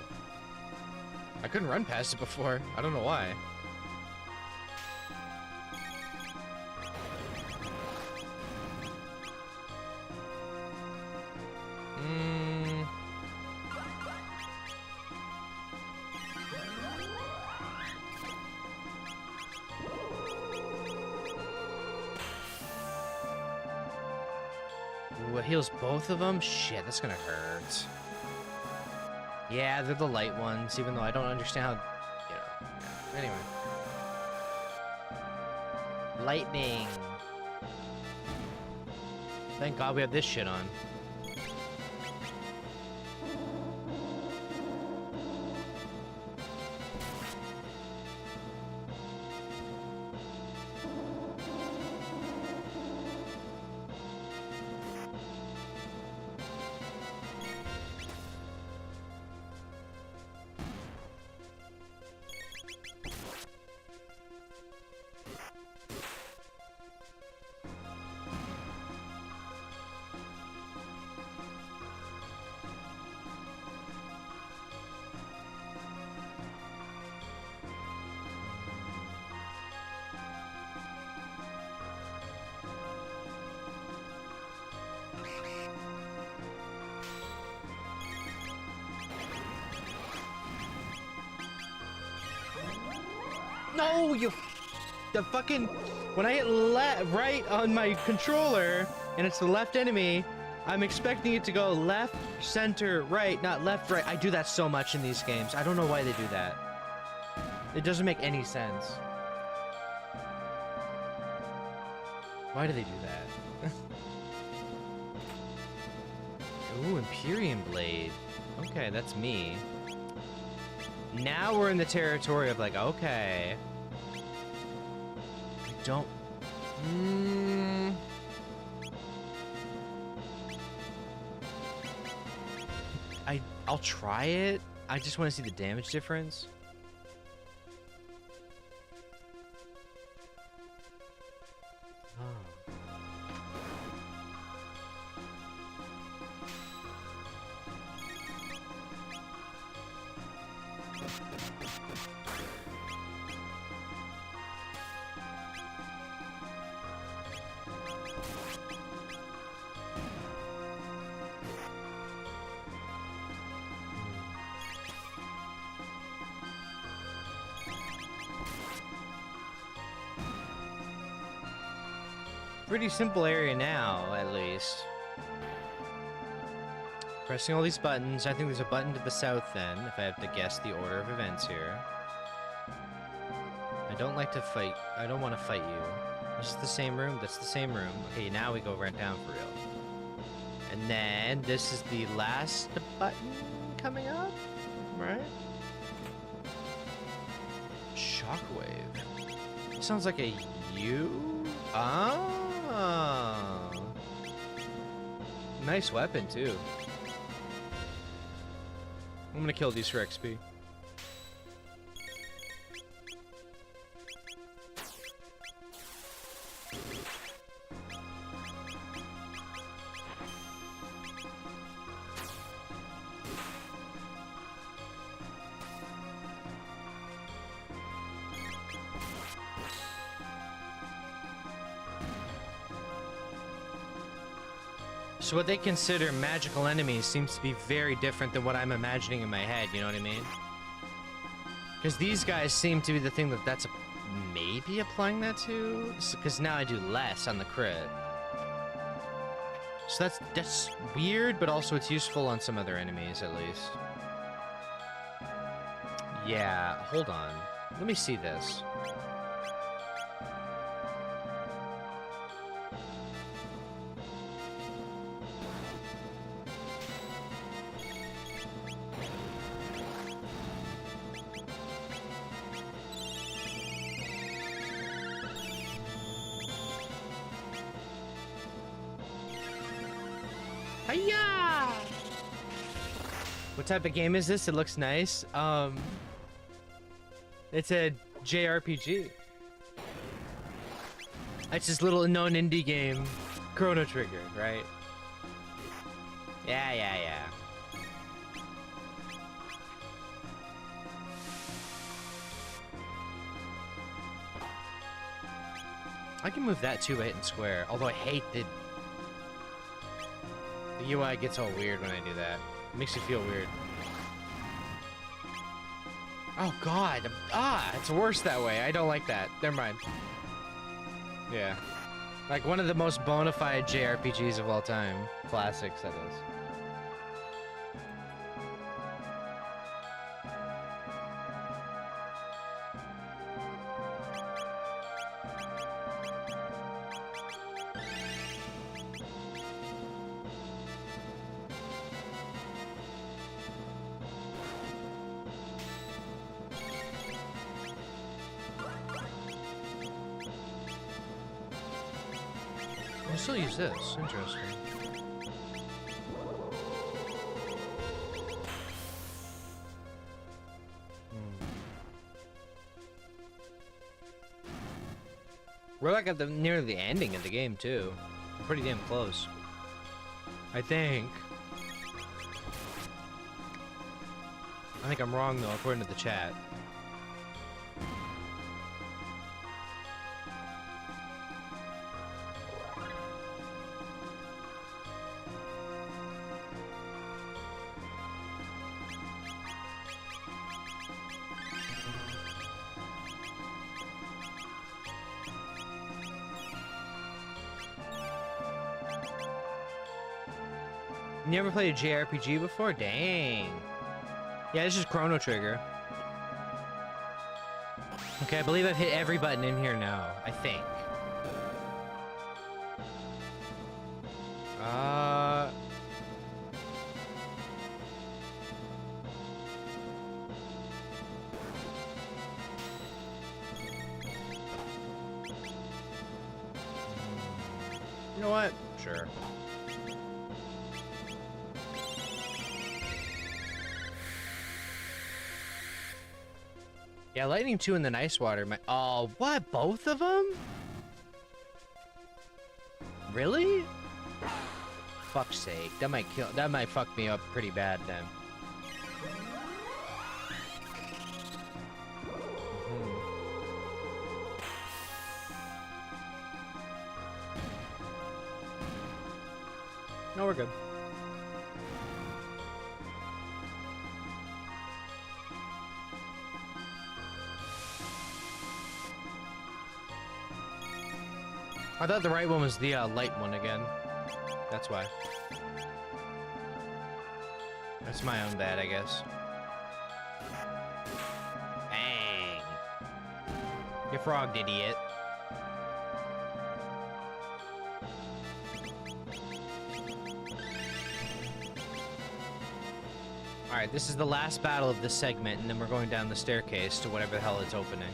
I couldn't run past it before. I don't know why. what heals both of them? Shit, that's gonna hurt. Yeah, they're the light ones, even though I don't understand how, you know. Anyway. Lightning. Thank God we have this shit on. No, you... The fucking... When I hit right on my controller, and it's the left enemy, I'm expecting it to go left, center, right, not left, right. I do that so much in these games. I don't know why they do that. It doesn't make any sense. Why do they do that? Ooh, Empyrean Blade. Okay, that's me. Now we're in the territory of like, okay. I don't... I'll try it. I just want to see the damage difference. Oh. Pretty simple area now, at least. Pressing all these buttons. I think there's a button to the south then, if I have to guess the order of events here. I don't like to fight. I don't want to fight you. This is the same room. That's the same room. Okay, now we go right down for real. And then this is the last button coming up, right? Shockwave. Sounds like a U? Ah. Nice weapon, too. I'm gonna kill these for XP. So what they consider magical enemies seems to be very different than what I'm imagining in my head, you know what I mean? Because these guys seem to be the thing that's maybe applying that to? Because now I do less on the crit. So that's weird, but also it's useful on some other enemies, at least. Yeah, hold on. Let me see this. Hiya! What type of game is this? It looks nice. It's a JRPG. It's this little known indie game, Chrono Trigger, right? Yeah. I can move that too by hitting square, although I hate the UI gets all weird when I do that. It makes you feel weird. Oh god, it's worse that way. I don't like that. Never mind. Yeah. Like one of the most bona fide JRPGs of all time. Classics, that is. I'll still use this. Interesting. We're like at near the ending of the game too. We're pretty damn close. I think I'm wrong though, according to the chat. You never played a JRPG before? Dang. Yeah, this is Chrono Trigger. Okay, I believe I've hit every button in here now. I think. You know what? Sure. Yeah, Lightning 2 in the Nice Water. Oh, what? Both of them? Really? Fuck's sake. That might fuck me up pretty bad then. No, we're good. I thought the right one was the light one again. That's why. That's my own bad, I guess. Bang! You frogged, idiot. Alright, this is the last battle of this segment, and then we're going down the staircase to whatever the hell it's opening.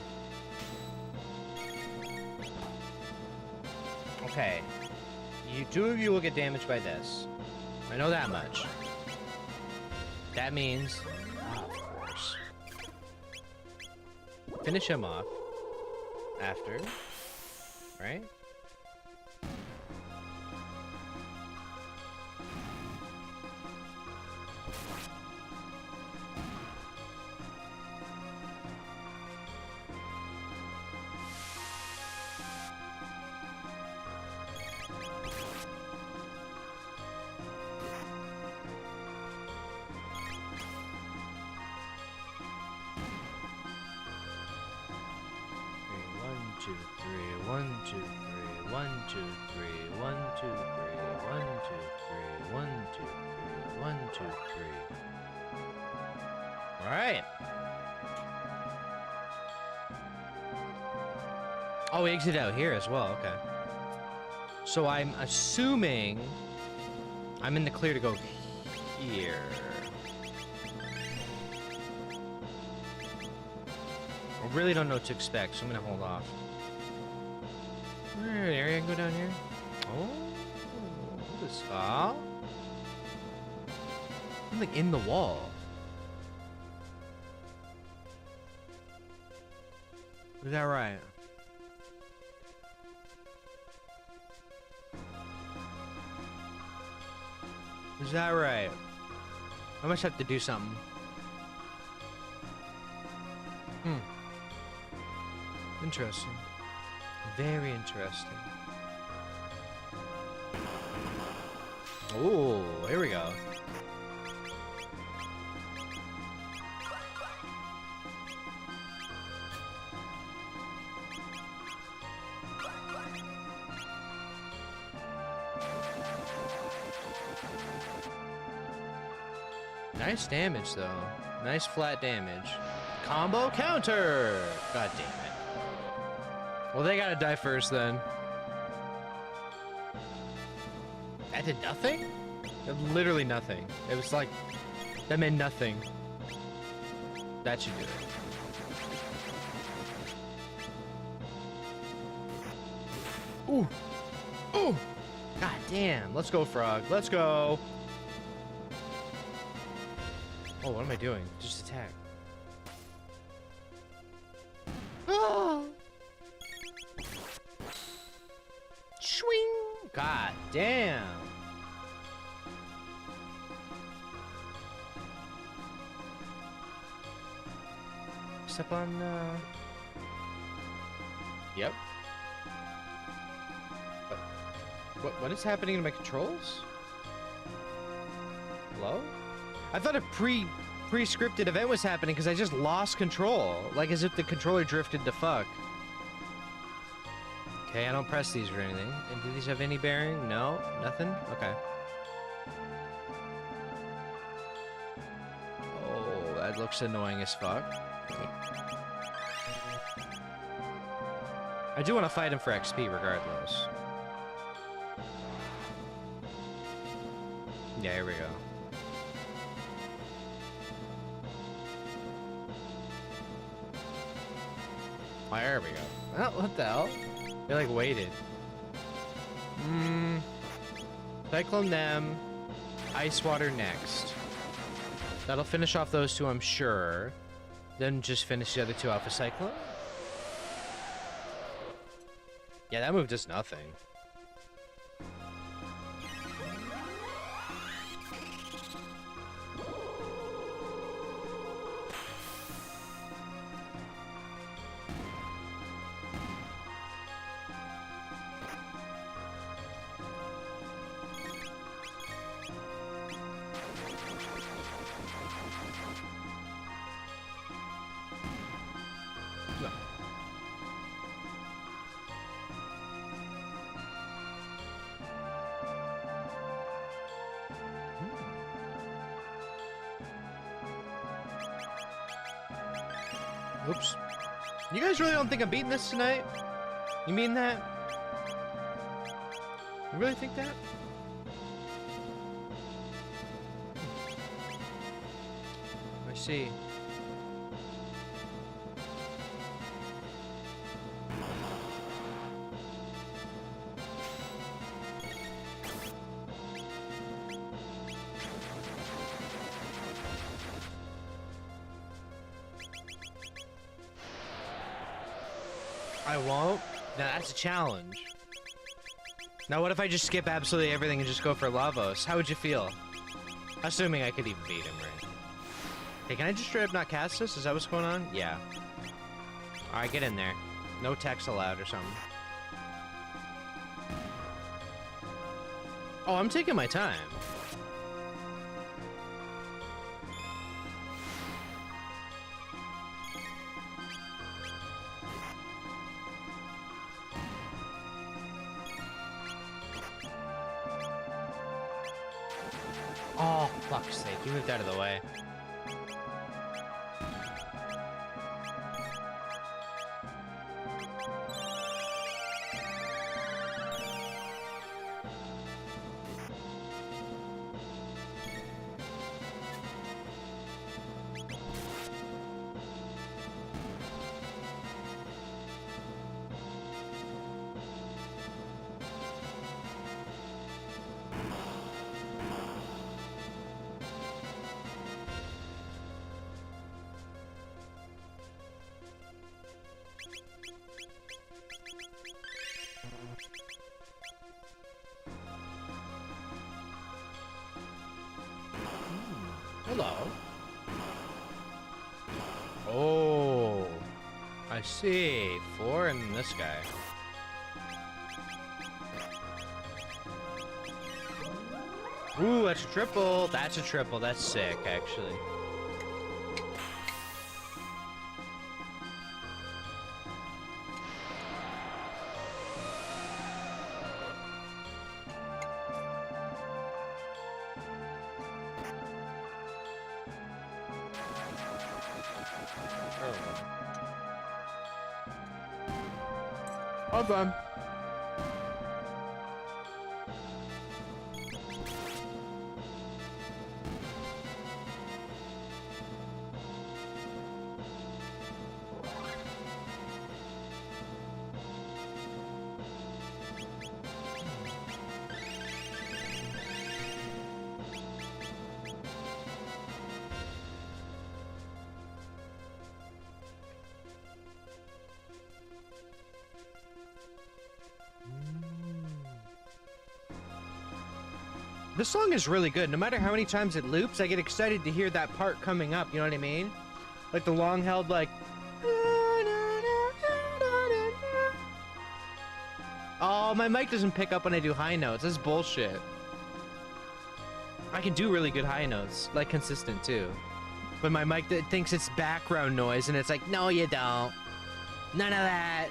Okay. Two of you will get damaged by this. I know that much. That means... Oh, of course. Finish him off. After. Right? Oh, we exit out here as well, okay. So I'm assuming I'm in the clear to go here. I really don't know what to expect, so I'm gonna hold off. Area can go down here. Oh, this something in the wall. Is that right? Is that right? I must have to do something. Interesting. Very interesting. Oh, here we go. Nice damage, though. Nice flat damage. Combo counter! God damn it. Well, they gotta die first, then. That did nothing? Literally nothing. It was like... That meant nothing. That should do it. Ooh! Ooh! God damn. Let's go, Frog. Let's go! Oh, what am I doing? Just attack. Oh! Swing! God damn! Step on, Yep. What is happening to my controls? Hello? I thought a pre-scripted event was happening because I just lost control. Like as if the controller drifted to fuck. Okay, I don't press these or anything. And do these have any bearing? No? Nothing? Okay. Oh, that looks annoying as fuck. I do want to fight him for XP regardless. Yeah, here we go. Oh, there we go. Oh, what the hell? They like waited. Cyclone them. Ice water next. That'll finish off those two, I'm sure. Then just finish the other two off with Cyclone. Yeah, that move does nothing. Oops. You guys really don't think I'm beating this tonight? You mean that? You really think that? I see. I won't? Now that's a challenge. Now what if I just skip absolutely everything and just go for Lavos? How would you feel? Assuming I could even beat him, right? Hey, can I just straight up not cast this? Is that what's going on? Yeah. Alright, get in there. No text allowed or something. Oh, I'm taking my time. Oh, fuck's sake. You moved out of the way. Hello. Oh, I see. 4 and this guy. Ooh, that's a triple. That's a triple. That's sick, actually. I'm fine. This song is really good. No matter how many times it loops, I get excited to hear that part coming up. You know what I mean? Like the long held, like. Oh, my mic doesn't pick up when I do high notes. This is bullshit. I can do really good high notes, like consistent too. But my mic thinks it's background noise, and it's like, no, you don't. None of that.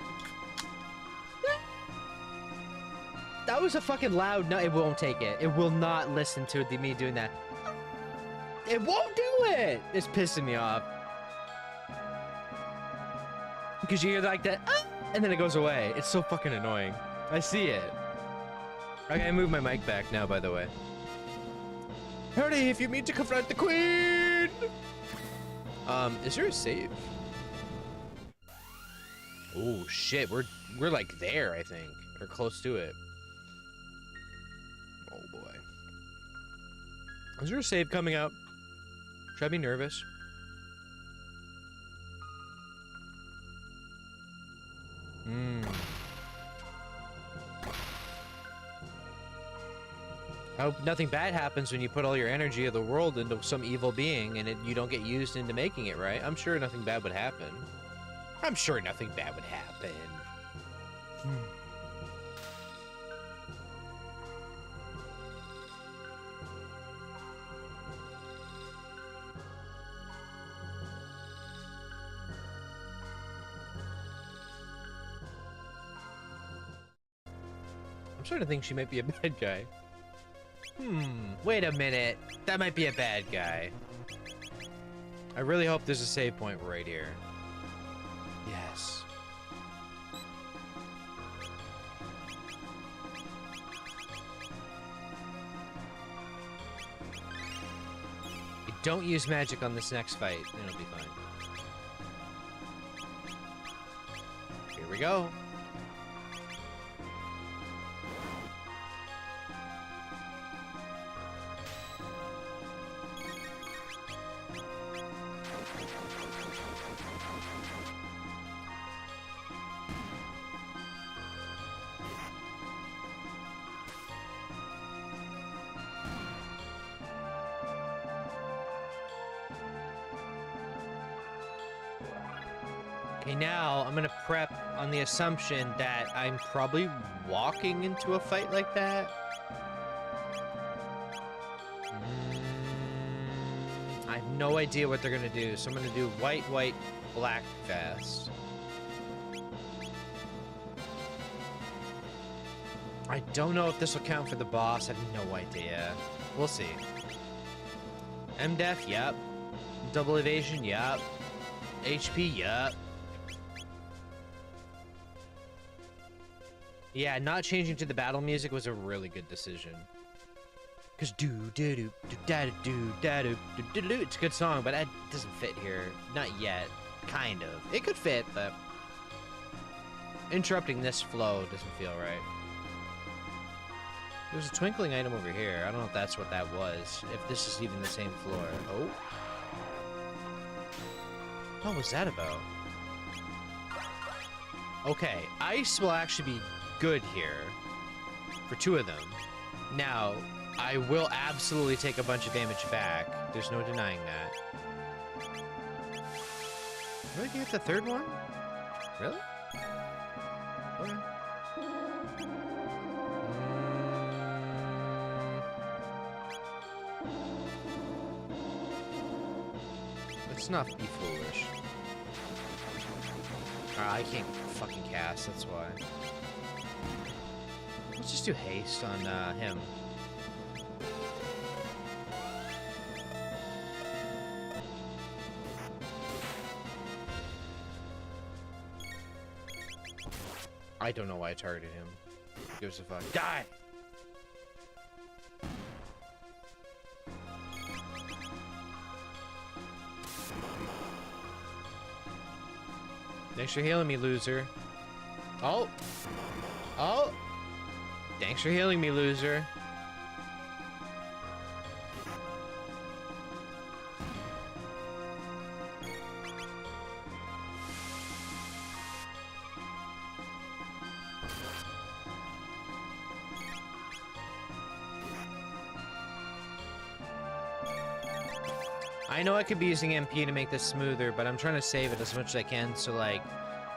That was a fucking loud no. It won't take it. It will not listen to me doing that. It won't do it. It's pissing me off. Because you hear like that, and then it goes away. It's so fucking annoying. I see it. Okay, I moved my mic back now, by the way. Howdy, if you mean to confront the queen. Is there a save? Oh shit, we're like there, I think, or close to it. Oh boy. Is there a save coming out? Should I be nervous? I hope nothing bad happens when you put all your energy of the world into some evil being and you don't get used into making it, right? I'm sure nothing bad would happen. I'm sure nothing bad would happen. I'm starting to think she might be a bad guy. Wait a minute. That might be a bad guy. I really hope there's a save point right here. Yes. Don't use magic on this next fight, and it'll be fine. Here we go. Okay, now I'm gonna prep on the assumption that I'm probably walking into a fight like that. I have no idea what they're gonna do, so I'm gonna do white, white, black fast. I don't know if this will count for the boss. I have no idea. We'll see. MDef, yep. Double evasion, yep. HP, yep. Yeah, not changing to the battle music was a really good decision. Cause it's a good song, but it doesn't fit here. Not yet. Kind of. It could fit, but interrupting this flow doesn't feel right. There's a twinkling item over here. I don't know if that's what that was. If this is even the same floor. Oh. What was that about? Okay, ice will actually be good here for two of them. Now, I will absolutely take a bunch of damage back. There's no denying that. Really? Can you get the third one? Really? Okay. Let's not be foolish. I can't fucking cast, that's why. Let's just do haste on him. I don't know why I targeted him. Who gives a fuck? Die! Thanks for healing me, loser. Oh! Oh! Thanks for healing me, loser. I know I could be using MP to make this smoother, but I'm trying to save it as much as I can, so like,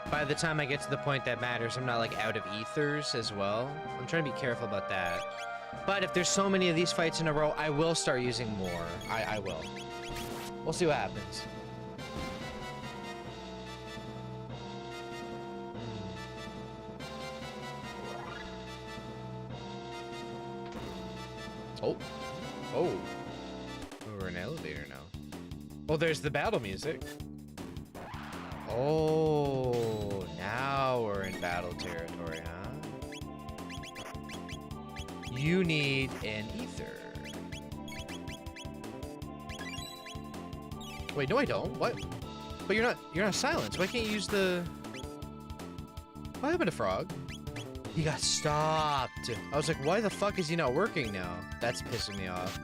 by the time I get to the point that matters, I'm not like out of ethers as well. I'm trying to be careful about that. But if there's so many of these fights in a row, I will start using more. I will. We'll see what happens. Oh. Oh. We're in an elevator now. Oh, there's the battle music. Oh, now we're in battle territory, huh? You need an ether. Wait, no I don't. What? But you're not silenced. Why can't you use the... What happened to Frog? He got stopped. I was like, why the fuck is he not working now? That's pissing me off.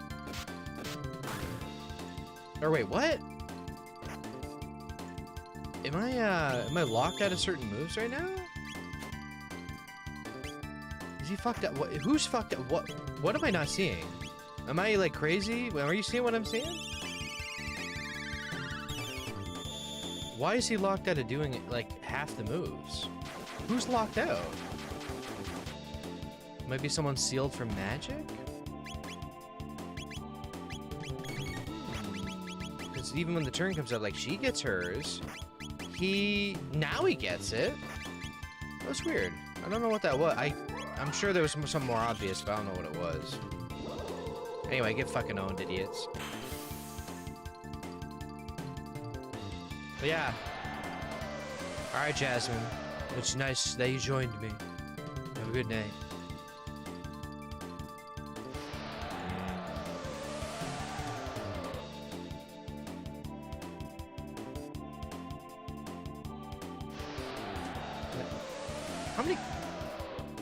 Or wait, what? Am I locked out of certain moves right now? Is he fucked up? What, who's fucked up? What am I not seeing? Am I like crazy? Are you seeing what I'm seeing? Why is he locked out of doing it like half the moves? Who's locked out? Might be someone sealed from magic? Because even when the turn comes up, like she gets hers. Now he gets it. That was weird. I don't know what that was. I'm sure there was something more obvious, but I don't know what it was. Anyway, get fucking owned, idiots. But yeah. Alright, Jasmine. It's nice that you joined me. Have a good night.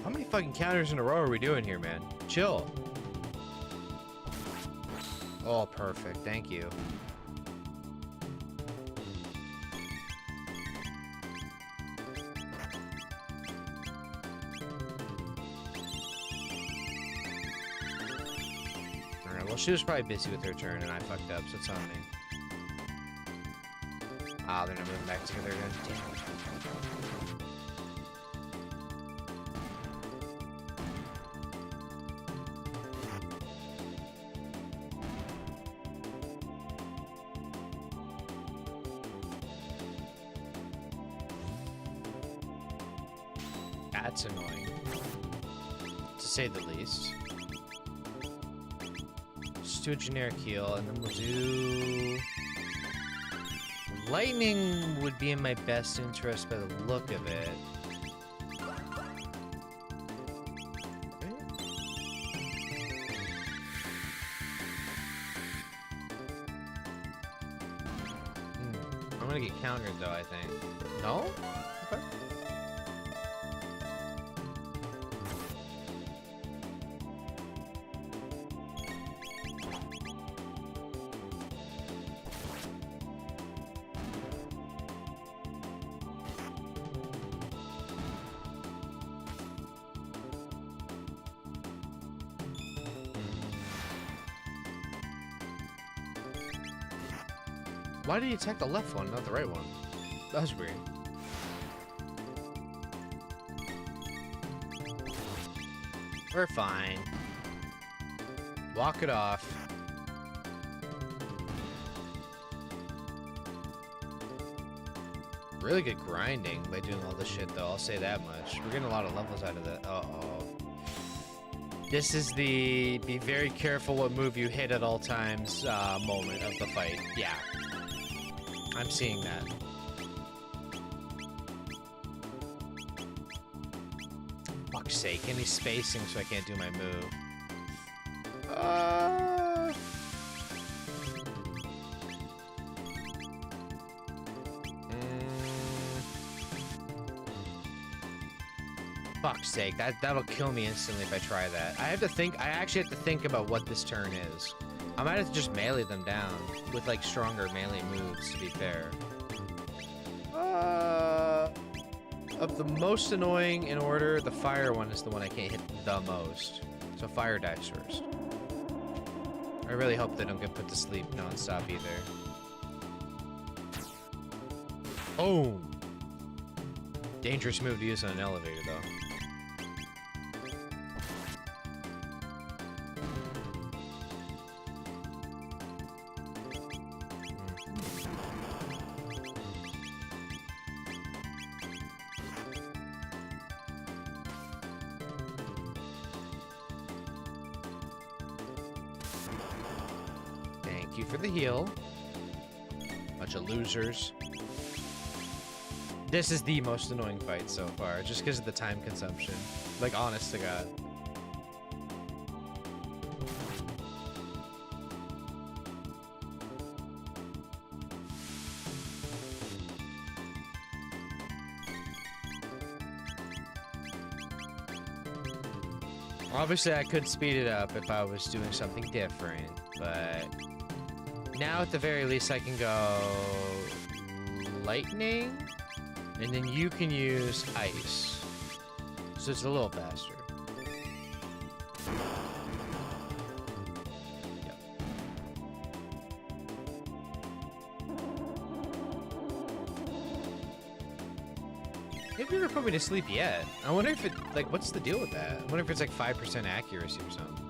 How many fucking counters in a row are we doing here, man? Chill. Oh, perfect. Thank you. Alright, well, she was probably busy with her turn, and I fucked up, so it's on me. Ah, they're not moving back together again. Damn it. That's annoying, to say the least. Just do a generic heal, and then we'll do... Lightning would be in my best interest by the look of it. I'm gonna get countered though, I think. No? Okay. Why did he attack the left one, not the right one? That was weird. We're fine. Walk it off. Really good grinding by doing all this shit, though. I'll say that much. We're getting a lot of levels out of that. Uh-oh. This is the be very careful what move you hit at all times moment of the fight. Yeah. I'm seeing that. fuck's sake. And he's spacing so I can't do my move. Fuck's sake, that'll kill me instantly if I try that. I actually have to think about what this turn is. I might have to just melee them down with like stronger melee moves, to be fair. Of the most annoying in order, the fire one is the one I can't hit the most. So fire dies first. I really hope they don't get put to sleep non-stop either. Oh! Dangerous move to use on an elevator, though. Thank you for the heal. Bunch of losers. This is the most annoying fight so far, just because of the time consumption. Like, honest to God. Obviously, I could speed it up if I was doing something different, but now at the very least I can go lightning, and then you can use ice. So it's a little faster. Yep. They've never put me to sleep yet. I wonder if it, like, what's the deal with that? I wonder if it's like 5% accuracy or something.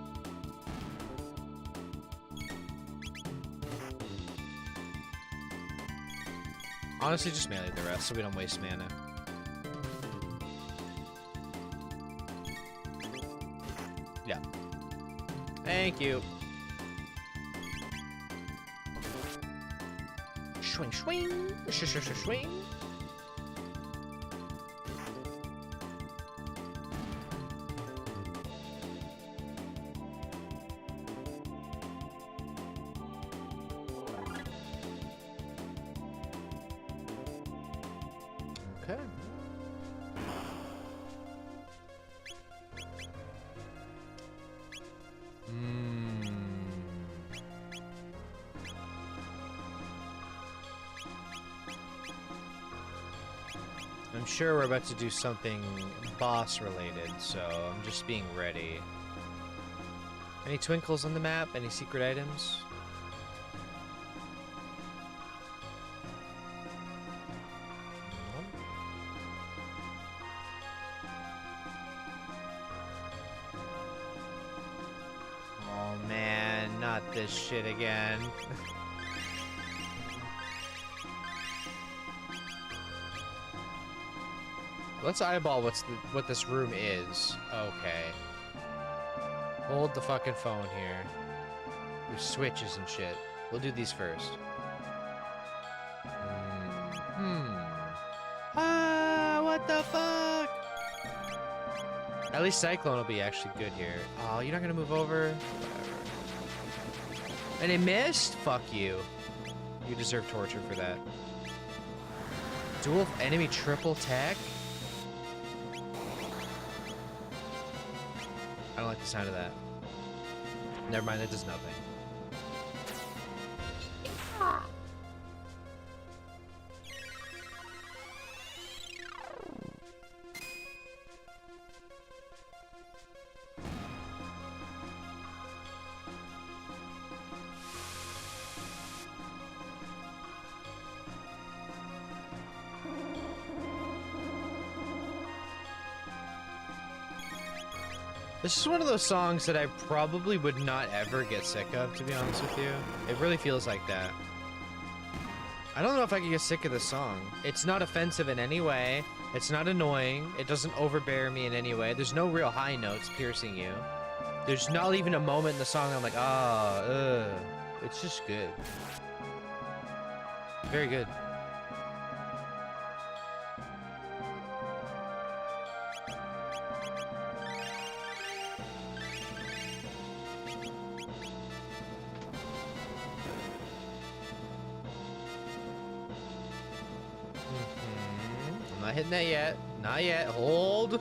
Honestly, just melee the rest so we don't waste mana. Yeah. Thank you. Swing, swing, swing. Okay. I'm sure we're about to do something boss related, so I'm just being ready. Any twinkles on the map? Any secret items? Oh man, not this shit again. Let's eyeball what this room is. Okay. Hold the fucking phone here. There's switches and shit. We'll do these first. What the fuck? At least Cyclone will be actually good here. Oh, you're not gonna move over? Whatever. And it missed? Fuck you. You deserve torture for that. Dual enemy triple tech? I don't like the sound of that. Never mind, that does nothing. This is one of those songs that I probably would not ever get sick of, to be honest with you. It really feels like that. I don't know if I can get sick of this song. It's not offensive in any way. It's not annoying. It doesn't overbear me in any way. There's no real high notes piercing you. There's not even a moment in the song I'm like, It's just good. Very good. Not hitting that yet. Not yet. Hold.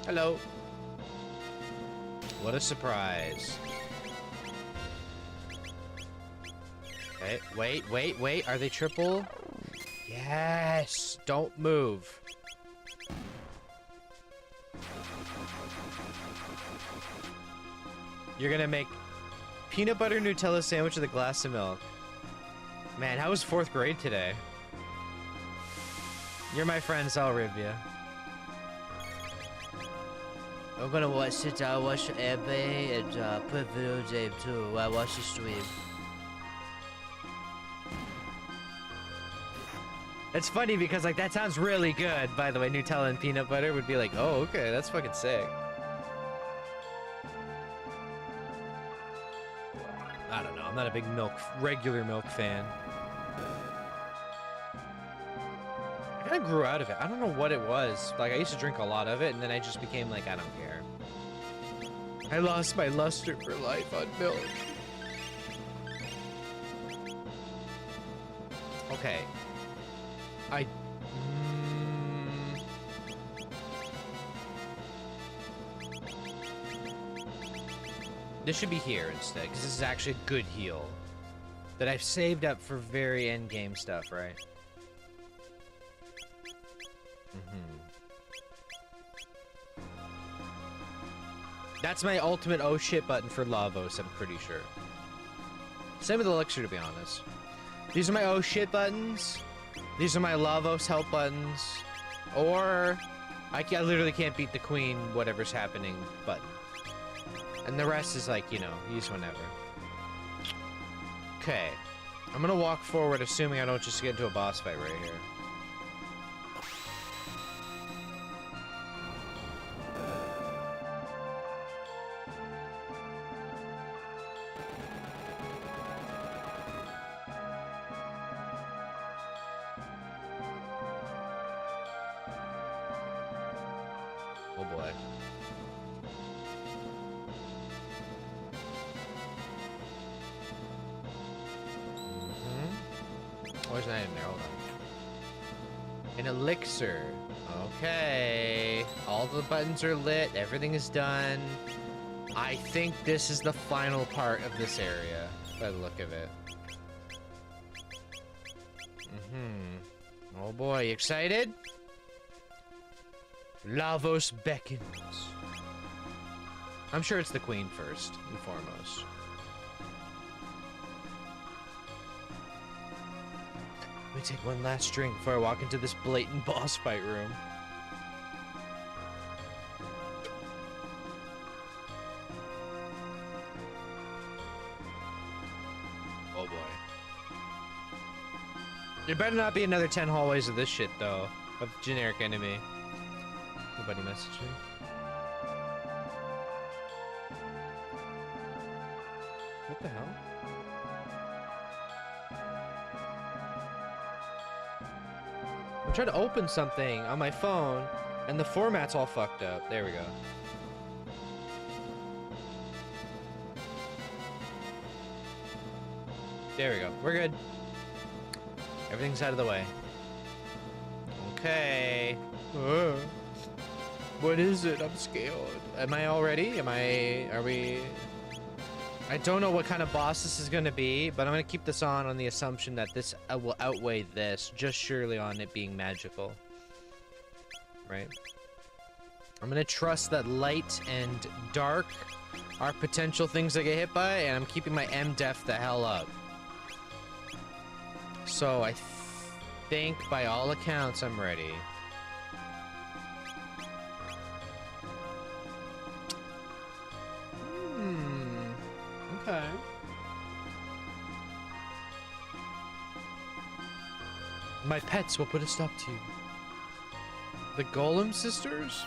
Hello. What a surprise. Okay, wait. Are they triple? Yes. Don't move. You're gonna make peanut butter Nutella sandwich with a glass of milk. Man, how was 4th grade today? You're my friend, so I'll rib ya. I'm gonna watch it. I watch anime and put video game too. I watch the stream. It's funny because like that sounds really good. By the way, Nutella and peanut butter would be like, oh, okay, that's fucking sick. I don't know. I'm not a big regular milk fan. I kind of grew out of it. I don't know what it was. Like, I used to drink a lot of it, and then I just became like, I don't care. I lost my luster for life on milk. Okay. This should be here instead, because this is actually a good heal that I've saved up for very end game stuff, right? That's my ultimate oh shit button for Lavos, I'm pretty sure. Same with Elixir, to be honest. These are my oh shit buttons. These are my Lavos help buttons. Or I literally can't beat the queen, whatever's happening button. And the rest is like, you know, use whenever. Okay. I'm gonna walk forward, assuming I don't just get into a boss fight right here. Oh boy. Where's that in there? Hold on. An elixir. Okay. All the buttons are lit. Everything is done. I think this is the final part of this area, by the look of it. Oh boy, you excited? Lavos beckons. I'm sure it's the queen first and foremost. Let me take one last drink before I walk into this blatant boss fight room. Oh boy. There better not be another 10 hallways of this shit, though. Of generic enemy. Nobody messaged me. What the hell? I'm trying to open something on my phone, and the format's all fucked up. There we go. There we go. We're good. Everything's out of the way. Okay. What is it? I'm scared. Am I all ready? Are we... I don't know what kind of boss this is going to be, but I'm going to keep this on the assumption that this will outweigh this, just surely on it being magical. Right? I'm going to trust that light and dark are potential things I get hit by, and I'm keeping my M-Def the hell up. So I think, by all accounts, I'm ready. Okay. My pets will put a stop to you. The Golem Sisters?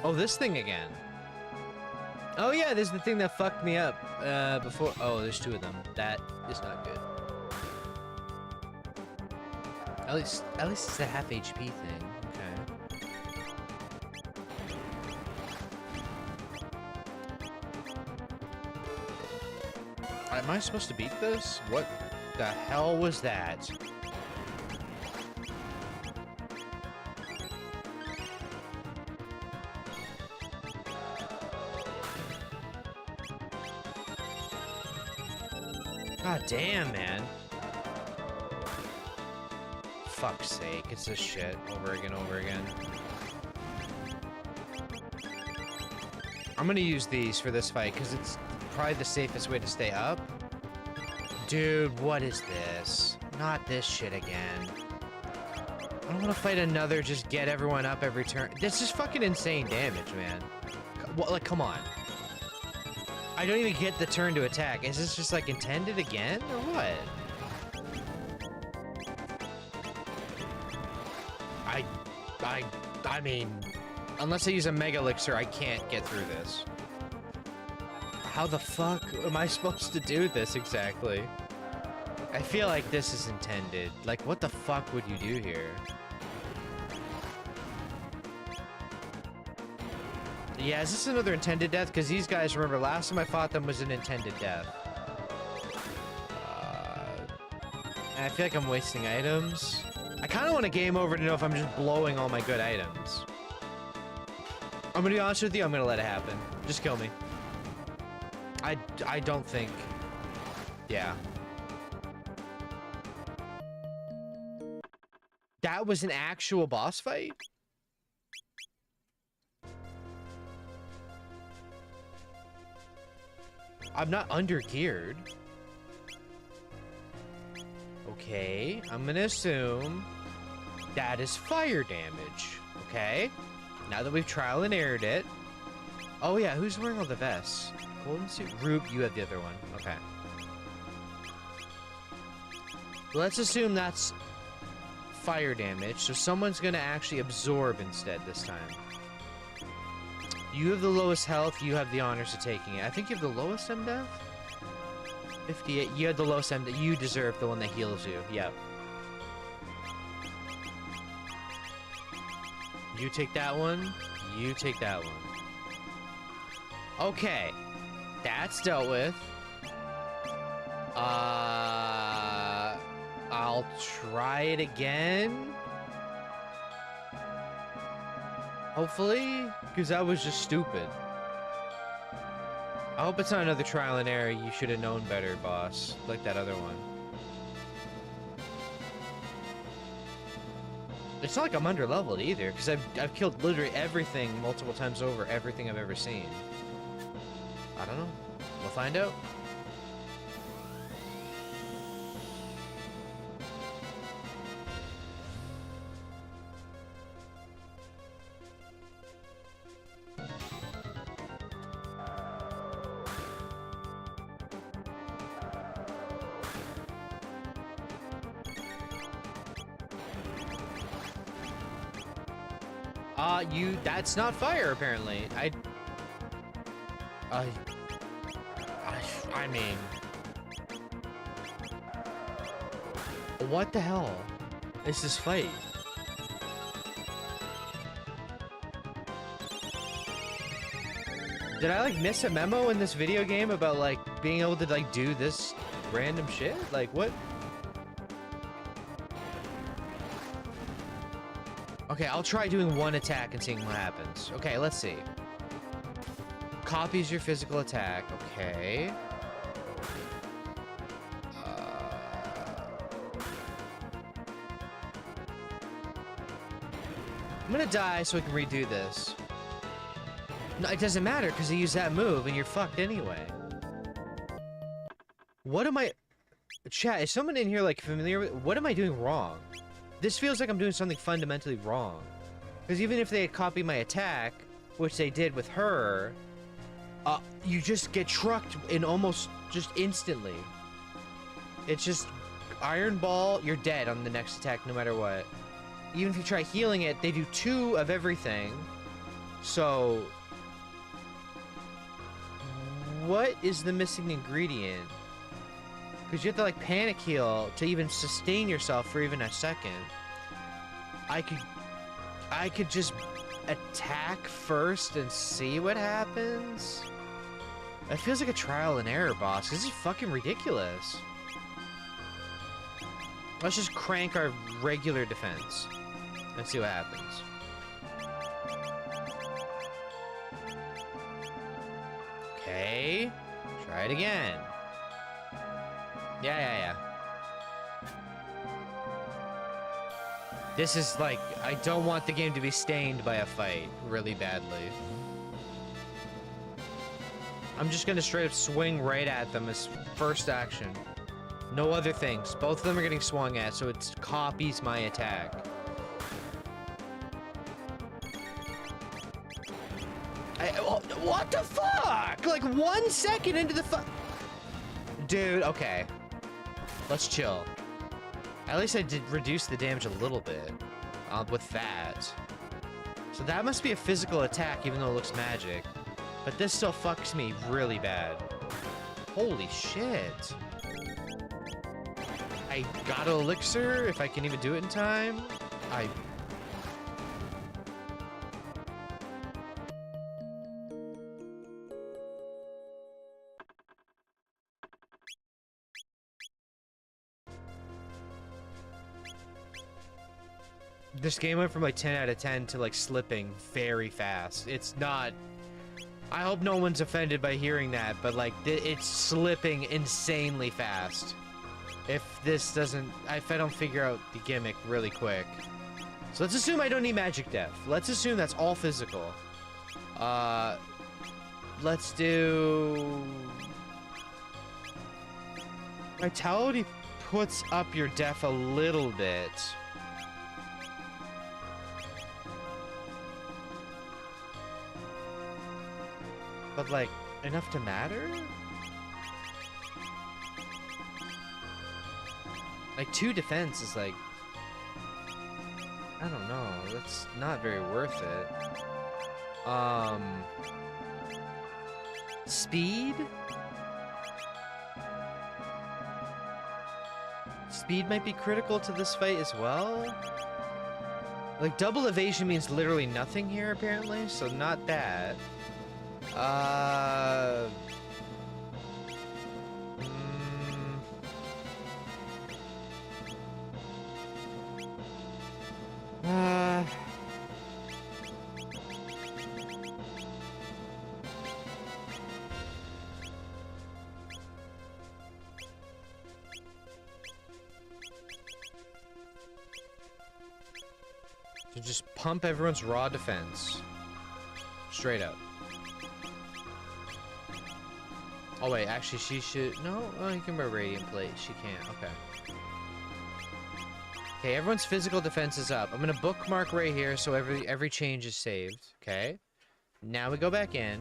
Oh, this thing again. Oh yeah, this is the thing that fucked me up before. Oh, there's two of them. That is not good. At least it's a half HP thing. Okay. Am I supposed to beat this? What the hell was that? God damn, man. Fuck's sake, it's this shit over again, over again. I'm gonna use these for this fight because it's probably the safest way to stay up. Dude, what is this? Not this shit again. I don't want to fight another just get everyone up every turn. This is fucking insane damage, man. What, like, come on. I don't even get the turn to attack. Is this just like intended again or what? I mean, unless I use a Mega Elixir, I can't get through this. How the fuck am I supposed to do this exactly? I feel like this is intended. Like, what the fuck would you do here? Yeah, is this another intended death? Because these guys, remember, last time I fought them was an intended death. And I feel like I'm wasting items. I kind of want a game over to know if I'm just blowing all my good items. I'm gonna be honest with you, I'm gonna let it happen. Just kill me. I don't think... Yeah. That was an actual boss fight? I'm not under-geared. Okay, I'm gonna assume that is fire damage. Okay, now that we've trial and errored it. Oh yeah, who's wearing all the vests? Golden suit. Rube, you have the other one. Okay. Let's assume that's fire damage, so someone's gonna actually absorb instead this time. You have the lowest health, you have the honors of taking it. I think you have the lowest MDeath? 58. You had the lowest MDeath. You deserve the one that heals you. Yep. You take that one. You take that one. Okay. That's dealt with. I'll try it again. Hopefully, because that was just stupid. I hope it's not another trial and error. You should have known better, boss. Like that other one. It's not like I'm under-leveled either, because I've killed literally everything multiple times over, everything I've ever seen. I don't know. We'll find out. That's not fire, apparently. I mean... What the hell is this fight? Did I, like, miss a memo in this video game about, like, being able to, like, do this random shit? Like, what? Okay, I'll try doing one attack and seeing what happens. Okay, let's see. Copies your physical attack. Okay. I'm gonna die so I can redo this. No, it doesn't matter because I use that move and you're fucked anyway. What am I... Chat, is someone in here, like, familiar with... What am I doing wrong? This feels like I'm doing something fundamentally wrong. Because even if they had copied my attack, which they did with her, you just get trucked in almost just instantly. It's just Iron Ball, you're dead on the next attack no matter what. Even if you try healing it, they do 2 of everything. So... What is the missing ingredient? Because you have to, like, panic heal to even sustain yourself for even a second. I could just attack first and see what happens? That feels like a trial and error boss. This is fucking ridiculous. Let's just crank our regular defense and see what happens. Okay. Try it again. Yeah. This is like, I don't want the game to be stained by a fight really badly. I'm just gonna straight up swing right at them as first action. No other things. Both of them are getting swung at, so it copies my attack. What the fuck? Like 1 second into the Dude, okay. Let's chill. At least I did reduce the damage a little bit with that. So that must be a physical attack, even though it looks magic. But this still fucks me really bad. Holy shit. I got an elixir, if I can even do it in time. This game went from like 10 out of 10 to like slipping very fast. It's not... I hope no one's offended by hearing that, but like it's slipping insanely fast. If this doesn't... If I don't figure out the gimmick really quick. So let's assume I don't need magic death. Let's assume that's all physical. Let's do... Vitality puts up your def a little bit. But, like, enough to matter? Like, 2 defense is, like... I don't know. That's not very worth it. Speed? Speed might be critical to this fight as well. Like, double evasion means literally nothing here, apparently, so not that. To just pump everyone's raw defense. Straight up. Oh wait, actually she should... No? Oh, you can wear Radiant Plate. She can't. Okay. Okay, everyone's physical defense is up. I'm gonna bookmark right here so every change is saved. Okay. Now we go back in.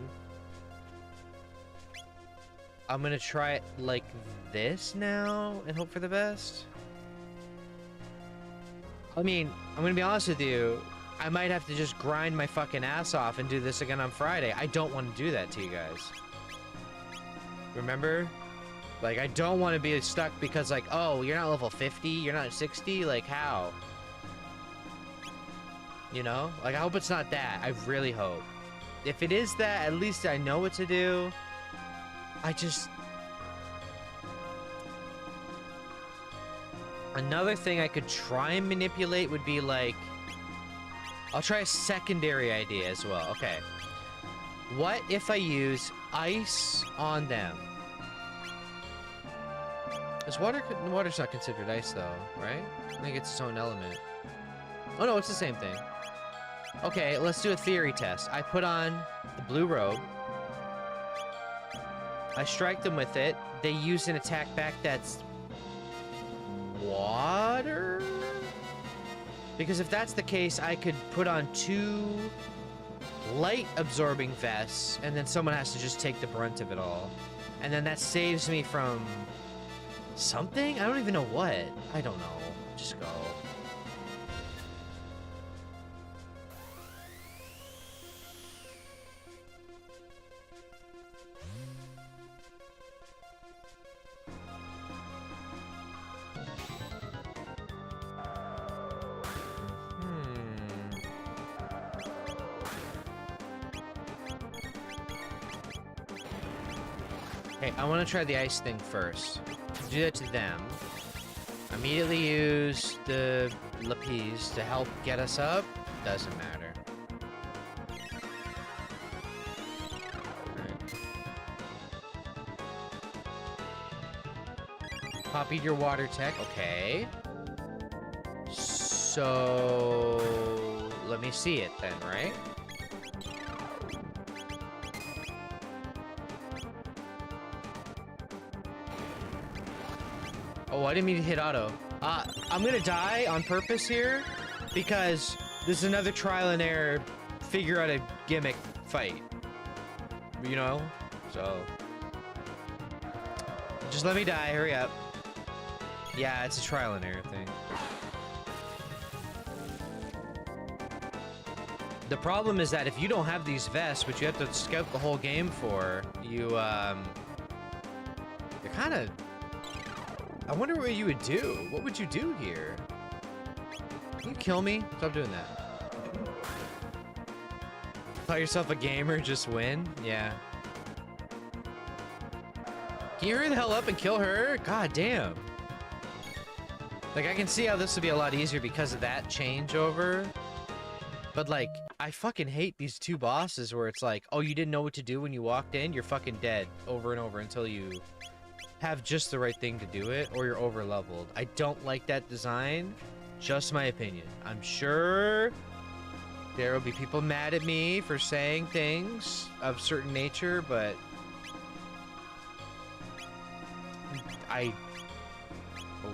I'm gonna try it like this now and hope for the best. I mean, I'm gonna be honest with you. I might have to just grind my fucking ass off and do this again on Friday. I don't want to do that to you guys. Remember? Like, I don't want to be stuck because, like, oh, you're not level 50? You're not 60? Like, how? You know? Like, I hope it's not that. I really hope. If it is that, at least I know what to do. I just... Another thing I could try and manipulate would be, like... I'll try a secondary idea as well. Okay. What if I use ice on them? Is water's not considered ice though, right? I think it's its own element. Oh no, it's the same thing. Okay, let's do a theory test. I put on the blue robe. I strike them with it. They use an attack back that's water? Because if that's the case, I could put on 2 light absorbing vests, and then someone has to just take the brunt of it all. And then that saves me from something? I don't even know what. I don't know. Just go. Okay, I want to try the ice thing first. Do that to them. Immediately use the lapis to help get us up. Doesn't matter. Right. Copied your water tech. Okay. So let me see it then, right? Oh, I didn't mean to hit auto. I'm gonna die on purpose here because this is another trial and error, figure out a gimmick fight. You know? So just let me die, hurry up. Yeah, it's a trial and error thing. The problem is that if you don't have these vests, which you have to scout the whole game for, you're kind of... I wonder what you would do. What would you do here? Can you kill me? Stop doing that. Call yourself a gamer, just win? Yeah. Can you hurry the hell up and kill her? God damn. Like, I can see how this would be a lot easier because of that changeover. But, like, I fucking hate these two bosses where it's like, oh, you didn't know what to do when you walked in? You're fucking dead over and over until you have just the right thing to do it, or you're over leveled. I don't like that design. Just my opinion. I'm sure there will be people mad at me for saying things of certain nature, but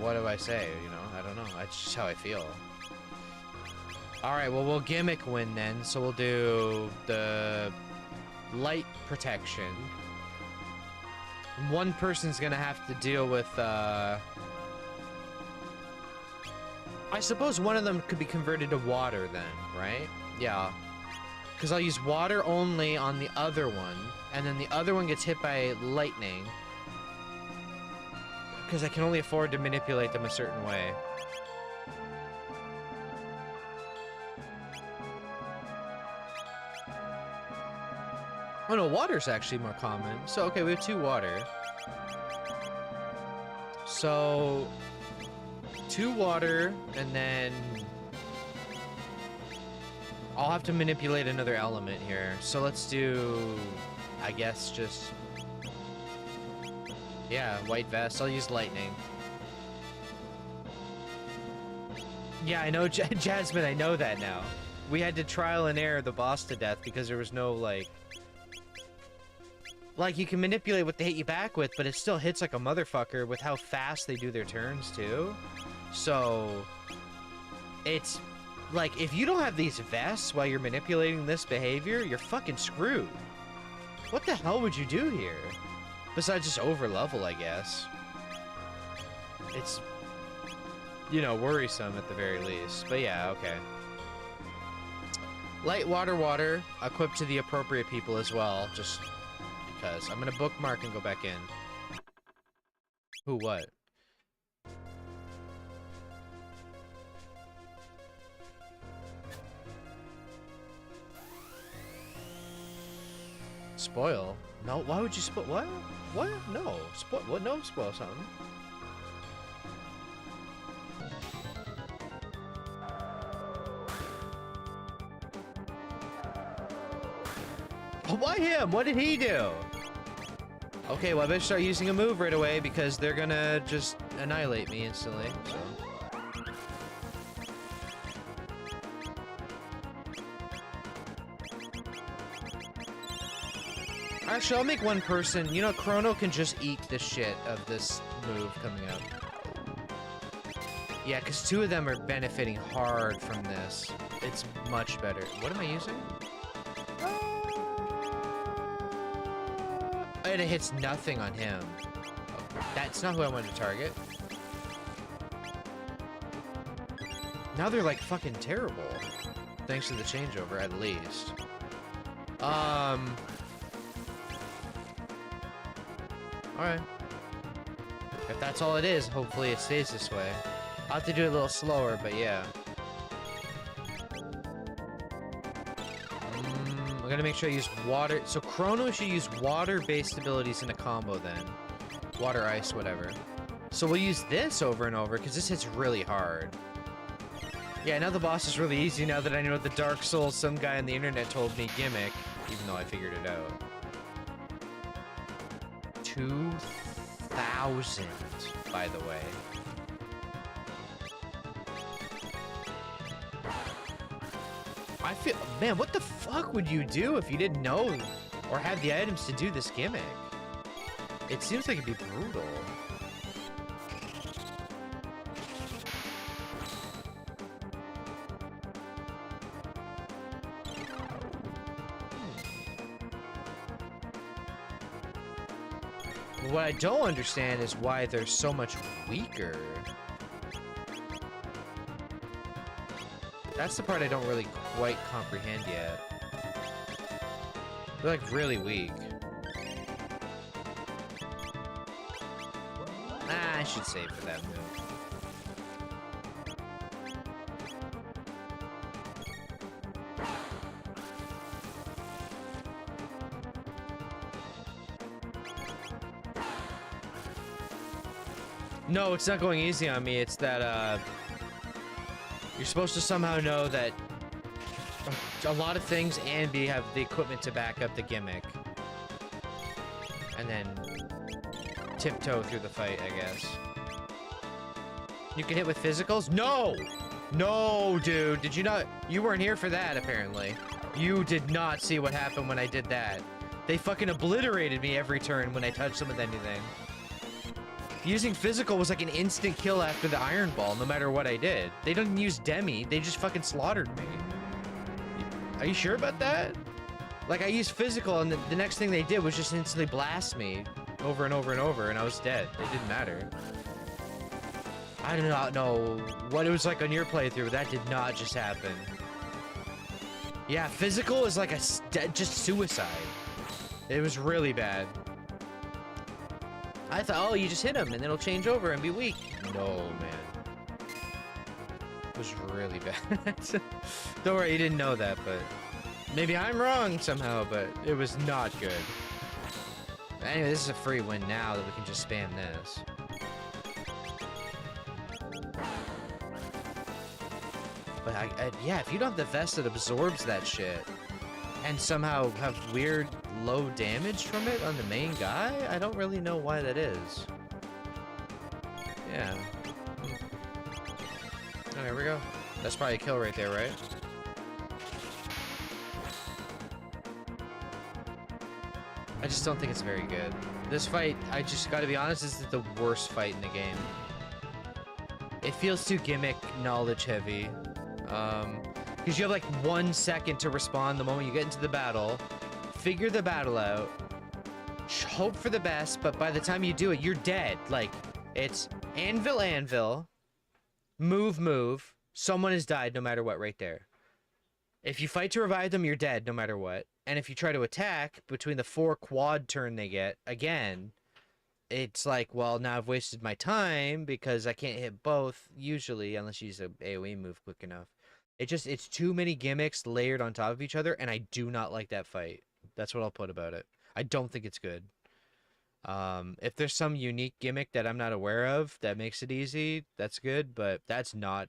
what do I say? You know, I don't know. That's just how I feel. Alright, well, we'll gimmick win then. So we'll do the light protection. One person's gonna have to deal with, I suppose one of them could be converted to water then, right? Yeah. Because I'll use water only on the other one, and then the other one gets hit by lightning. Because I can only afford to manipulate them a certain way. Oh no, water's actually more common. So, okay, we have 2 water. So, 2 water, and then I'll have to manipulate another element here. So let's do, I guess, just... yeah, white vest. I'll use lightning. Yeah, I know, Jasmine, I know that now. We had to trial and error the boss to death because there was no, like, you can manipulate what they hit you back with, but it still hits like a motherfucker with how fast they do their turns, too. So, it's, like, if you don't have these vests while you're manipulating this behavior, you're fucking screwed. What the hell would you do here? Besides just over-level, I guess. It's, you know, worrisome at the very least. But yeah, okay. Light water, water, equipped to the appropriate people as well, just... because I'm gonna bookmark and go back in. Who, what? Spoil? No, why would you spoil? What? What? No. Spoil? What? No, spoil something. Why him? What did he do? Okay, well, I better start using a move right away because they're gonna just annihilate me instantly, so. Actually, I'll make one person. You know, Chrono can just eat the shit of this move coming up. Yeah, because 2 of them are benefiting hard from this. It's much better. What am I using? And it hits nothing on him. Oh, that's not who I wanted to target. Now they're like fucking terrible. Thanks to the changeover, at least. Alright. If that's all it is, hopefully it stays this way. I'll have to do it a little slower, but yeah. I'm gotta make sure I use water. So Chrono should use water-based abilities in a combo then. Water, ice, whatever. So we'll use this over and over, because this hits really hard. Yeah, now the boss is really easy now that I know the Dark Souls some guy on the internet told me gimmick, even though I figured it out. 2,000, by the way. I feel, man, what the fuck would you do if you didn't know or have the items to do this gimmick? It seems like it'd be brutal. What I don't understand is why they're so much weaker. That's the part I don't really quite comprehend yet. They're like really weak. Ah, I should save for that move. No, it's not going easy on me. It's that, you're supposed to somehow know that a lot of things and have the equipment to back up the gimmick. And then tiptoe through the fight, I guess. You can hit with physicals? No! No, dude. Did you not? You weren't here for that, apparently. You did not see what happened when I did that. They fucking obliterated me every turn when I touched them with anything. Using physical was like an instant kill after the Iron Ball, no matter what I did. They didn't use Demi, they just fucking slaughtered me. Are you sure about that? Like, I used physical, and the next thing they did was just instantly blast me over and over and over, and I was dead. It didn't matter. I do not know what it was like on your playthrough, but that did not just happen. Yeah, physical is like just suicide. It was really bad. I thought, oh, you just hit him and it'll change over and be weak. No, man. It was really bad. Don't worry, you didn't know that, but maybe I'm wrong somehow, but it was not good. Anyway, this is a free win now that we can just spam this. But yeah, if you don't have the vest that absorbs that shit and somehow have weird low damage from it on the main guy, I don't really know why that is. Yeah. Oh, there we go. That's probably a kill right there, right? I just don't think it's very good. This fight, I just gotta be honest, this is the worst fight in the game. It feels too gimmick knowledge heavy. Because you have like 1 second to respond the moment you get into the battle, figure the battle out, hope for the best, but by the time you do it, you're dead. Like, it's anvil, anvil, move, move, someone has died no matter what right there. If you fight to revive them, you're dead no matter what. And if you try to attack, between the 4 quad turn they get, again, it's like, well, now I've wasted my time because I can't hit both, usually, unless you use an AoE move quick enough. It's too many gimmicks layered on top of each other, and I do not like that fight. That's what I'll put about it. I don't think it's good. If there's some unique gimmick that I'm not aware of that makes it easy, that's good, but that's not...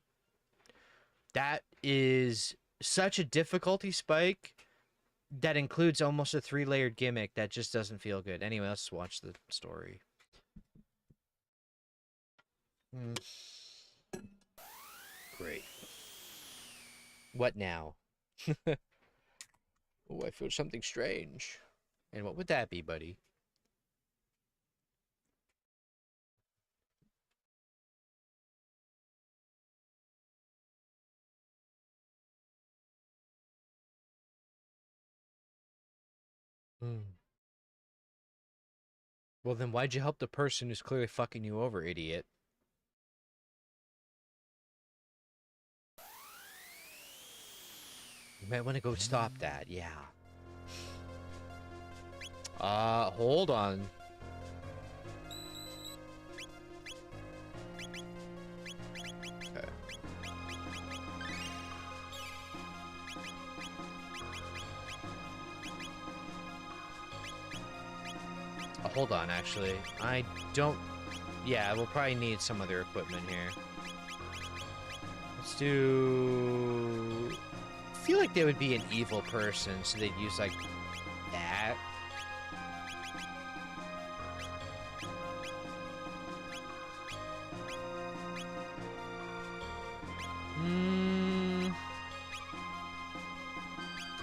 That is such a difficulty spike that includes almost a 3-layered gimmick that just doesn't feel good. Anyway, let's watch the story. Great. What now? Oh, I feel something strange. And what would that be, buddy? Well, then why'd you help the person who's clearly fucking you over, idiot? You might want to go stop that, yeah. Hold on. Okay. Hold on, actually. I don't... Yeah, we'll probably need some other equipment here. Let's do... I feel like they would be an evil person, so they'd use, like, that.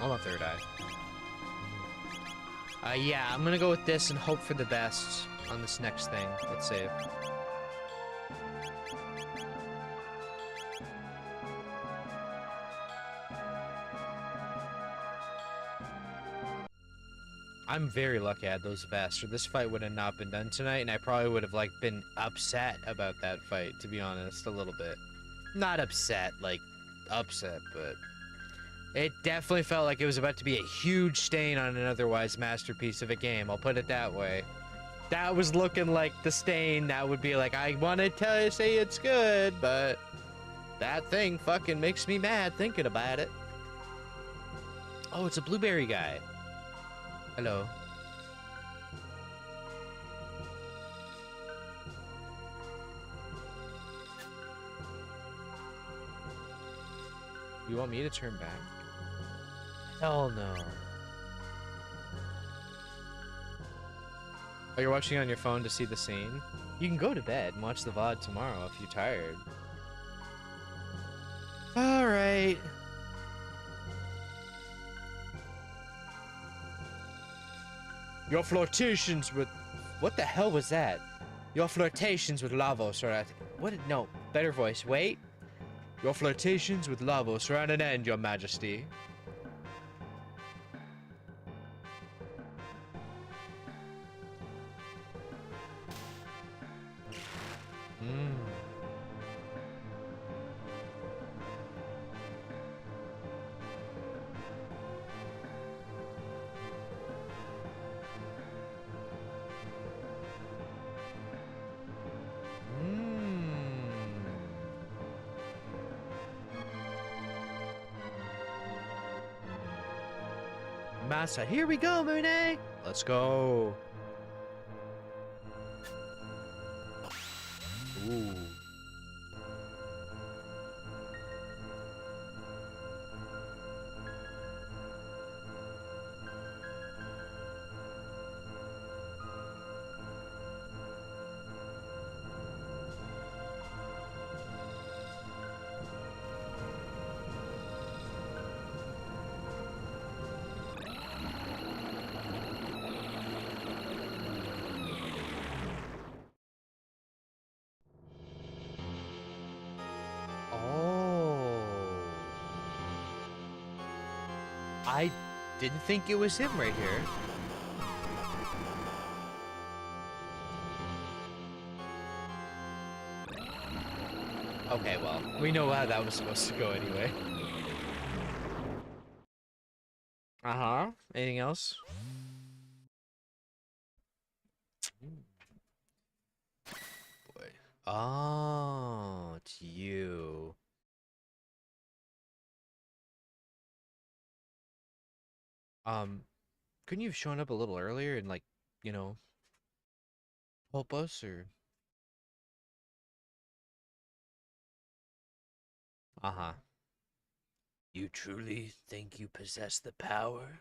I want third eye. Yeah, I'm gonna go with this and hope for the best on this next thing. Let's save. I'm very lucky I had those vests, or this fight would have not been done tonight, and I probably would have, like, been upset about that fight, to be honest, a little bit. Not upset, like, upset, but... It definitely felt like it was about to be a huge stain on an otherwise masterpiece of a game, I'll put it that way. That was looking like the stain that would be like, I want to say it's good, but... That thing fucking makes me mad thinking about it. Oh, it's a blueberry guy. Hello. You want me to turn back? Hell no. Oh, you're watching on your phone to see the scene? You can go to bed and watch the VOD tomorrow if you're tired. Alright. Your flirtations with... What the hell was that? Your flirtations with Lavos are at... What? No. Better voice. Wait. Your flirtations with Lavos are at an end, your majesty. Massa, here we go, Mooney! Let's go. Ooh. I didn't think it was him right here. Okay, well, we know how that was supposed to go anyway. Uh-huh. Anything else? Boy. Oh, it's you. Couldn't you have shown up a little earlier and, like, you know, help us, or... Uh-huh. You truly think you possess the power?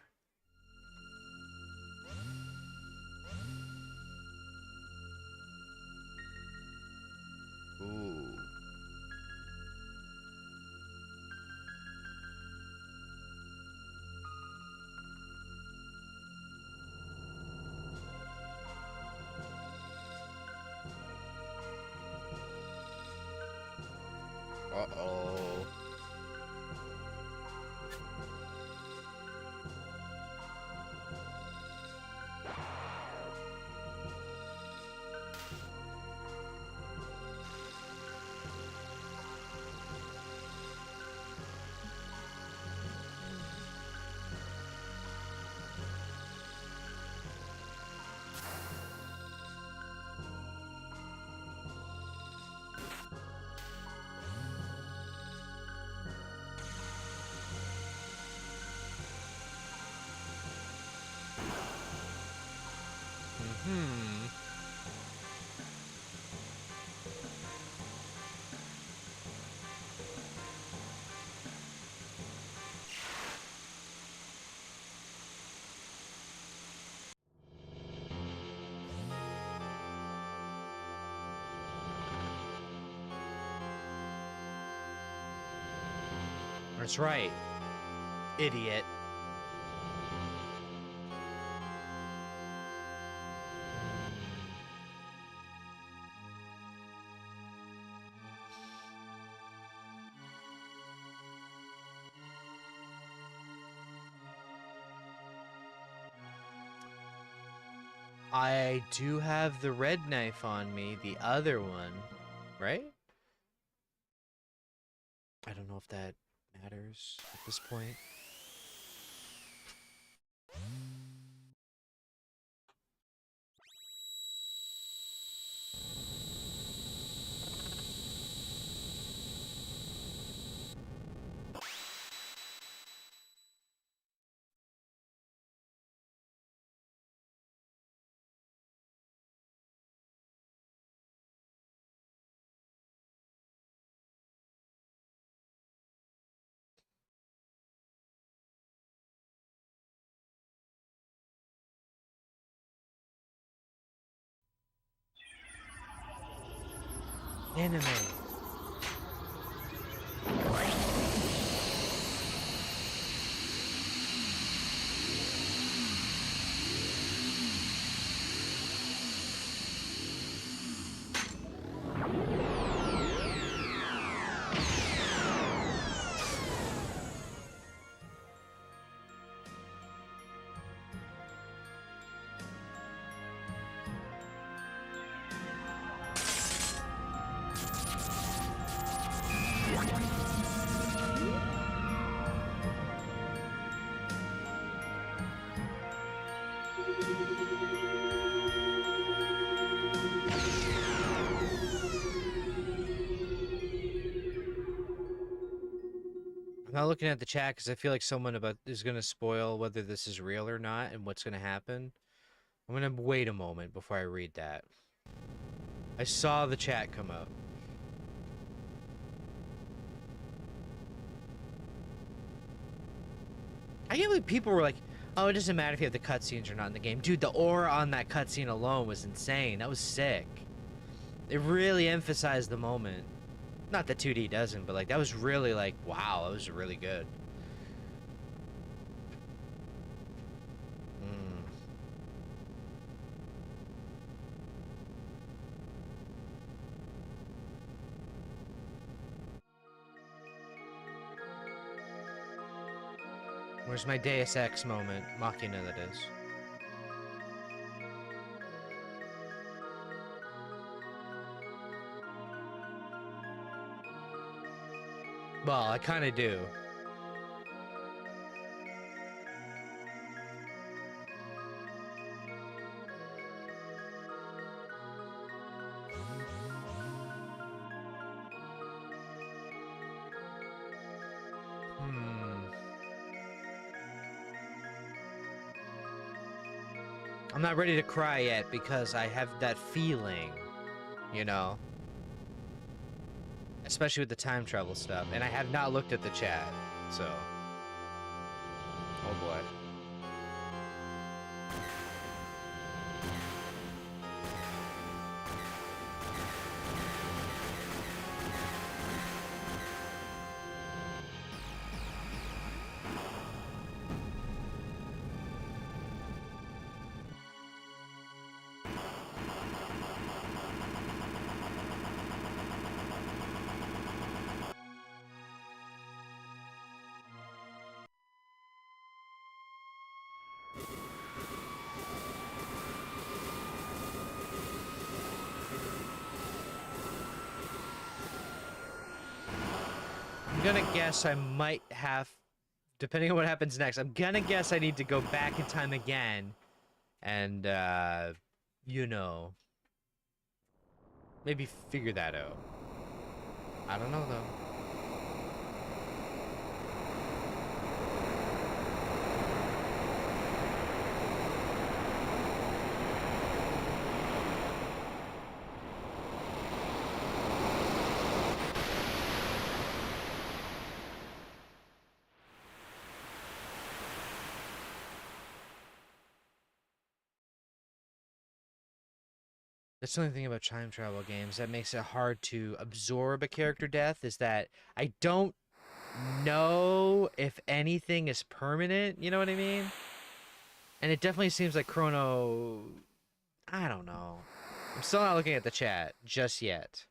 Ooh. Uh-oh. Hmm. That's right, idiot. I do have the red knife on me, the other one, right? I don't know if that matters at this point. Anime. I'm not looking at the chat because I feel like someone is gonna spoil whether this is real or not and what's gonna happen. I'm gonna wait a moment before I read that. I saw the chat come up. I can't believe people were like, "Oh, it doesn't matter if you have the cutscenes or not in the game." Dude, the aura on that cutscene alone was insane. That was sick. It really emphasized the moment. Not that 2D doesn't, but like that was really like, wow, that was really good. Mm. Where's my Deus Ex moment? Machina, that is. Well, I kind of do. Hmm. I'm not ready to cry yet because I have that feeling, you know? Especially with the time travel stuff. And I have not looked at the chat, so. Oh boy. I'm gonna guess I might have, depending on what happens next, I'm gonna guess I need to go back in time again and, you know, maybe figure that out. I don't know, though. That's the only thing about time travel games that makes it hard to absorb a character death is that I don't know if anything is permanent, you know what I mean? And it definitely seems like Chrono, I don't know. I'm still not looking at the chat just yet.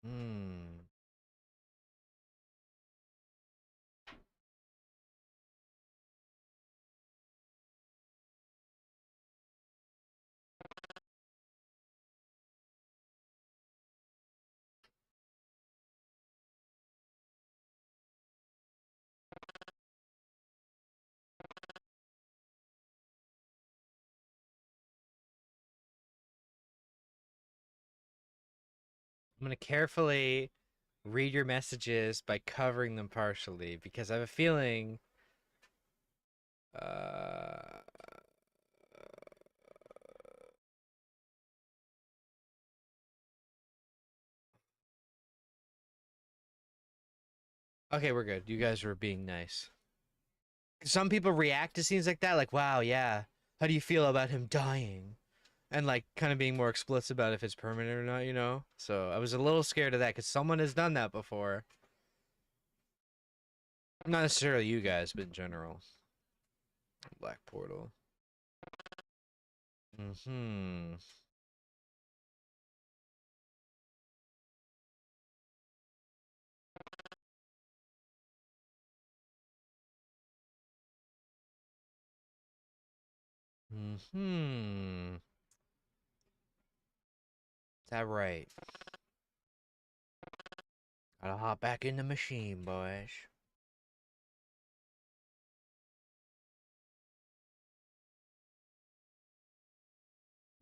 Hmm. I'm gonna carefully read your messages by covering them partially because I have a feeling uh okay, we're good. You guys were being nice. Some people react to scenes like that like, "Wow, yeah. How do you feel about him dying?" And like kind of being more explicit about if it's permanent or not, you know? So, I was a little scared of that cuz someone has done that before. Not necessarily you guys, but in general. Black Portal. Mhm. Mhm. Is that right? Gotta hop back in the machine, boys.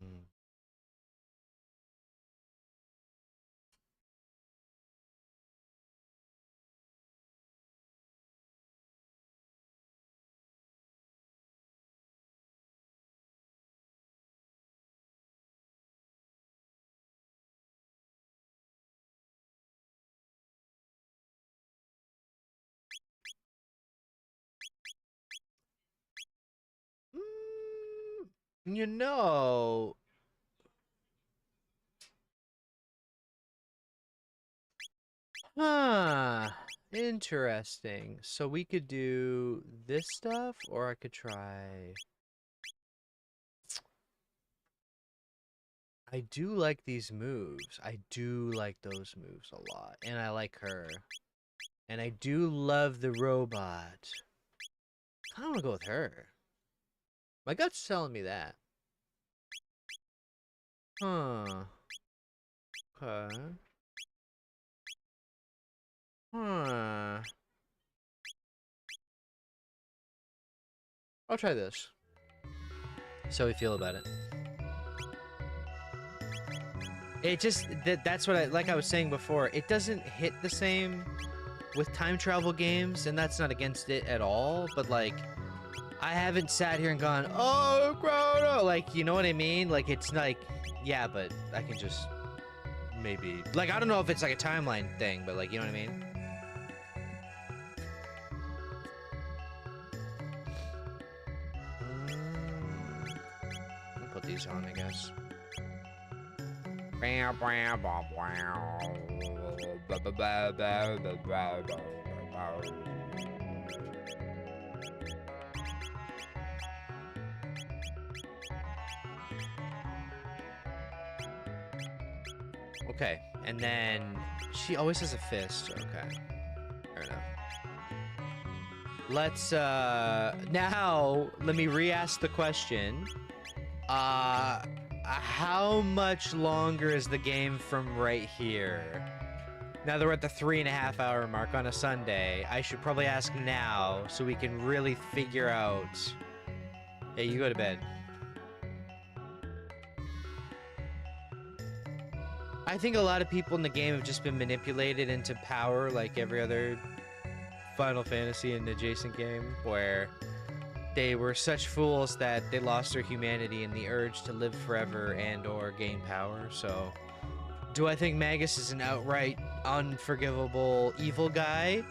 Mm. You know, huh? Interesting. So we could do this stuff, or I could try. I do like these moves. I do like those moves a lot. And I like her. And I do love the robot. I want to go with her. My gut's telling me that. Huh. Okay. Huh. I'll try this. So we feel about it. It just that's what I like I was saying before. It doesn't hit the same with time travel games, and that's not against it at all, but like I haven't sat here and gone, "Oh, Chrono!" Like, you know what I mean? Like it's like yeah, but I can just maybe like I don't know if it's like a timeline thing, but like you know what I mean? I'll put these on, I guess. Okay, and then she always has a fist. Okay, fair enough. Let's now let me re-ask the question. How much longer is the game from right here? Now that we're at the 3.5 hour mark on a Sunday, I should probably ask now so we can really figure out. Hey, you go to bed. I think a lot of people in the game have just been manipulated into power like every other Final Fantasy and adjacent game, where they were such fools that they lost their humanity and the urge to live forever and or gain power. So, do I think Magus is an outright unforgivable evil guy?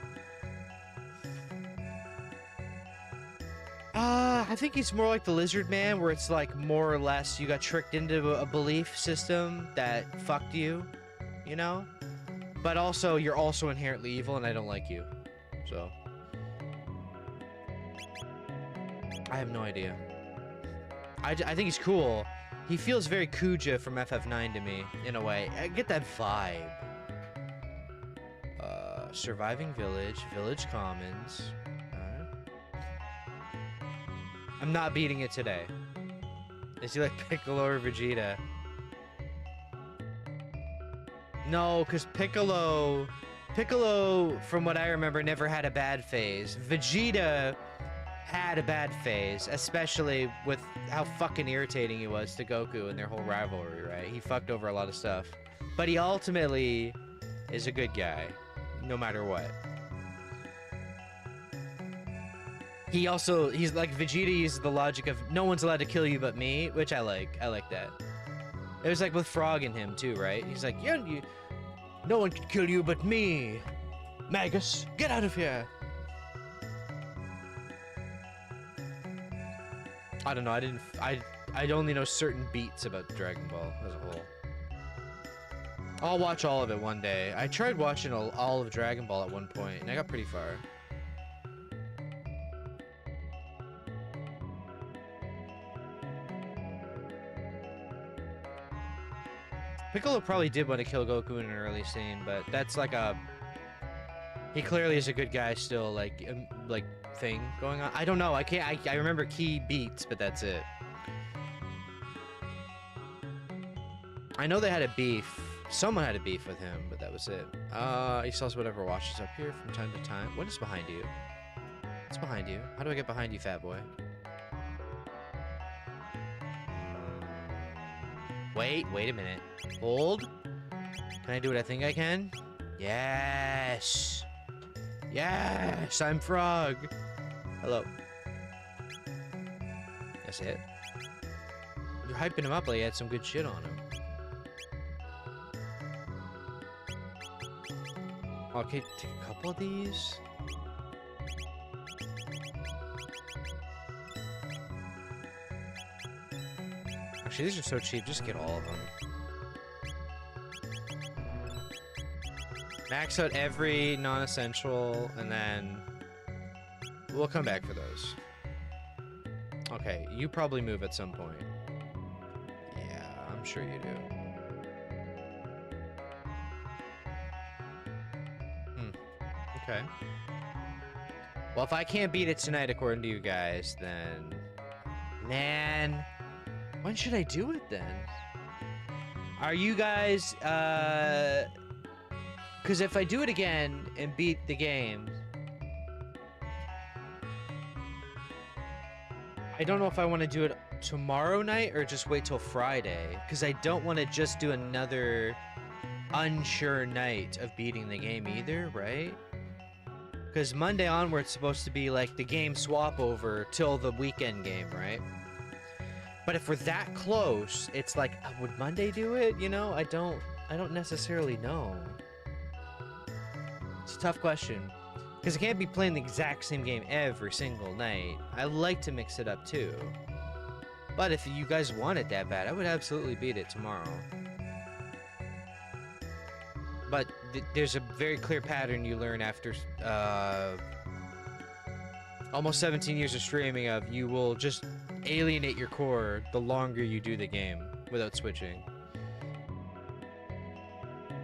I think he's more like the Lizard Man, where it's like more or less you got tricked into a belief system that fucked you, you know? But also, you're also inherently evil, and I don't like you. So, I have no idea. I think he's cool. He feels very Kuja from FF9 to me, in a way. I get that vibe. Surviving Village, Village Commons. I'm not beating it today. Is he like Piccolo or Vegeta? No, because Piccolo, from what I remember, never had a bad phase. Vegeta had a bad phase, especially with how fucking irritating he was to Goku and their whole rivalry, right? He fucked over a lot of stuff. But he ultimately is a good guy, no matter what. He's like, Vegeta uses the logic of no one's allowed to kill you but me, which I like. I like that. It was like with Frog in him too, right? He's like, no one can kill you but me. Magus, get out of here. I don't know. I only know certain beats about Dragon Ball as a whole. I'll watch all of it one day. I tried watching all of Dragon Ball at one point, and I got pretty far. Piccolo probably did want to kill Goku in an early scene, but that's like he clearly is a good guy still, like thing going on. I don't know. I remember key beats, but that's it. I know they had a beef. Someone had a beef with him, but that was it. He sells whatever watches up here from time to time. What is behind you? What's behind you? How do I get behind you, fat boy? Wait a minute. Hold. Can I do what I think I can? Yes. Yes, I'm Frog. Hello. That's it. You're hyping him up like he had some good shit on him. Okay, take a couple of these. Actually, these are so cheap. Just get all of them. Max out every non-essential, and then we'll come back for those. Okay, you probably move at some point. Yeah, I'm sure you do. Okay. Well, if I can't beat it tonight, according to you guys, then... Man... When should I do it, then? Are you guys, Because if I do it again and beat the game... I don't know if I want to do it tomorrow night or just wait till Friday. Because I don't want to just do another unsure night of beating the game either, right? Because Monday onward, it's supposed to be like the game swap over till the weekend game, right? But if we're that close, it's like, would Monday do it? You know, I don't necessarily know. It's a tough question. Because I can't be playing the exact same game every single night. I like to mix it up too. But if you guys want it that bad, I would absolutely beat it tomorrow. But there's a very clear pattern you learn after almost 17 years of streaming of you will just alienate your core the longer you do the game without switching.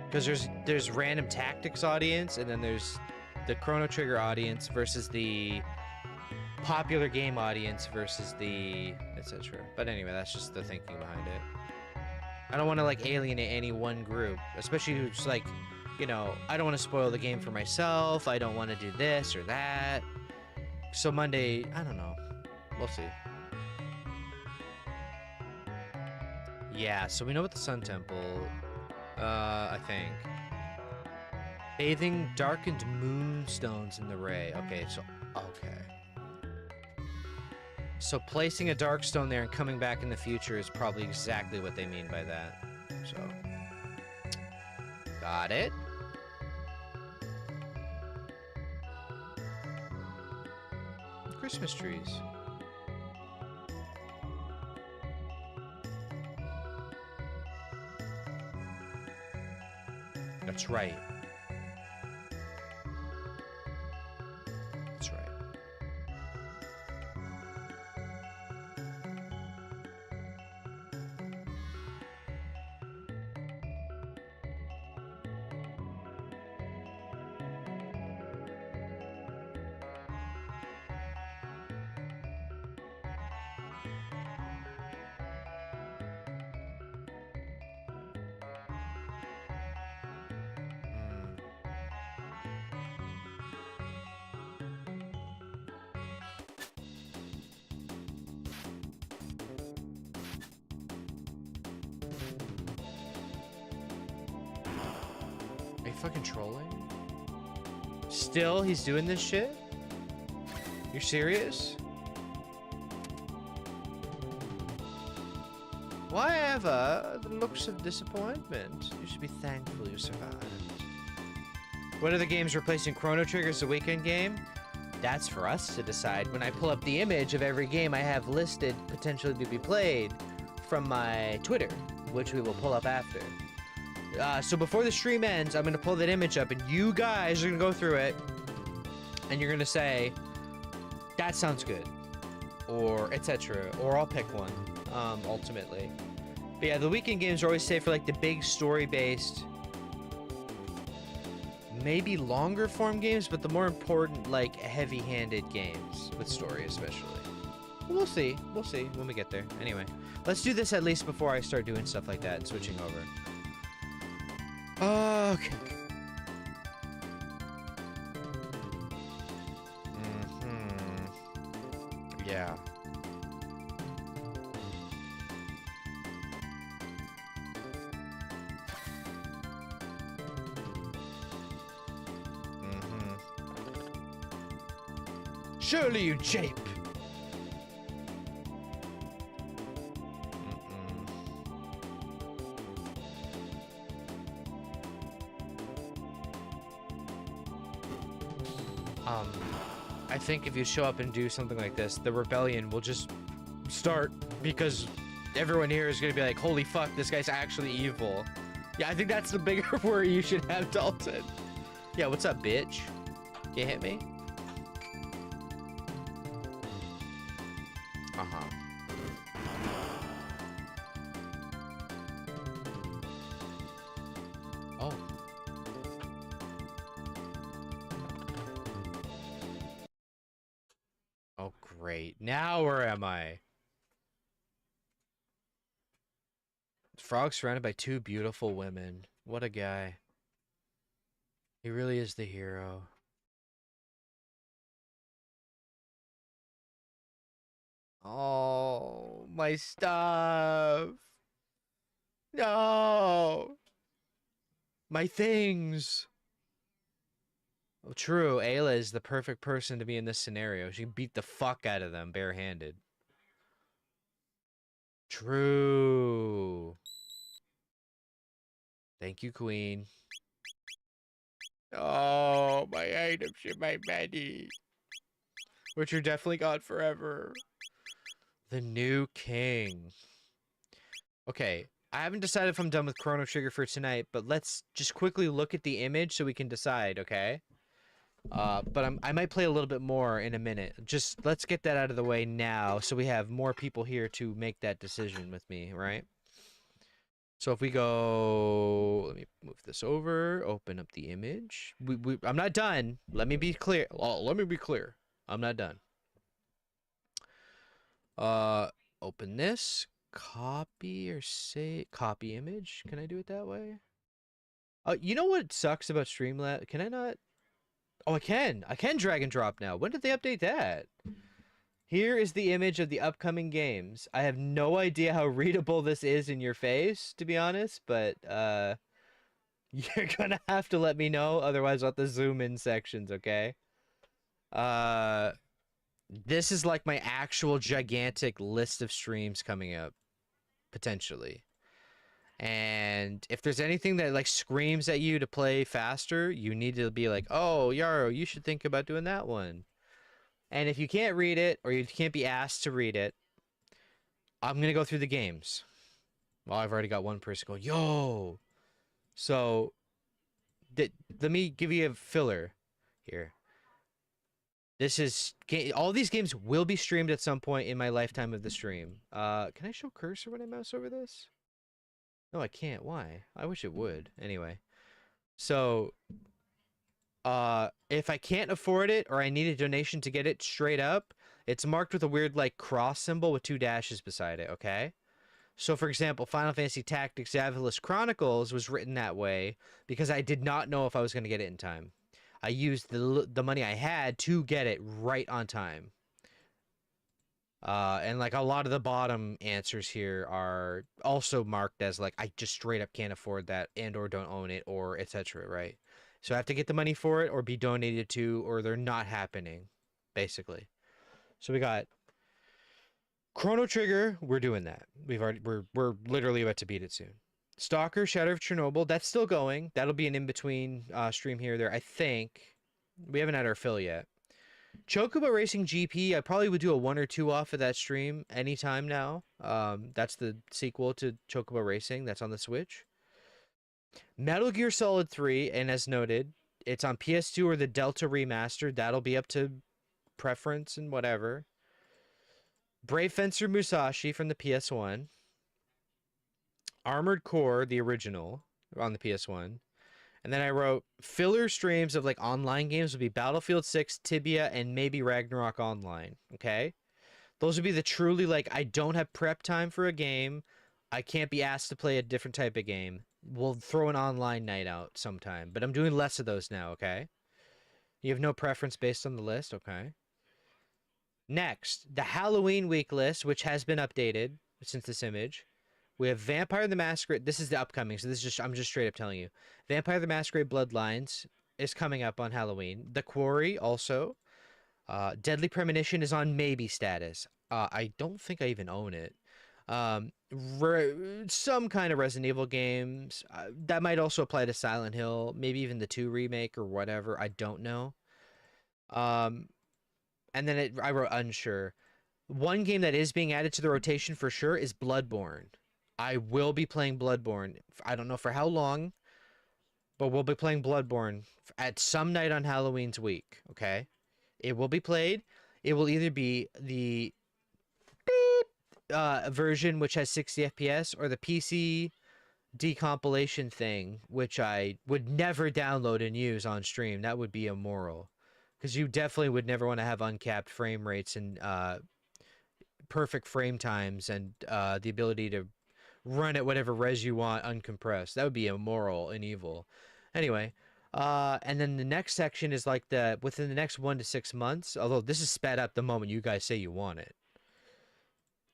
Because there's random tactics audience, and then there's the Chrono Trigger audience versus the popular game audience versus the etc. But anyway, that's just the thinking behind it. I don't want to like alienate any one group, especially who's like, you know, I don't want to spoil the game for myself. I don't want to do this or that. So Monday, I don't know. We'll see. Yeah, so we know what the Sun Temple, I think. Bathing darkened moonstones in the ray. Okay, so, okay. So placing a Darkstone there and coming back in the future is probably exactly what they mean by that. So, got it. Christmas trees. That's right. That's right. Are you fucking trolling? Still, he's doing this shit? You're serious? Why ever the looks of disappointment? You should be thankful you survived. What are the games replacing Chrono Trigger as a weekend game? That's for us to decide when I pull up the image of every game I have listed potentially to be played from my Twitter, which we will pull up after. So before the stream ends, I'm going to pull that image up, and you guys are going to go through it, and you're going to say, that sounds good, or etc., or I'll pick one, ultimately. But yeah, the weekend games are always safe for, like, the big story-based, maybe longer form games, but the more important, like, heavy-handed games, with story especially. We'll see. We'll see when we get there. Anyway, let's do this at least before I start doing stuff like that and switching over. Okay. Yeah. Surely you jape. I think if you show up and do something like this, the rebellion will just start because everyone here is going to be like, holy fuck, this guy's actually evil. Yeah, I think that's the bigger worry you should have, Dalton. Yeah, what's up, bitch? Can you hit me? Uh-huh. Oh. Oh, great. Now where am I? Frog surrounded by two beautiful women. What a guy. He really is the hero. Oh, my stuff. No. My things. Oh, true. Ayla is the perfect person to be in this scenario. She can beat the fuck out of them barehanded. True. Thank you, Queen. Oh, my items in my body. Which are definitely gone forever. The new king. Okay, I haven't decided if I'm done with Chrono Trigger for tonight, but let's just quickly look at the image so we can decide, okay? But I might play a little bit more in a minute. Just let's get that out of the way now so we have more people here to make that decision with me, right? So if we go, let me move this over, open up the image. I'm not done. Let me be clear. Oh, let me be clear. I'm not done. Open this, copy or save, copy image. Can I do it that way? You know what sucks about Streamlabs? Can I not? Oh, I can drag and drop now. When did they update that? Here is the image of the upcoming games. I have no idea how readable this is in your face, to be honest, but you're gonna have to let me know, otherwise I'll have to zoom in sections, okay? This is like my actual gigantic list of streams coming up, potentially. And if there's anything that like screams at you to play faster, you need to be like, oh, Yaro, you should think about doing that one. And if you can't read it or you can't be asked to read it, I'm going to go through the games. Well, I've already got one person going, yo. So let me give you a filler here. This is all these games will be streamed at some point in my lifetime of the stream. Can I show cursor when I mouse over this? No, I can't. Why? I wish it would. Anyway, so if I can't afford it or I need a donation to get it straight up, it's marked with a weird like cross symbol with 2 dashes beside it. Okay. So, for example, Final Fantasy Tactics Avilice Chronicles was written that way because I did not know if I was going to get it in time. I used the money I had to get it right on time. And like a lot of the bottom answers here are also marked as like I just straight up can't afford that and or don't own it or etc. Right? So I have to get the money for it or be donated to or they're not happening, basically. So we got Chrono Trigger, we're doing that. We're literally about to beat it soon. Stalker, Shadow of Chernobyl, that's still going. That'll be an in-between stream here or there, I think. We haven't had our fill yet. Chocobo Racing GP, I probably would do a 1 or 2 off of that stream anytime now. That's the sequel to Chocobo Racing. That's on the Switch. Metal Gear Solid 3, and as noted, it's on PS2 or the Delta Remastered. That'll be up to preference and whatever. Brave Fencer Musashi from the PS1. Armored Core, the original, on the PS1. And then I wrote filler streams of like online games would be Battlefield 6, Tibia, and maybe Ragnarok Online. Okay? Those would be the truly like I don't have prep time for a game. I can't be asked to play a different type of game. We'll throw an online night out sometime. But I'm doing less of those now, okay? You have no preference based on the list? Okay. Next, the Halloween week list, which has been updated since this image. We have Vampire the Masquerade. This is the upcoming, so this is just I'm just straight up telling you. Vampire the Masquerade Bloodlines is coming up on Halloween. The Quarry also. Deadly Premonition is on maybe status. I don't think I even own it. Some kind of Resident Evil games. That might also apply to Silent Hill, maybe even the 2 remake or whatever. I don't know. And then I wrote unsure. One game that is being added to the rotation for sure is Bloodborne. I will be playing Bloodborne. I don't know for how long, but we'll be playing Bloodborne at some night on Halloween's week, okay? It will be played. It will either be the version, which has 60 FPS, or the PC decompilation thing, which I would never download and use on stream. That would be immoral. Because you definitely would never want to have uncapped frame rates and perfect frame times and the ability to run at whatever res you want uncompressed. That would be immoral and evil. Anyway, and then the next section is like within the next 1 to 6 months, although this is sped up the moment you guys say you want it.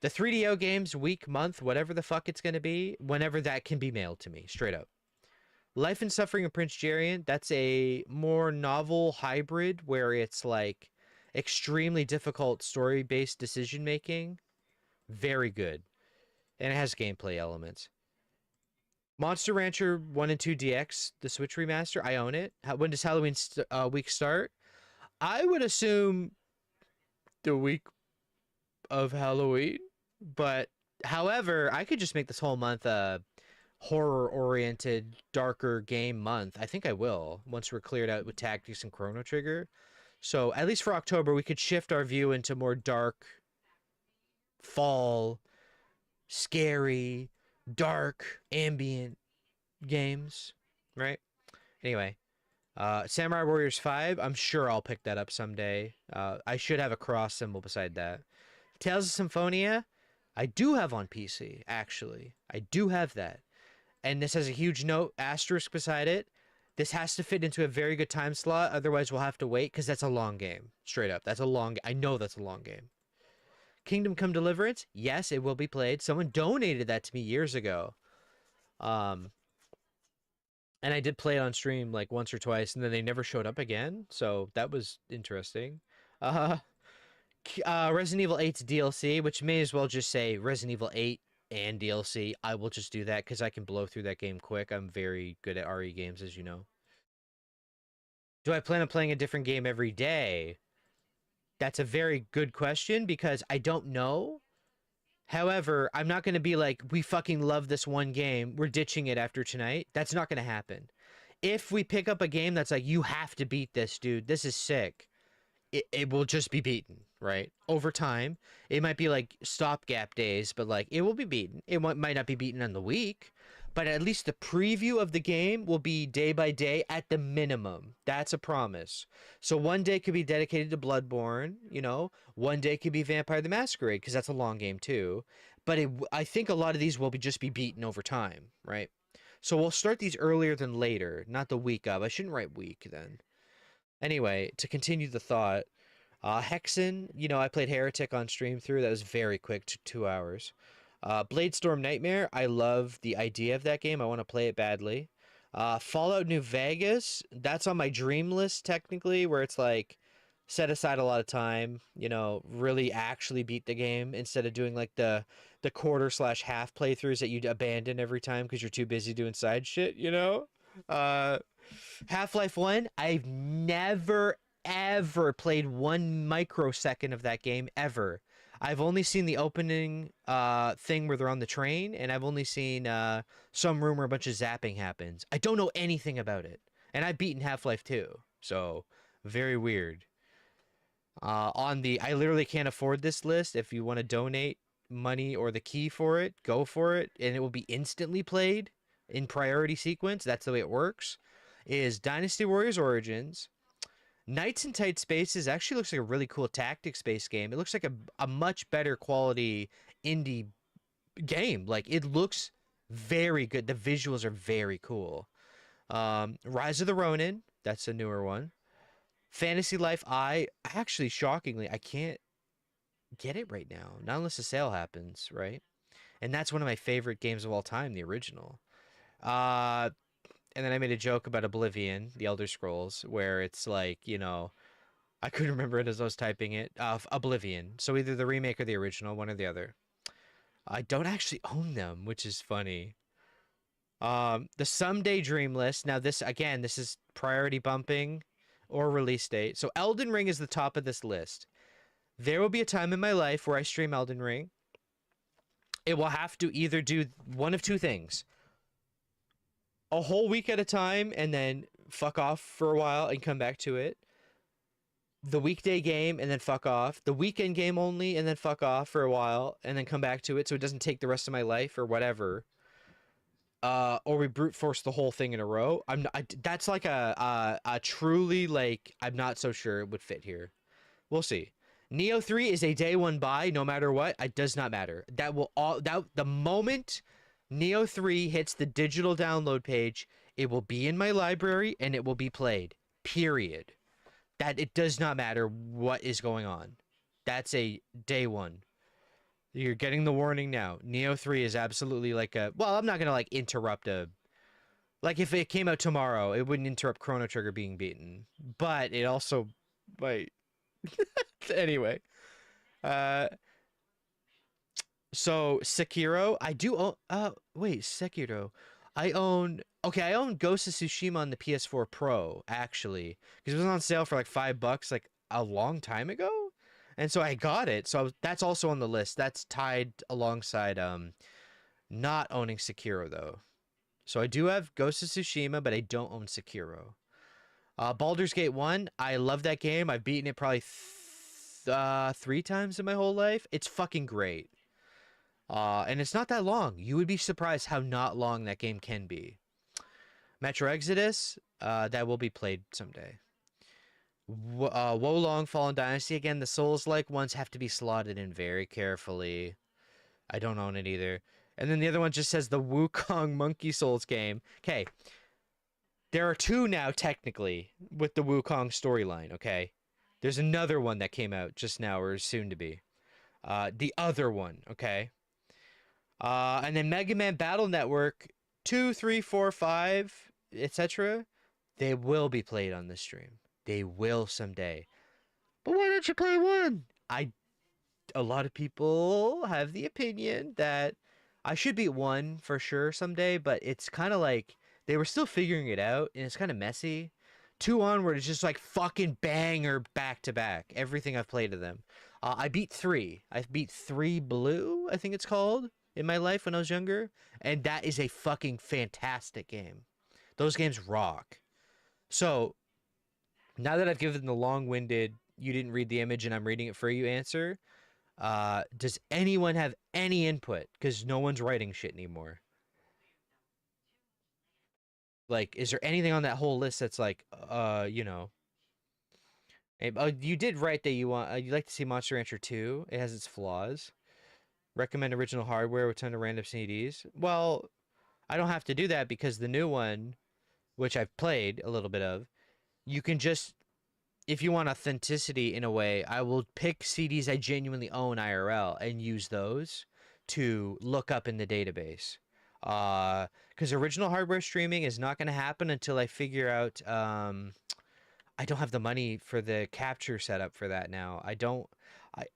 The 3DO games, week, month, whatever the fuck it's going to be, whenever that can be mailed to me, straight up. Life and Suffering of Prince Jarian, that's a more novel hybrid where it's like extremely difficult story-based decision making. Very good. And it has gameplay elements. Monster Rancher 1 and 2 DX, the Switch remaster, I own it. When does Halloween week start? I would assume the week of Halloween, but however, I could just make this whole month a horror-oriented, darker game month. I think I will, once we're cleared out with Tactics and Chrono Trigger. So, at least for October, we could shift our view into more dark, fall, scary, dark, ambient games, right? Anyway, Samurai Warriors 5, I'm sure I'll pick that up someday. I should have a cross symbol beside that. Tales of Symphonia, I do have on PC, actually. I do have that. And this has a huge note, asterisk beside it. This has to fit into a very good time slot, otherwise we'll have to wait, because that's a long game. Straight up, that's a long... I know that's a long game. Kingdom Come Deliverance, yes, it will be played. Someone donated that to me years ago. And I did play it on stream like once or twice, and then they never showed up again, so that was interesting. Resident Evil 8's DLC, which may as well just say Resident Evil 8 and DLC. I will just do that because I can blow through that game quick. I'm very good at RE games, as you know. Do I plan on playing a different game every day? That's a very good question because I don't know. However, I'm not going to be like, we fucking love this one game. We're ditching it after tonight. That's not going to happen. If we pick up a game that's like, you have to beat this, dude. This is sick. It will just be beaten, right? Over time. It might be like stopgap days, but like it will be beaten. It might not be beaten on the week, but at least the preview of the game will be day by day at the minimum. That's a promise. So one day could be dedicated to Bloodborne, you know? One day could be Vampire the Masquerade, because that's a long game too. But I think a lot of these will just be beaten over time, right? So we'll start these earlier than later, not the week of. I shouldn't write week then. Anyway, to continue the thought, Hexen, you know, I played Heretic on stream through. That was very quick, 2 hours. Bladestorm Nightmare, I love the idea of that game. I want to play it badly. Fallout New Vegas, that's on my dream list technically, where it's like set aside a lot of time, you know, really actually beat the game instead of doing like the quarter/half playthroughs that you'd abandon every time because you're too busy doing side shit, you know? Half-Life 1, I've never ever played 1 microsecond of that game ever. I've only seen the opening thing where they're on the train, and I've only seen some room where a bunch of zapping happens. I don't know anything about it. And I've beaten Half-Life 2, so very weird. I literally can't afford this list. If you want to donate money or the key for it, go for it, and it will be instantly played in priority sequence. That's the way it works. Is Dynasty Warriors Origins. Knights in Tight Spaces actually looks like a really cool tactics-based game. It looks like a much better quality indie game. Like, it looks very good. The visuals are very cool. Rise of the Ronin. That's a newer one. Fantasy Life I actually, shockingly, I can't get it right now. Not unless a sale happens, right? And that's one of my favorite games of all time, the original. And then I made a joke about Oblivion, the Elder Scrolls, where it's like, you know, I couldn't remember it as I was typing it. Oblivion. So either the remake or the original, one or the other. I don't actually own them, which is funny. The Someday Dream list. Now this, again, this is priority bumping or release date. So Elden Ring is the top of this list. There will be a time in my life where I stream Elden Ring. It will have to either do one of two things. A whole week at a time and then fuck off for a while and come back to it. The weekday game and then fuck off. The weekend game only and then fuck off for a while and then come back to it so it doesn't take the rest of my life or whatever. Or we brute force the whole thing in a row. That's like a truly, like, I'm not so sure it would fit here. We'll see. Neo 3 is a day one buy no matter what. It does not matter. The moment Neo 3 hits the digital download page, it will be in my library and it will be played. Period. That it does not matter what is going on. That's a day one. You're getting the warning now. Neo 3 is absolutely like a... Well, I'm not going to like interrupt a... Like if it came out tomorrow, it wouldn't interrupt Chrono Trigger being beaten. But it also might... Anyway. So Sekiro, I do own. Wait, Sekiro, I own. Okay, I own Ghost of Tsushima on the PS4 Pro actually, because it was on sale for like $5 like a long time ago, and so I got it. So that's also on the list. That's tied alongside not owning Sekiro though. So I do have Ghost of Tsushima, but I don't own Sekiro. Baldur's Gate 1, I love that game. I've beaten it probably 3 times in my whole life. It's fucking great. And it's not that long. You would be surprised how not long that game can be. Metro Exodus, that will be played someday. Wolong Fallen Dynasty, again, the Souls-like ones have to be slotted in very carefully. I don't own it either. And then the other one just says the Wukong Monkey Souls game. Okay. There are 2 now, technically, with the Wukong storyline, okay? There's another one that came out just now, or is soon to be. The other one, okay? And then Mega Man Battle Network 2, 3, 4, 5, etc. They will be played on this stream. They will someday. But why don't you play 1? I a lot of people have the opinion that I should beat one for sure someday, but it's kind of like they were still figuring it out, and it's kind of messy. Two onward is just like fucking banger back to back. Everything I've played of them. I beat three. I beat three blue, I think it's called, in my life when I was younger, and that is a fucking fantastic game. Those games rock. So now that I've given the long-winded, you didn't read the image and I'm reading it for you answer, does anyone have any input? Because no one's writing shit anymore. Like, is there anything on that whole list that's like, you did write that you'd like to see Monster Rancher 2. It has its flaws. Recommend original hardware with ton of random CDs. Well, I don't have to do that because the new one, which I've played a little bit of, you can just, if you want authenticity in a way, I will pick CDs I genuinely own IRL and use those to look up in the database. Because original hardware streaming is not going to happen until I figure out. I don't have the money for the capture setup for that now. I don't.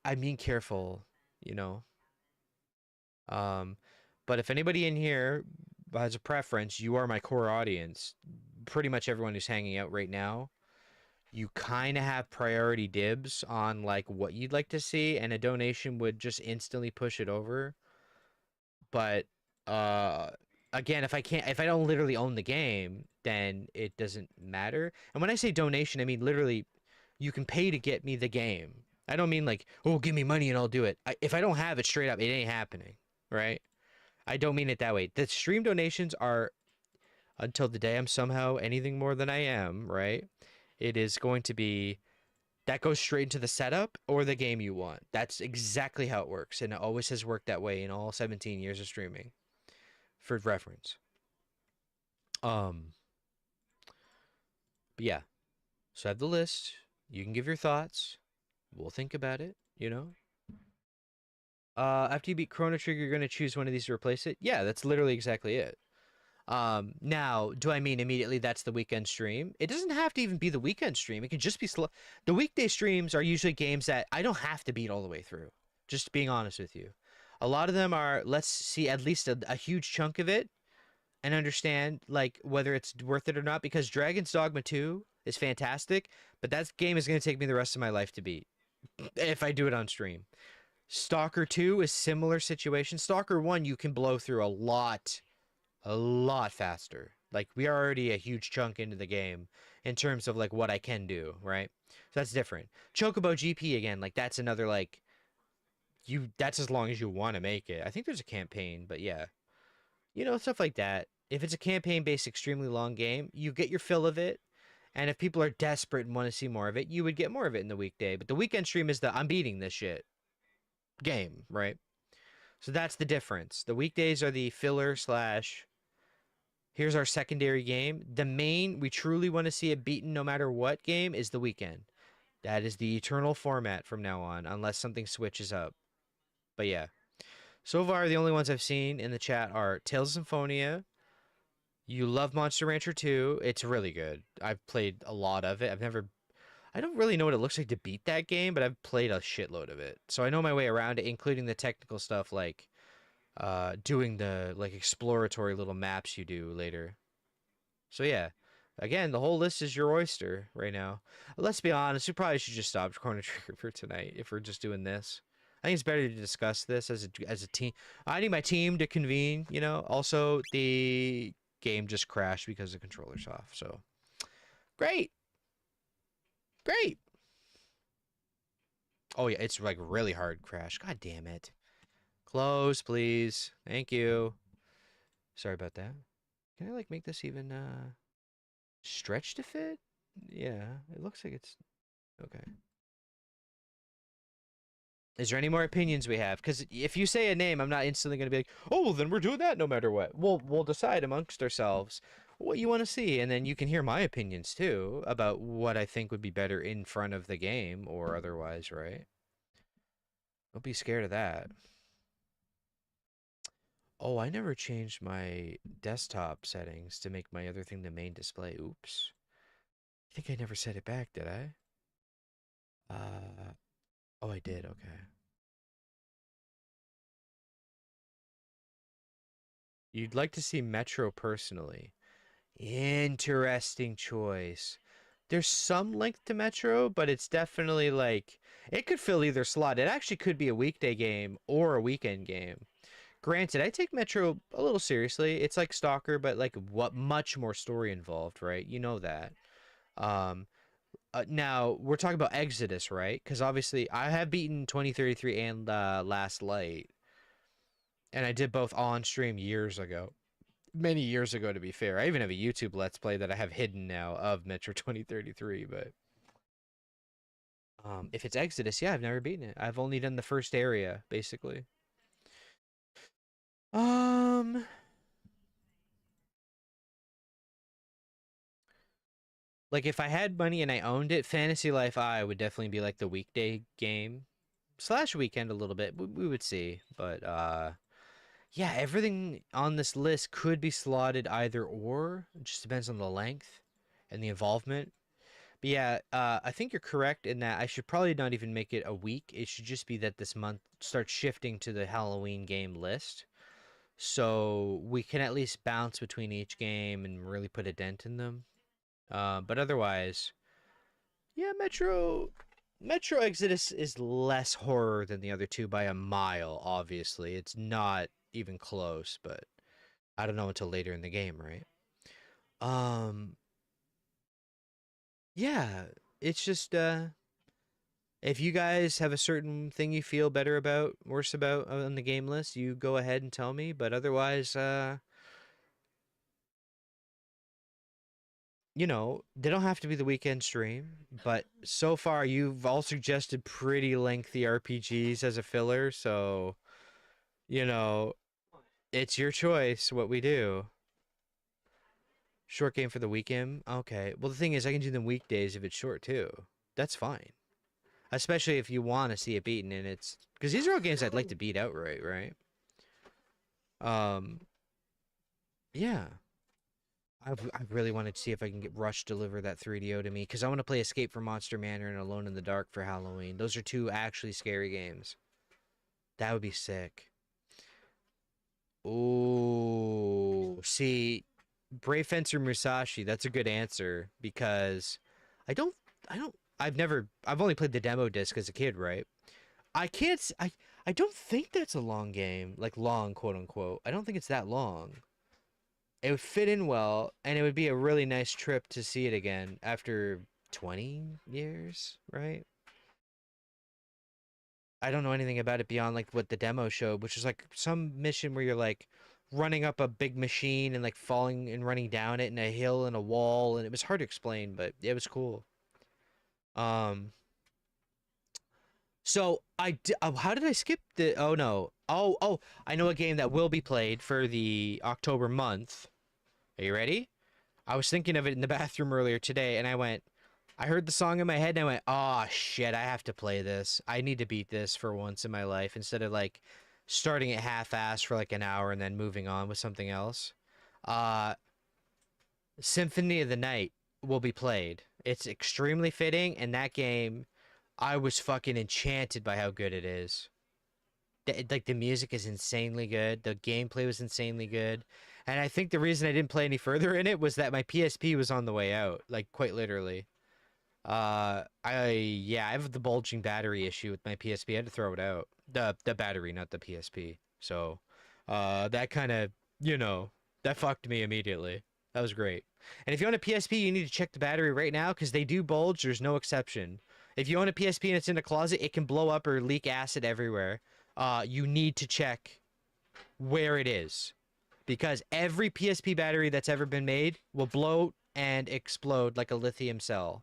I mean careful, you know. Um, but if anybody in here has a preference, you are my core audience. Pretty much everyone who's hanging out right now, you kind of have priority dibs on like what you'd like to see, and a donation would just instantly push it over. But uh again, if I don't literally own the game, then it doesn't matter. And when I say donation, I mean literally you can pay to get me the game. I don't mean like, oh, give me money and I'll do it. If I don't have it straight up, it ain't happening, right? I don't mean it that way. The stream donations are until the day I'm somehow anything more than I am, right? It is going to be that goes straight into the setup or the game you want. That's exactly how it works, and it always has worked that way in all 17 years of streaming. For reference, um, but yeah. So I have the list. You can give your thoughts. We'll think about it. You know. After you beat Chrono Trigger, you're gonna choose one of these to replace it. Yeah, that's literally exactly it. Now, do I mean immediately that's the weekend stream? It doesn't have to even be the weekend stream. It can just be slow. The weekday streams are usually games that I don't have to beat all the way through. Just being honest with you. A lot of them are, let's see at least a huge chunk of it and understand like whether it's worth it or not, because Dragon's Dogma 2 is fantastic, but that game is going to take me the rest of my life to beat if I do it on stream. Stalker 2 is similar situation. Stalker 1 you can blow through a lot faster. Like we are already a huge chunk into the game in terms of like what I can do, right? So that's different. Chocobo GP again, like that's another like that's as long as you want to make it. I think there's a campaign, but yeah. You know, stuff like that. If it's a campaign based extremely long game, you get your fill of it. And if people are desperate and want to see more of it, you would get more of it in the weekday. But the weekend stream is the I'm beating this shit game, right? So that's the difference. The weekdays are the filler slash here's our secondary game. The main, we truly want to see it beaten no matter what game is the weekend. That is the eternal format from now on, unless something switches up. But yeah. So far, the only ones I've seen in the chat are Tales of Symphonia. You love Monster Rancher 2. It's really good. I've played a lot of it. I don't really know what it looks like to beat that game, but I've played a shitload of it. So I know my way around it, including the technical stuff like doing the like exploratory little maps you do later. So yeah, again, the whole list is your oyster right now. Let's be honest, we probably should just stop Chrono Trigger for tonight if we're just doing this. I think it's better to discuss this as a team. I need my team to convene. You know. Also, the game just crashed because the controller's off. So great, great. Oh yeah, it's like really hard crash. God damn it. Close, please. Thank you. Sorry about that. Can I like make this even stretch to fit? Yeah, it looks like it's okay. Is there any more opinions we have? Because if you say a name, I'm not instantly going to be like, oh, well, then we're doing that no matter what. We'll decide amongst ourselves what you want to see, and then you can hear my opinions too about what I think would be better in front of the game or otherwise, right? Don't be scared of that. Oh, I never changed my desktop settings to make my other thing the main display. Oops. I think I never set it back, did I? Oh, I did. Okay. You'd like to see Metro personally. Interesting choice. There's some length to Metro, but it's definitely like it could fill either slot. It actually could be a weekday game or a weekend game. Granted, I take Metro a little seriously. It's like Stalker, but like what much more story involved, right? You know that. Um, now we're talking about Exodus, right? Because obviously I have beaten 2033 and Last Light, and I did both on stream years ago, many years ago. To be fair, I even have a YouTube Let's Play that I have hidden now of Metro 2033. But if it's Exodus, yeah, I've never beaten it. I've only done the first area, basically. Um, like if I had money and I owned it, Fantasy Life I would definitely be like the weekday game slash weekend a little bit. We would see, but yeah, everything on this list could be slotted either or. It just depends on the length and the involvement. But yeah, I think you're correct in that I should probably not even make it a week. It should just be that this month starts shifting to the Halloween game list. So we can at least bounce between each game and really put a dent in them. But otherwise, yeah, Metro Exodus is less horror than the other two by a mile, obviously. It's not even close, but I don't know until later in the game, right? Um yeah, it's just if you guys have a certain thing you feel better about, worse about on the game list, you go ahead and tell me, but otherwise they don't have to be the weekend stream, but so far you've all suggested pretty lengthy RPGs as a filler, so you know, it's your choice what we do. Short game for the weekend? Okay. Well, the thing is, I can do them weekdays if it's short too. That's fine. Especially if you want to see it beaten and it's because these are all games I'd like to beat outright, right? Um, yeah. I really wanted to see if I can get Rush deliver that 3DO to me because I want to play Escape from Monster Manor and Alone in the Dark for Halloween. Those are two actually scary games. That would be sick. Ooh, see, Brave Fencer Musashi, that's a good answer because I don't, I've only played the demo disc as a kid, right? I can't, I don't think that's a long game, like long, quote unquote. I don't think it's that long. It would fit in well, and it would be a really nice trip to see it again after 20 years, right? I don't know anything about it beyond like what the demo showed, which is like some mission where you're like running up a big machine and like falling and running down it in a hill and a wall, and it was hard to explain, but it was cool. Um, so how did I skip the? Oh no. Oh, I know a game that will be played for the October month. Are you ready? I was thinking of it in the bathroom earlier today, and I heard the song in my head, and I went, "Oh shit, I have to play this. I need to beat this for once in my life instead of like starting it half-ass for like an hour and then moving on with something else." Uh, Symphony of the Night will be played. It's extremely fitting, and that game, I was fucking enchanted by how good it is. Like the music is insanely good, the gameplay was insanely good, and I think the reason I didn't play any further in it was that my PSP was on the way out, like quite literally. I have the bulging battery issue with my PSP. I had to throw it out. The battery, not the PSP. So, that kind of, you know, that fucked me immediately. That was great. And if you own a PSP, you need to check the battery right now because they do bulge. There's no exception. If you own a PSP and it's in a closet, it can blow up or leak acid everywhere. You need to check where it is because every PSP battery that's ever been made will blow and explode like a lithium cell.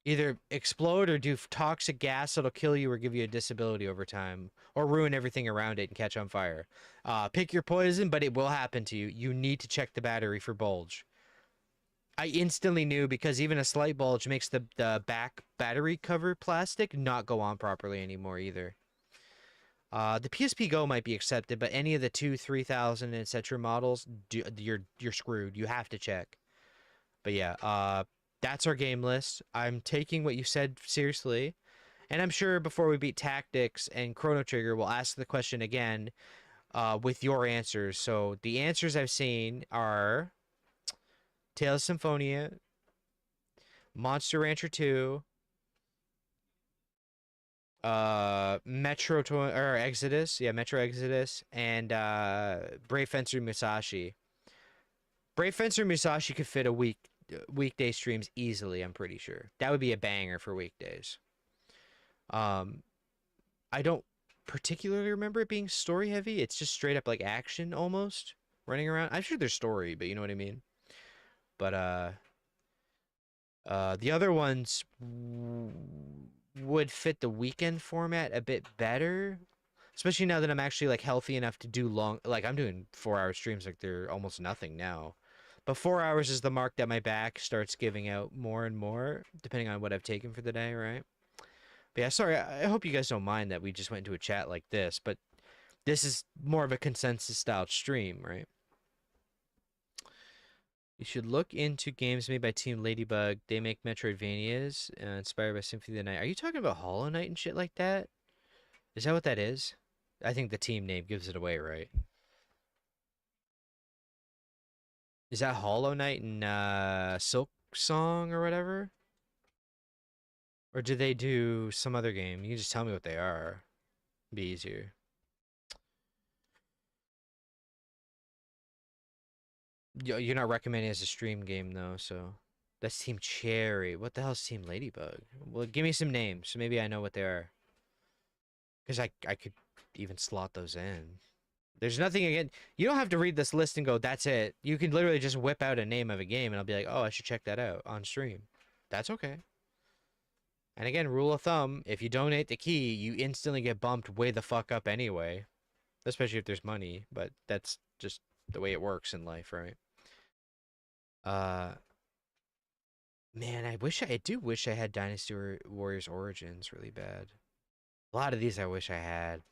Either explode or do toxic gas that'll kill you or give you a disability over time or ruin everything around it and catch on fire. Pick your poison, but it will happen to you. You need to check the battery for bulge. I instantly knew because even a slight bulge makes the back battery cover plastic not go on properly anymore either. The PSP Go might be accepted, but any of the 2, 3000, etc. models, you're screwed. You have to check. But yeah, that's our game list. I'm taking what you said seriously, And I'm sure before we beat Tactics and Chrono Trigger, we'll ask the question again with your answers. So the answers I've seen are Tales of Symphonia, Monster Rancher 2, or Exodus, yeah, Metro Exodus, and Brave Fencer Musashi. Brave Fencer Musashi could fit a weekday streams easily, I'm pretty sure. That would be a banger for weekdays. Um I don't particularly remember it being story heavy. It's just straight up like action almost running around. I'm sure there's story, but you know what I mean? But the other ones would fit the weekend format a bit better, especially now that I'm actually like healthy enough to do long. Like I'm doing 4-hour streams, like they're almost nothing now. But 4 hours is the mark that my back starts giving out more and more, depending on what I've taken for the day, right? But yeah, sorry. I hope you guys don't mind that we just went into a chat like this, but this is more of a consensus style stream, right? You should look into games made by Team Ladybug. They make Metroidvanias inspired by Symphony of the Night. Are you talking about Hollow Knight and shit like that? Is that what that is? I think the team name gives it away, right? Is that Hollow Knight and Silk Song or whatever? Or do they do some other game? You can just tell me what they are. It'd be easier. You're not recommending it as a stream game though, so that's Team Cherry. What the hell is Team Ladybug? Well, give me some names, so maybe I know what they are. Because I could even slot those in. There's nothing again. You don't have to read this list and go, that's it. You can literally just whip out a name of a game and I'll be like, oh, I should check that out on stream. That's okay. And again, rule of thumb, if you donate the key, you instantly get bumped way the fuck up anyway. Especially if there's money, but that's just the way it works in life, right? Uh, man, I do wish I had Dynasty Warriors Origins really bad. A lot of these I wish I had.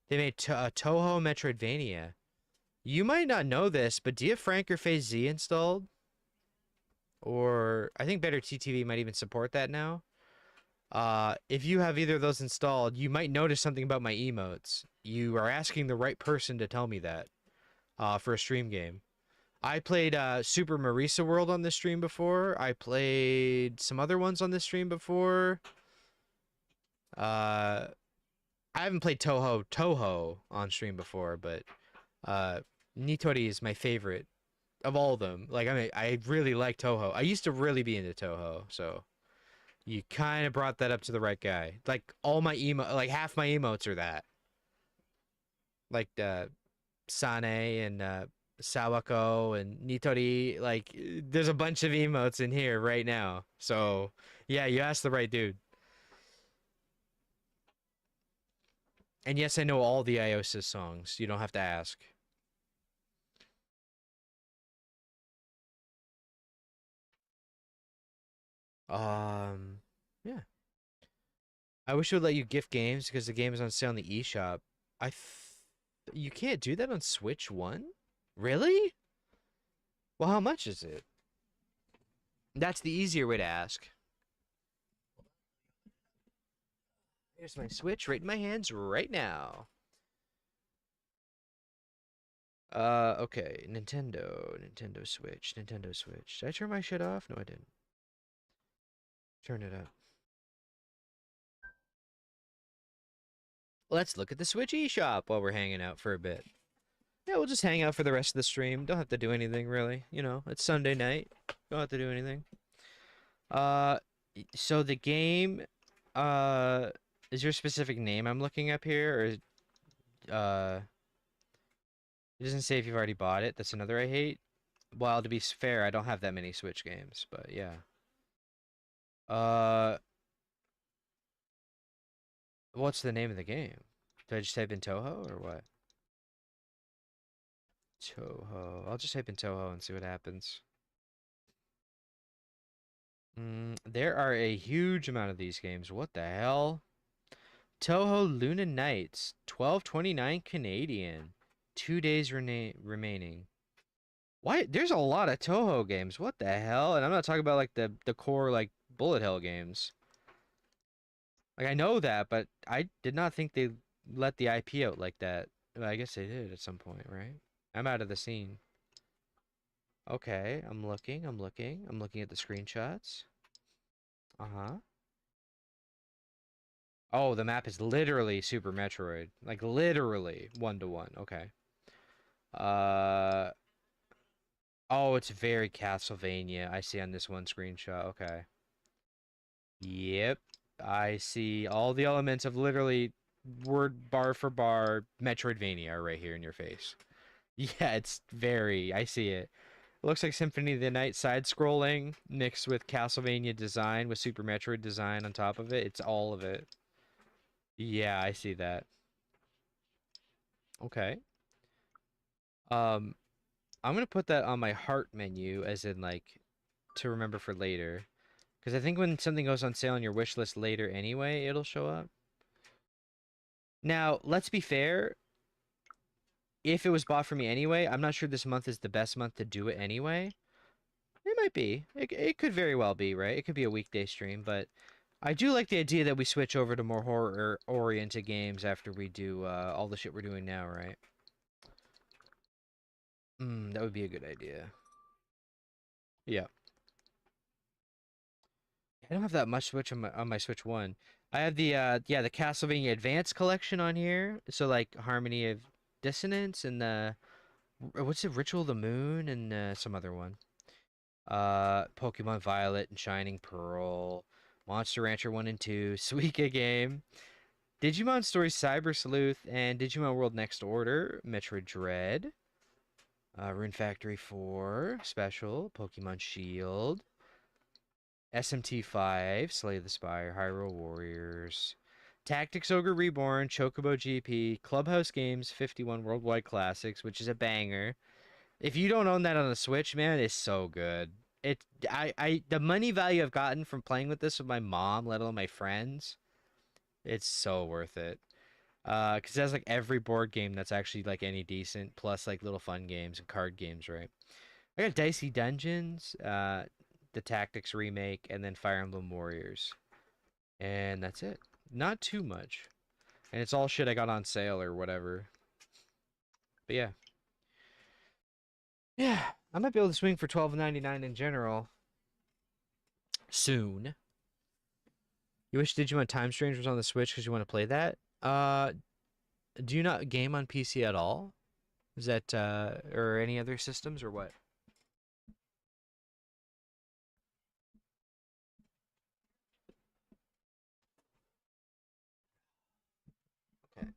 They made Toho Metroidvania. You might not know this, but do you have Franker Phase Z installed? Or I think Better TTV might even support that now. If you have either of those installed, you might notice something about my emotes. You are asking the right person to tell me that for a stream game. I played Super Marisa World on this stream before. I played some other ones on this stream before. I haven't played Toho on stream before, but Nitori is my favorite of all of them. Like I really like Toho. I used to really be into Toho, so you kind of brought that up to the right guy. Like all my like half my emotes are that. Like Sane and Sawako and Nitori. Like there's a bunch of emotes in here right now. So yeah, you asked the right dude. And yes, I know all the Iosis songs. You don't have to ask. Yeah. I wish it would let you gift games because the game is on sale on the eShop. You can't do that on Switch 1? Really? Well, how much is it? That's the easier way to ask. Here's my Switch right in my hands right now. Okay. Nintendo Switch. Did I turn my shit off? No, I didn't. Turn it up. Let's look at the Switch eShop while we're hanging out for a bit. Yeah, we'll just hang out for the rest of the stream. Don't have to do anything, really. You know, it's Sunday night. Don't have to do anything. So the game, is there a specific name I'm looking up here? Or, it doesn't say if you've already bought it. That's another I hate. Well, to be fair, I don't have that many Switch games, but yeah. Uh, what's the name of the game? Do I just type in Toho or what? Toho. I'll just type in Toho and see what happens. There are a huge amount of these games. What the hell? Toho Luna Nights, 12.29 Canadian. 2 days remaining. Why? There's a lot of Toho games. What the hell? And I'm not talking about like the core like bullet hell games. Like I know that, but I did not think they let the IP out like that. Well, I guess they did at some point, right? I'm out of the scene. Okay, I'm looking at the screenshots. Uh-huh. Oh, the map is literally Super Metroid. Like literally 1-to-1. Okay. Uh oh, it's very Castlevania. I see on this one screenshot. Okay. Yep. I see all the elements of literally word bar for bar Metroidvania are right here in your face. Yeah, it's very. I see it. It looks like Symphony of the Night side scrolling mixed with Castlevania design with Super Metroid design on top of it. It's all of it. Yeah, I see that. Okay. Um, I'm gonna put that on my heart menu as in like to remember for later. Because I think when something goes on sale on your wish list later anyway, it'll show up. Now, let's be fair. If it was bought for me anyway, I'm not sure this month is the best month to do it anyway. It might be. It could very well be, right? It could be a weekday stream, but I do like the idea that we switch over to more horror-oriented games after we do all the shit we're doing now, right? That would be a good idea. Yeah. I don't have that much Switch on my Switch 1. I have the yeah, the Castlevania Advance collection on here. So like Harmony of Dissonance and what's the Ritual of the Moon and some other one. Pokemon Violet and Shining Pearl, Monster Rancher 1 and 2, Suika Game, Digimon Story Cyber Sleuth, and Digimon World Next Order, Metroid Dread, Rune Factory 4, Special, Pokemon Shield, SMT5, Slay the Spire, Hyrule Warriors, Tactics Ogre Reborn, Chocobo GP, Clubhouse Games 51 Worldwide Classics, which is a banger. If you don't own that on the Switch, man, it's so good. The money value I've gotten from playing with this with my mom, let alone my friends, it's so worth it. 'Cause it has like every board game that's actually like any decent, plus like little fun games and card games, right? I got Dicey Dungeons, the Tactics remake, and then Fire Emblem Warriors, and that's it. Not too much, and it's all shit I got on sale or whatever. But yeah, yeah, I might be able to swing for $12.99 in general soon. You wish Digimon Time Strange was on the Switch because you want to play that? Do you not game on PC at all? Is that or any other systems or what? Okay.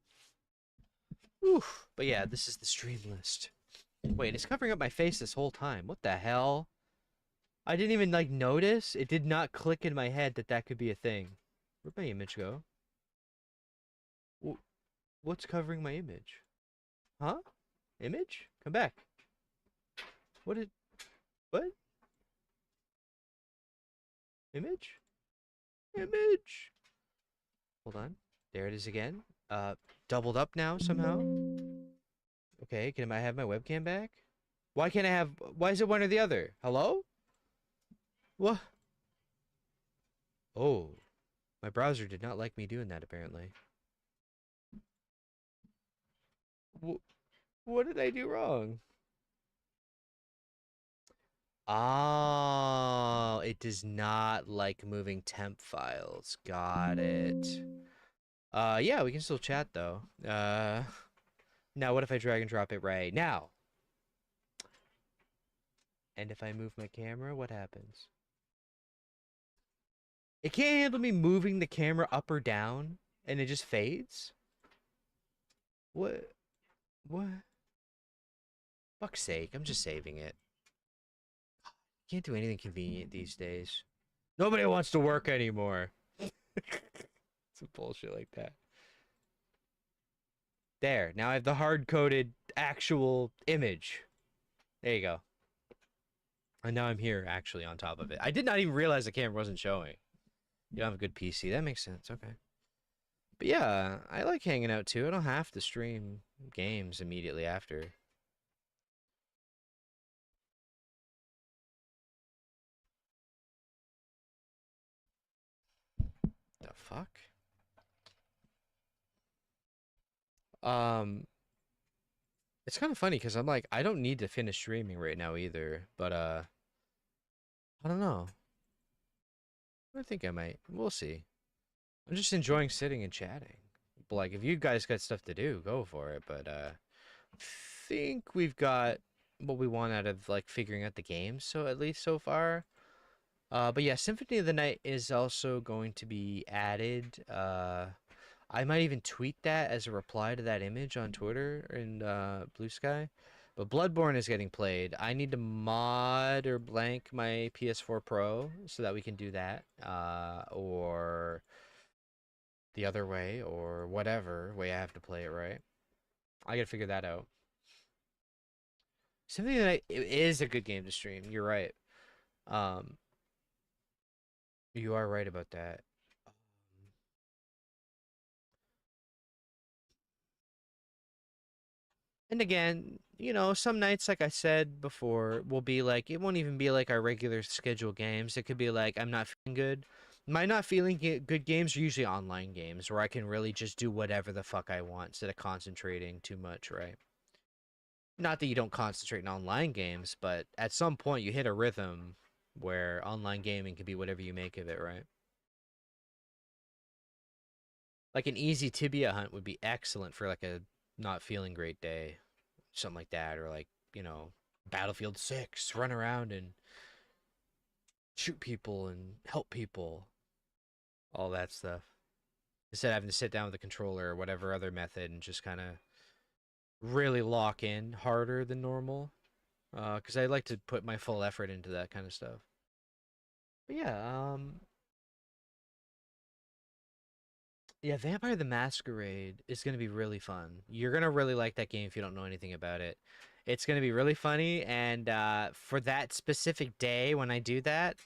Oof. But yeah, this is the stream list. Wait, it's covering up my face this whole time. What the hell? I didn't even like notice. It did not click in my head that that could be a thing. Where'd my image go? What's covering my image? Huh? Image? Come back. What did? What? Image? Image? Hold on. There it is again. Doubled up now somehow. Okay, can I have my webcam back? Why can't I have? Why is it one or the other? Hello? What? Oh, my browser did not like me doing that apparently. What did I do wrong? Oh, it does not like moving temp files. Got it. Yeah, we can still chat though. Now what if I drag and drop it right now? And if I move my camera, what happens? It can't handle me moving the camera up or down, and it just fades? What? What? Fuck's sake, I'm just saving it. Can't do anything convenient these days. Nobody wants to work anymore. Some bullshit like that. There, now I have the hard-coded actual image. There you go. And now I'm here, actually, on top of it. I did not even realize the camera wasn't showing. You don't have a good PC. That makes sense. Okay. But yeah, I like hanging out too. I don't have to stream games immediately after. The fuck? Um, it's kind of funny because I'm like, I don't need to finish streaming right now either, but I don't know. I think I might. We'll see. I'm just enjoying sitting and chatting. But like, if you guys got stuff to do, go for it. But think we've got what we want out of like figuring out the game. So at least so far. But yeah, Symphony of the Night is also going to be added. I might even tweet that as a reply to that image on Twitter and Blue Sky. But Bloodborne is getting played. I need to mod or blank my PS4 Pro so that we can do that. Or the other way, or whatever way I have to play it right. I gotta figure that out. Symphony of the Night is a good game to stream. You're right. Um, you are right about that. And again, some nights, like I said before, will be like, it won't even be like our regular scheduled games. It could be like, I'm not feeling good. My not feeling good games are usually online games where I can really just do whatever the fuck I want instead of concentrating too much, right? Not that you don't concentrate in online games, but at some point you hit a rhythm where online gaming can be whatever you make of it, right? Like an easy tibia hunt would be excellent for like a not feeling great day, something like that, or like, Battlefield 6, run around and shoot people and help people, all that stuff. Instead of having to sit down with a controller or whatever other method and just kind of really lock in harder than normal. Because I like to put my full effort into that kind of stuff. But yeah, Vampire the Masquerade is going to be really fun. You're going to really like that game if you don't know anything about it. It's going to be really funny, and for that specific day when I do that,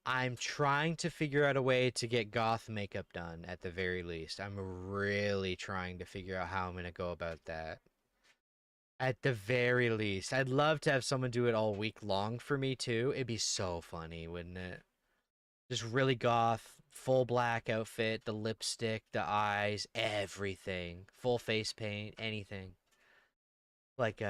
I'm trying to figure out a way to get goth makeup done at the very least. I'm really trying to figure out how I'm going to go about that. At the very least. I'd love to have someone do it all week long for me too. It'd be so funny, wouldn't it? Just really goth, full black outfit, the lipstick, the eyes, everything. Full face paint, anything. Like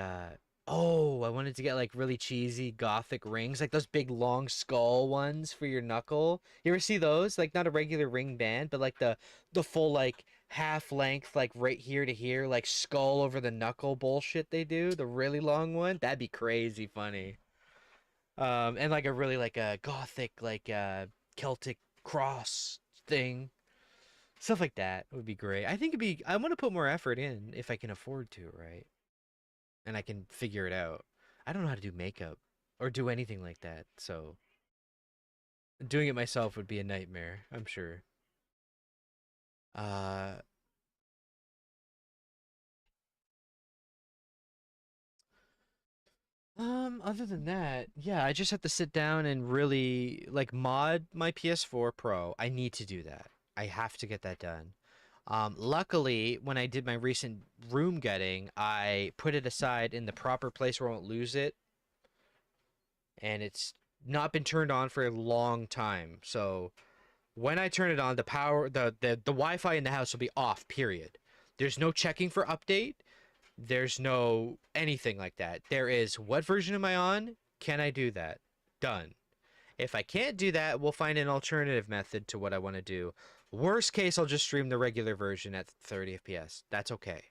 oh, I wanted to get like really cheesy gothic rings, like those big long skull ones for your knuckle. You ever see those? Like not a regular ring band, but like the full like half length, like right here to here, like skull over the knuckle bullshit they do, the really long one. That'd be crazy funny. And like a really like a gothic like Celtic cross thing. Stuff like that would be great. I think I want to put more effort in if I can afford to, right? And I can figure it out. I don't know how to do makeup or do anything like that. So doing it myself would be a nightmare, I'm sure. Uh other than that, yeah, I just have to sit down and really like mod my PS4 Pro. I need to do that. I have to get that done. Luckily, when I did my recent room getting, I put it aside in the proper place where I won't lose it, and it's not been turned on for a long time. So when I turn it on, the power, the Wi-Fi in the house will be off. Period. There's no checking for update. There's no anything like that. There is what version am I on? Can I do that? Done. If I can't do that, we'll find an alternative method to what I want to do. Worst case, I'll just stream the regular version at 30 FPS. That's okay.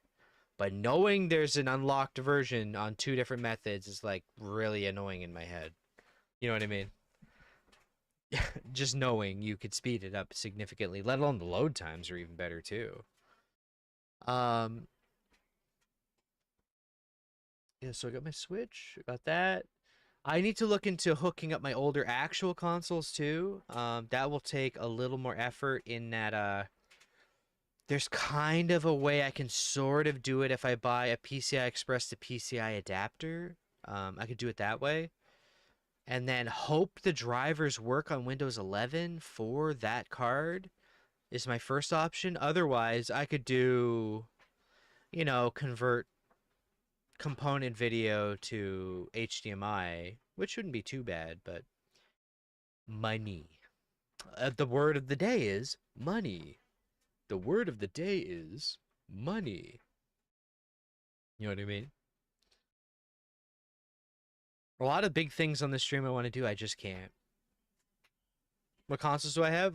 But knowing there's an unlocked version on two different methods is like really annoying in my head. You know what I mean? Just knowing you could speed it up significantly, let alone the load times are even better too. Um, yeah, so I got my Switch, got that. I need to look into hooking up my older actual consoles too. That will take a little more effort in that there's kind of a way I can sort of do it if I buy a PCI Express to PCI adapter. I could do it that way. And then hope the drivers work on Windows 11 for that card is my first option. Otherwise, I could do, convert component video to HDMI, which shouldn't be too bad, but money. The word of the day is money. The word of the day is money. You know what I mean? A lot of big things on the stream I want to do, I just can't. What consoles do I have?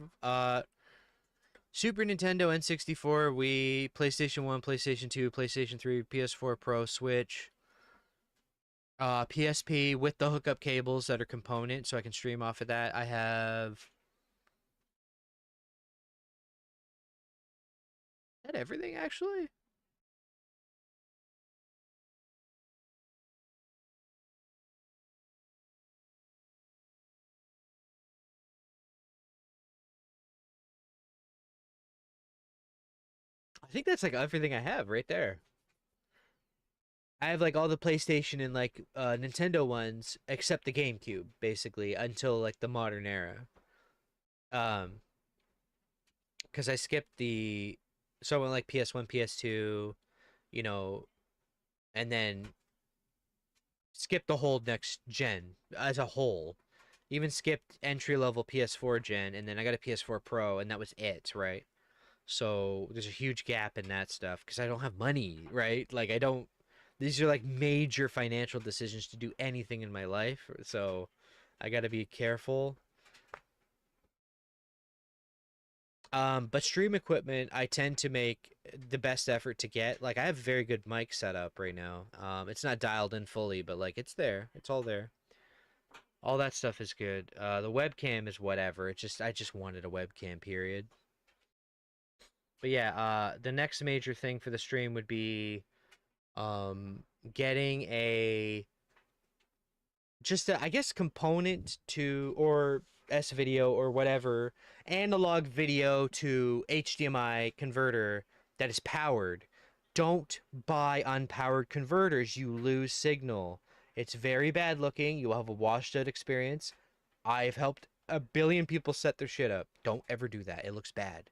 Super Nintendo, N64, Wii, PlayStation 1, PlayStation 2, PlayStation 3, PS4 Pro, Switch, PSP with the hookup cables that are component so I can stream off of that. I have that everything actually. I think that's like everything I have right there. I have like all the PlayStation and like Nintendo ones except the GameCube basically until like the modern era. Um because I skipped the so I went like PS1, PS2, you know, and then skipped the whole next gen as a whole. Even skipped entry level PS4 gen, and then I got a PS4 Pro, and that was it, right? So there's a huge gap in that stuff because I don't have money, right? Like I don't. These are like major financial decisions to do anything in my life, so I got to be careful. But stream equipment, I tend to make the best effort to get. Like I have a very good mic setup right now. It's not dialed in fully, but like it's there. It's all there. All that stuff is good. The webcam is whatever. It just I just wanted a webcam, period. But yeah, the next major thing for the stream would be um getting a just a, I guess component to or S video or whatever analog video to HDMI converter that is powered. Don't buy unpowered converters. You lose signal. It's very bad looking. You'll have a washed out experience. I've helped a billion people set their shit up. Don't ever do that. It looks bad.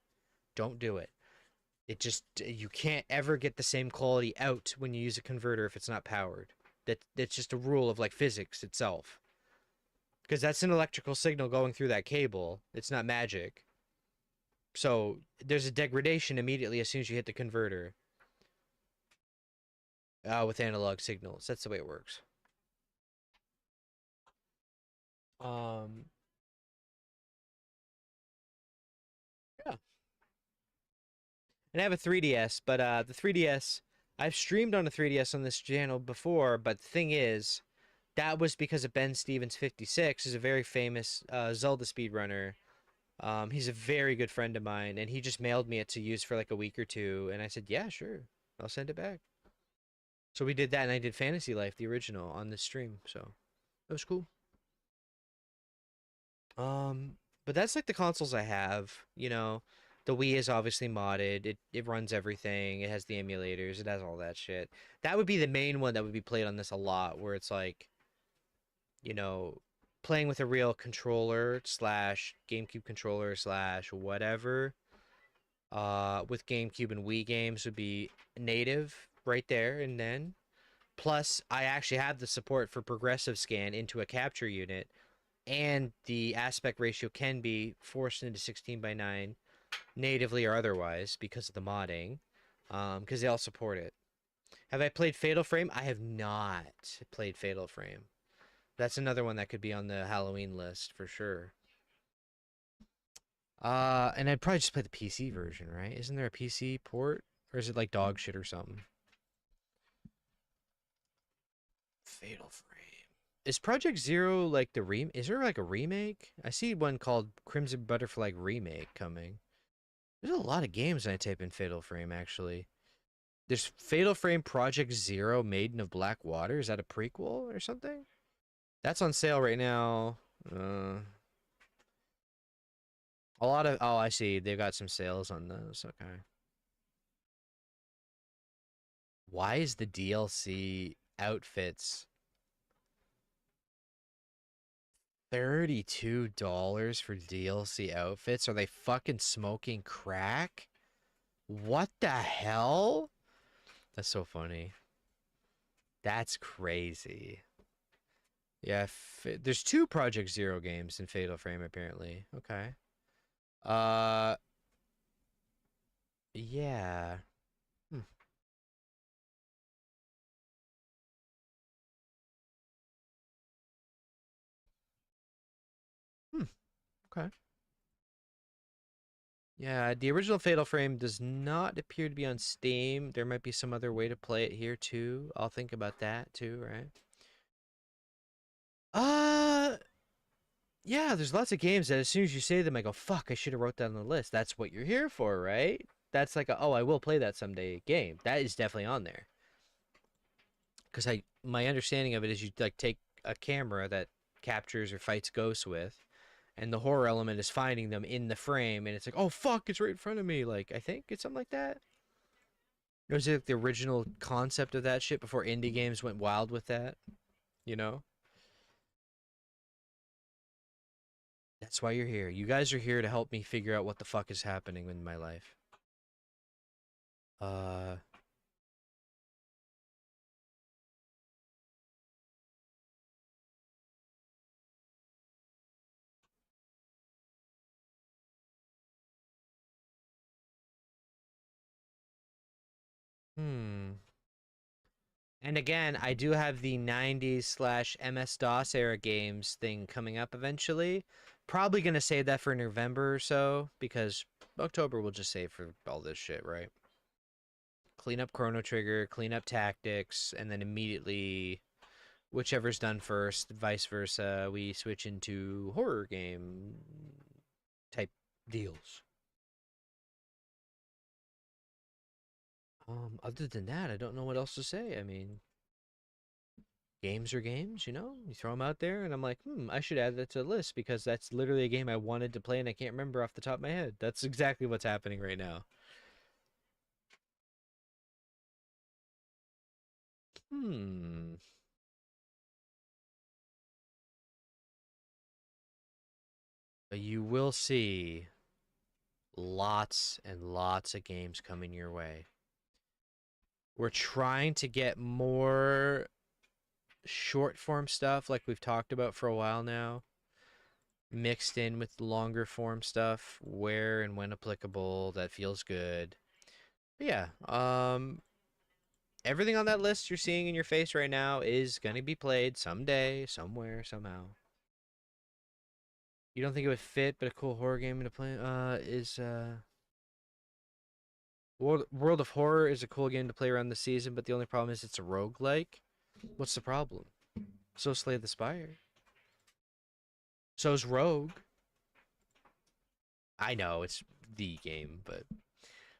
Don't do it. It just you can't ever get the same quality out when you use a converter if it's not powered. That's just a rule of like physics itself. Because that's an electrical signal going through that cable. It's not magic. So there's a degradation immediately as soon as you hit the converter with analog signals. That's the way it works. Um, yeah. And I have a 3DS, but the 3DS, I've streamed on a 3DS on this channel before, but the thing is, that was because of Ben Stevens 56, who's a very famous Zelda speedrunner. He's a very good friend of mine, and he just mailed me it to use for like a week or two, and I said, yeah, sure, I'll send it back. So we did that, and I did Fantasy Life, the original, on this stream, so that was cool. Um, but that's like the consoles I have. You know, the Wii is obviously modded. It runs everything. It has the emulators. It has all that shit. That would be the main one that would be played on this a lot, where it's like, you know, playing with a real controller slash GameCube controller slash whatever. With GameCube and Wii games would be native right there and then. Plus, I actually have the support for progressive scan into a capture unit, and the aspect ratio can be forced into 16 by 9 natively or otherwise because of the modding, because they all support it. Have I played Fatal Frame? I have not played Fatal Frame. That's another one that could be on the Halloween list for sure. And I'd probably just play the PC version, right? Isn't there a PC port? Or is it like dog shit or something? Fatal Frame. Is Project Zero like the is there like a remake? I see one called Crimson Butterfly Remake coming. There's a lot of games when I type in Fatal Frame actually. There's Fatal Frame Project Zero Maiden of Black Water. Is that a prequel or something? That's on sale right now. A lot of oh, I see. They've got some sales on those. Okay. Why is the DLC outfits $32 for DLC outfits? Are they fucking smoking crack? What the hell? That's so funny. That's crazy. Yeah, there's two Project Zero games in Fatal Frame apparently. Okay. Uh, yeah. Hmm. Okay. Yeah, the original Fatal Frame does not appear to be on Steam. There might be some other way to play it here too. I'll think about that too, right? Uh, yeah, there's lots of games that as soon as you say them, I go, fuck, I should have wrote that on the list. That's what you're here for, right? That's like a, oh, I will play that someday game. That is definitely on there. Because my understanding of it is you like take a camera that captures or fights ghosts with, and the horror element is finding them in the frame, and it's like, oh fuck, it's right in front of me. Like I think it's something like that. It was like the original concept of that shit before indie games went wild with that. You know, that's why you're here. You guys are here to help me figure out what the fuck is happening in my life. Uh, hmm. And again, I do have the 90s slash MS-DOS era games thing coming up eventually. Probably going to save that for November or so, because October we'll just save for all this shit, right? Clean up Chrono Trigger, clean up Tactics, and then immediately, whichever's done first, vice versa, we switch into horror game type deals. Other than that, I don't know what else to say. I mean, games are games, you know? You throw them out there, and I'm like, I should add that to the list because that's literally a game I wanted to play and I can't remember off the top of my head. That's exactly what's happening right now. Hmm. But you will see lots and lots of games coming your way. We're trying to get more short form stuff like we've talked about for a while now, mixed in with longer form stuff where and when applicable that feels good. But yeah, everything on that list you're seeing in your face right now is going to be played someday, somewhere, somehow. You don't think it would fit, but a cool horror game to play is World of Horror is a cool game to play around the season, but the only problem is it's a roguelike. What's the problem? So Slay the Spire. So's Rogue. I know it's the game, but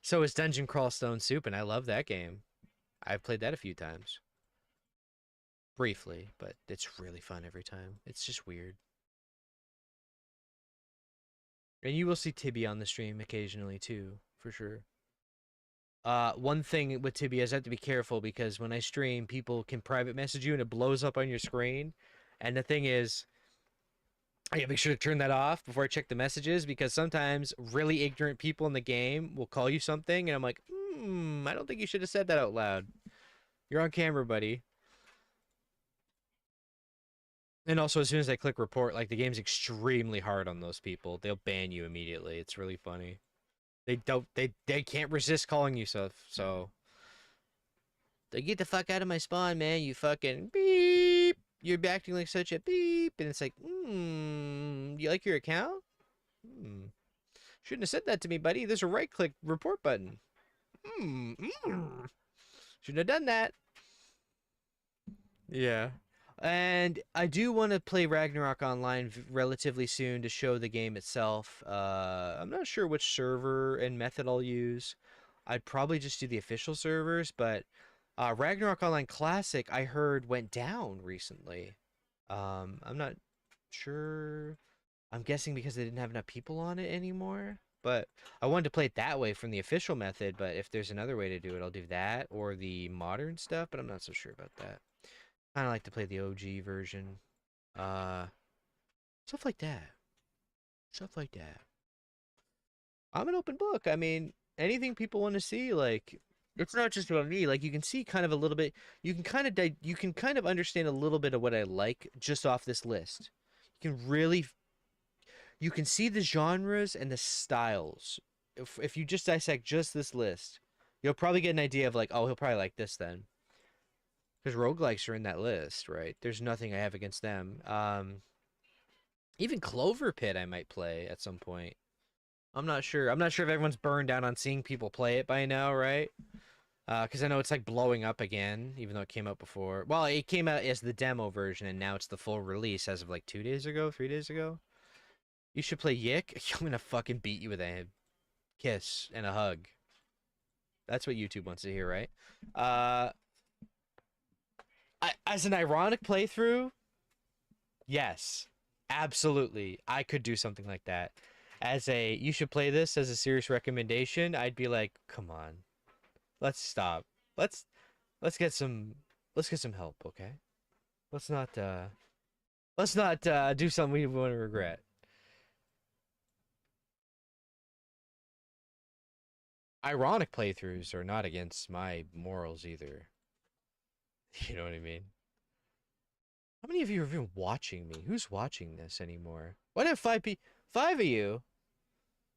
so is Dungeon Crawl Stone Soup, and I love that game. I've played that a few times. Briefly, but it's really fun every time. It's just weird. And you will see Tibby on the stream occasionally too, for sure. One thing with Tibby is I have to be careful because when I stream, people can private message you and it blows up on your screen. And the thing is, I gotta make sure to turn that off before I check the messages because sometimes really ignorant people in the game will call you something and I'm like, I don't think you should have said that out loud. You're on camera, buddy. And also, as soon as I click report, like the game's extremely hard on those people. They'll ban you immediately. It's really funny. They can't resist calling you stuff. So they get the fuck out of my spawn, man. You fucking beep. You're acting like such a beep, and it's like, you like your account? Shouldn't have said that to me, buddy. There's a right click report button. Shouldn't have done that. Yeah. And I do want to play Ragnarok online relatively soon to show the game itself. I'm not sure which server and method I'll use. I'd probably just do the official servers, but Ragnarok Online Classic I heard went down recently. I'm not sure. I'm guessing because they didn't have enough people on it anymore. But I wanted to play it that way from the official method, but if there's another way to do it, I'll do that or the modern stuff, but I'm not so sure about that. Kind of like to play the OG version. Uh, Stuff like that. Stuff like that. I'm an open book. I mean, anything people want to see, like it's not just about me. Like you can see kind of a little bit. You can kind of understand a little bit of what I like just off this list. You can really you can see the genres and the styles. If you just dissect just this list, you'll probably get an idea of like, oh, he'll probably like this then. Because roguelikes are in that list, right? There's nothing I have against them. Even Clover Pit I might play at some point. I'm not sure. I'm not sure if everyone's burned out on seeing people play it by now, right? Because I know it's like blowing up again, even though it came out before. Well, it came out as the demo version, and now it's the full release as of like 2 days ago, 3 days ago. You should play Yick. I'm gonna fucking beat you with a kiss and a hug. That's what YouTube wants to hear, right? Uh, as an ironic playthrough, yes, absolutely, I could do something like that. As a, you should play this as a serious recommendation, I'd be like, come on, let's stop. Let's let's get some let's get some help, okay? Let's not do something we want to regret. Ironic playthroughs are not against my morals either. You know what I mean? How many of you are even watching me? Who's watching this anymore? What have five of you?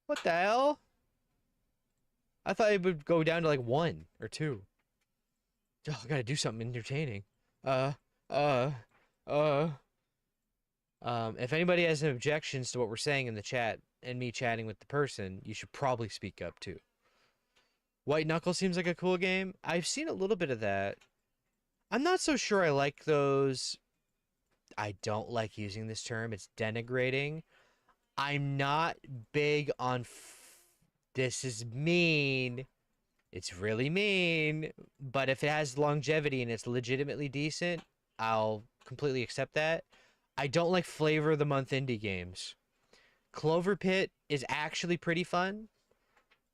What the hell? I thought it would go down to like one or two. Oh, I gotta do something entertaining. Uh, uh, uh. If anybody has any objections to what we're saying in the chat and me chatting with the person, you should probably speak up too. White Knuckle seems like a cool game. I've seen a little bit of that. I'm not so sure I like those. I don't like using this term. It's denigrating. I'm not big on. This is mean. It's really mean. But if it has longevity and it's legitimately decent, I'll completely accept that. I don't like flavor of the month indie games. Clover Pit is actually pretty fun,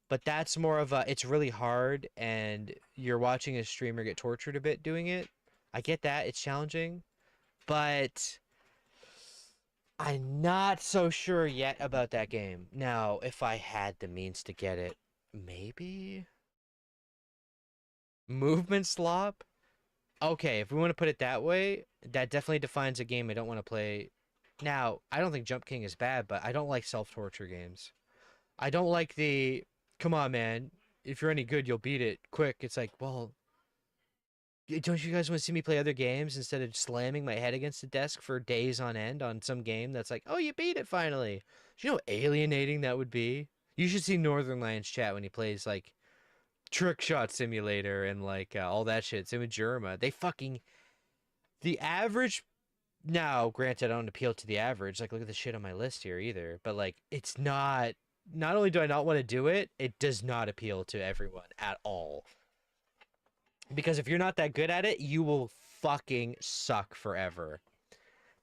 but that's more of a, it's really hard and you're watching a streamer get tortured a bit doing it. I get that, it's challenging, but I'm not so sure yet about that game. Now, if I had the means to get it, maybe movement slop. Okay, if we want to put it that way, that definitely defines a game I don't want to play. Now, I don't think Jump King is bad, but I don't like self-torture games. I don't like the, come on, man. If you're any good, you'll beat it quick. It's like, well, don't you guys want to see me play other games instead of slamming my head against the desk for days on end on some game that's like, oh, you beat it finally. Do you know how alienating that would be? You should see Northern Lions chat when he plays like Trick Shot Simulator and like all that shit. Same with Jerma. They fucking, the average. Now, granted, I don't appeal to the average. Like, look at the shit on my list here either. But like, it's not. Not only do I not want to do it, it does not appeal to everyone at all. Because if you're not that good at it, you will fucking suck forever.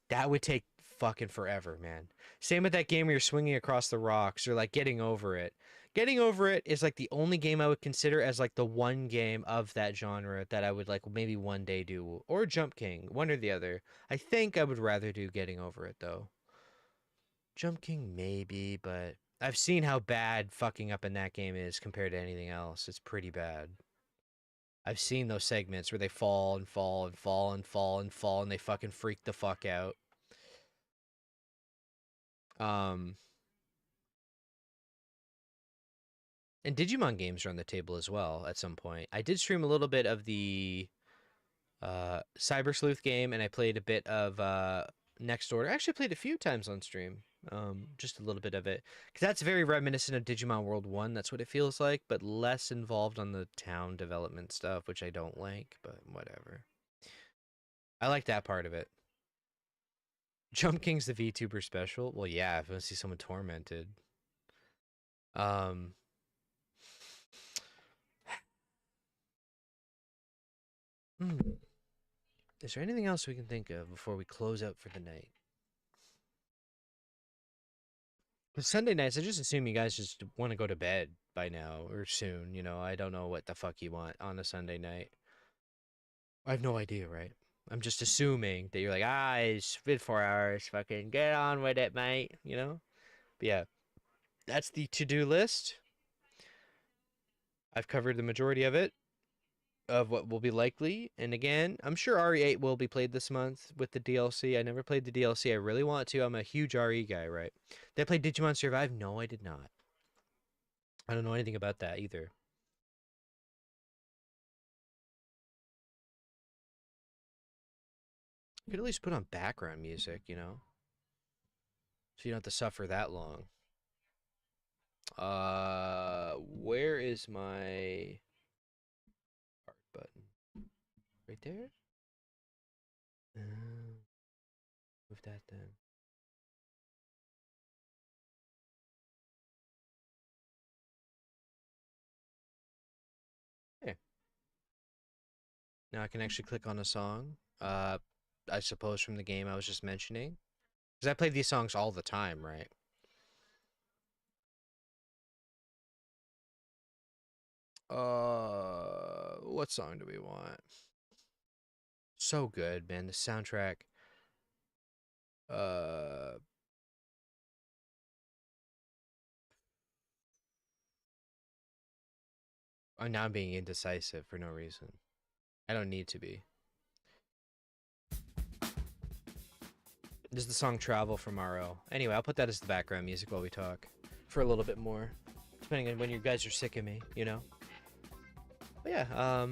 That would take fucking forever, man. Same with that game where you're swinging across the rocks or like getting over it. Getting over it is like the only game I would consider as like the one game of that genre that I would like maybe one day do. Or Jump King, one or the other. I think I would rather do Getting Over It though. Jump King maybe, but I've seen how bad fucking up in that game is compared to anything else. It's pretty bad. I've seen those segments where they fall and fall and fall and fall and fall and they fucking freak the fuck out. Um, and Digimon games are on the table as well at some point. I did stream a little bit of the Cyber Sleuth game and I played a bit of Next Order. I actually played a few times on stream. Just a little bit of it. Because that's very reminiscent of Digimon World 1. That's what it feels like, but less involved on the town development stuff, which I don't like, but whatever. I like that part of it. Jump King's the VTuber special. Well, yeah, if you want to see someone tormented. Um, hmm. Is there anything else we can think of before we close out for the night? With Sunday nights, I just assume you guys just want to go to bed by now or soon. You know, I don't know what the fuck you want on a Sunday night. I have no idea, right? I'm just assuming that you're like, it's been 4 hours. Fucking get on with it, mate. You know? But yeah, that's the to-do list. I've covered the majority of it, of what will be likely. And again, I'm sure RE8 will be played this month with the DLC. I never played the DLC. I really want to. I'm a huge RE guy, right? Did I play Digimon Survive? No, I did not. I don't know anything about that either. You could at least put on background music, you know? So you don't have to suffer that long. Where is my heart button? Right there? Move that then. Hey. Now I can actually click on a song. I suppose from the game I was just mentioning. Because I play these songs all the time, right? What song do we want? So good, man. The soundtrack. Uh, I'm now being indecisive for no reason. I don't need to be. This is the song Travel from RO. Anyway, I'll put that as the background music while we talk. For a little bit more. Depending on when you guys are sick of me, you know? But yeah,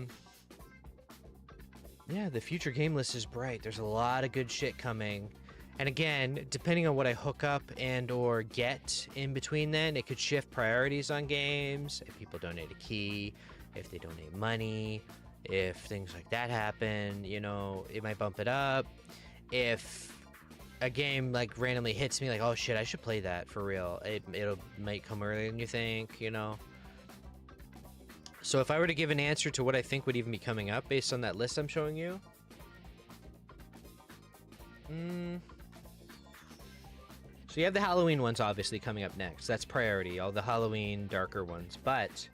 yeah, the future game list is bright. There's a lot of good shit coming. And again, depending on what I hook up and or get in between then, it could shift priorities on games. If people donate a key, if they donate money, if things like that happen, you know, it might bump it up. If a game like randomly hits me like, oh shit, I should play that for real, it'll might come earlier than you think, you know. So if I were to give an answer to what I think would even be coming up based on that list I'm showing you, so you have the Halloween ones obviously coming up next. That's priority, all the Halloween darker ones. But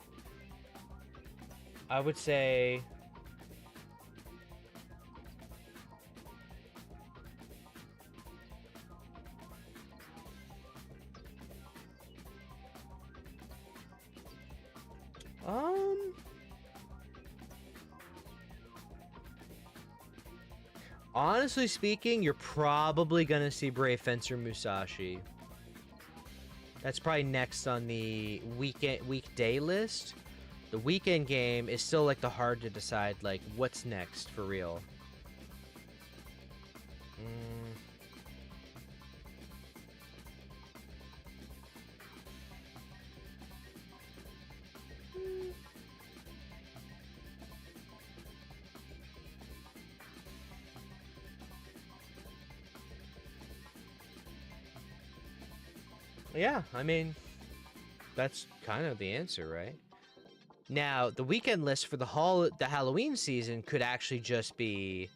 I would say honestly speaking, you're probably gonna see Brave Fencer Musashi. That's probably next on the weekday list. The weekend game is still like the hard to decide like what's next for real. Yeah, I mean, that's kind of the answer, right? Now, the weekend list for the Halloween season could actually just be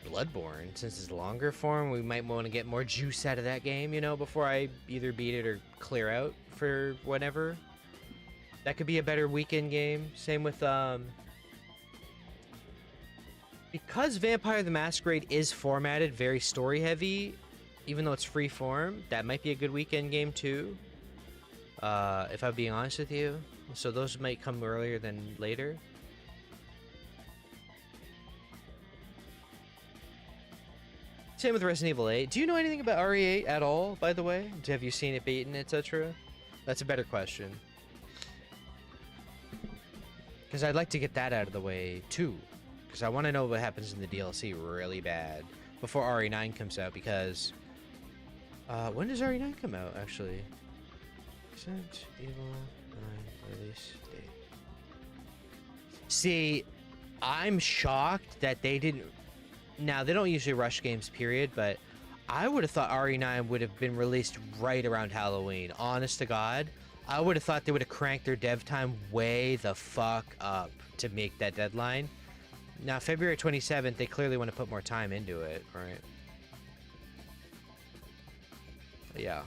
Bloodborne. Since it's longer form, we might want to get more juice out of that game, you know, before I either beat it or clear out for whatever. That could be a better weekend game. Same with, because Vampire the Masquerade is formatted very story heavy, even though it's free form, that might be a good weekend game too. If I'm being honest with you. So those might come earlier than later. Same with Resident Evil 8. Do you know anything about RE8 at all, by the way? Have you seen it beaten, etc.? That's a better question. Because I'd like to get that out of the way too. Because I want to know what happens in the DLC really bad before RE9 comes out. Because when does RE9 come out, actually? Resident Evil 9 release date. See, I'm shocked that they didn't. Now, they don't usually rush games, period, but I would have thought RE9 would have been released right around Halloween. Honest to God, I would have thought they would have cranked their dev time way the fuck up to make that deadline. Now, February 27th, they clearly want to put more time into it, right? But yeah.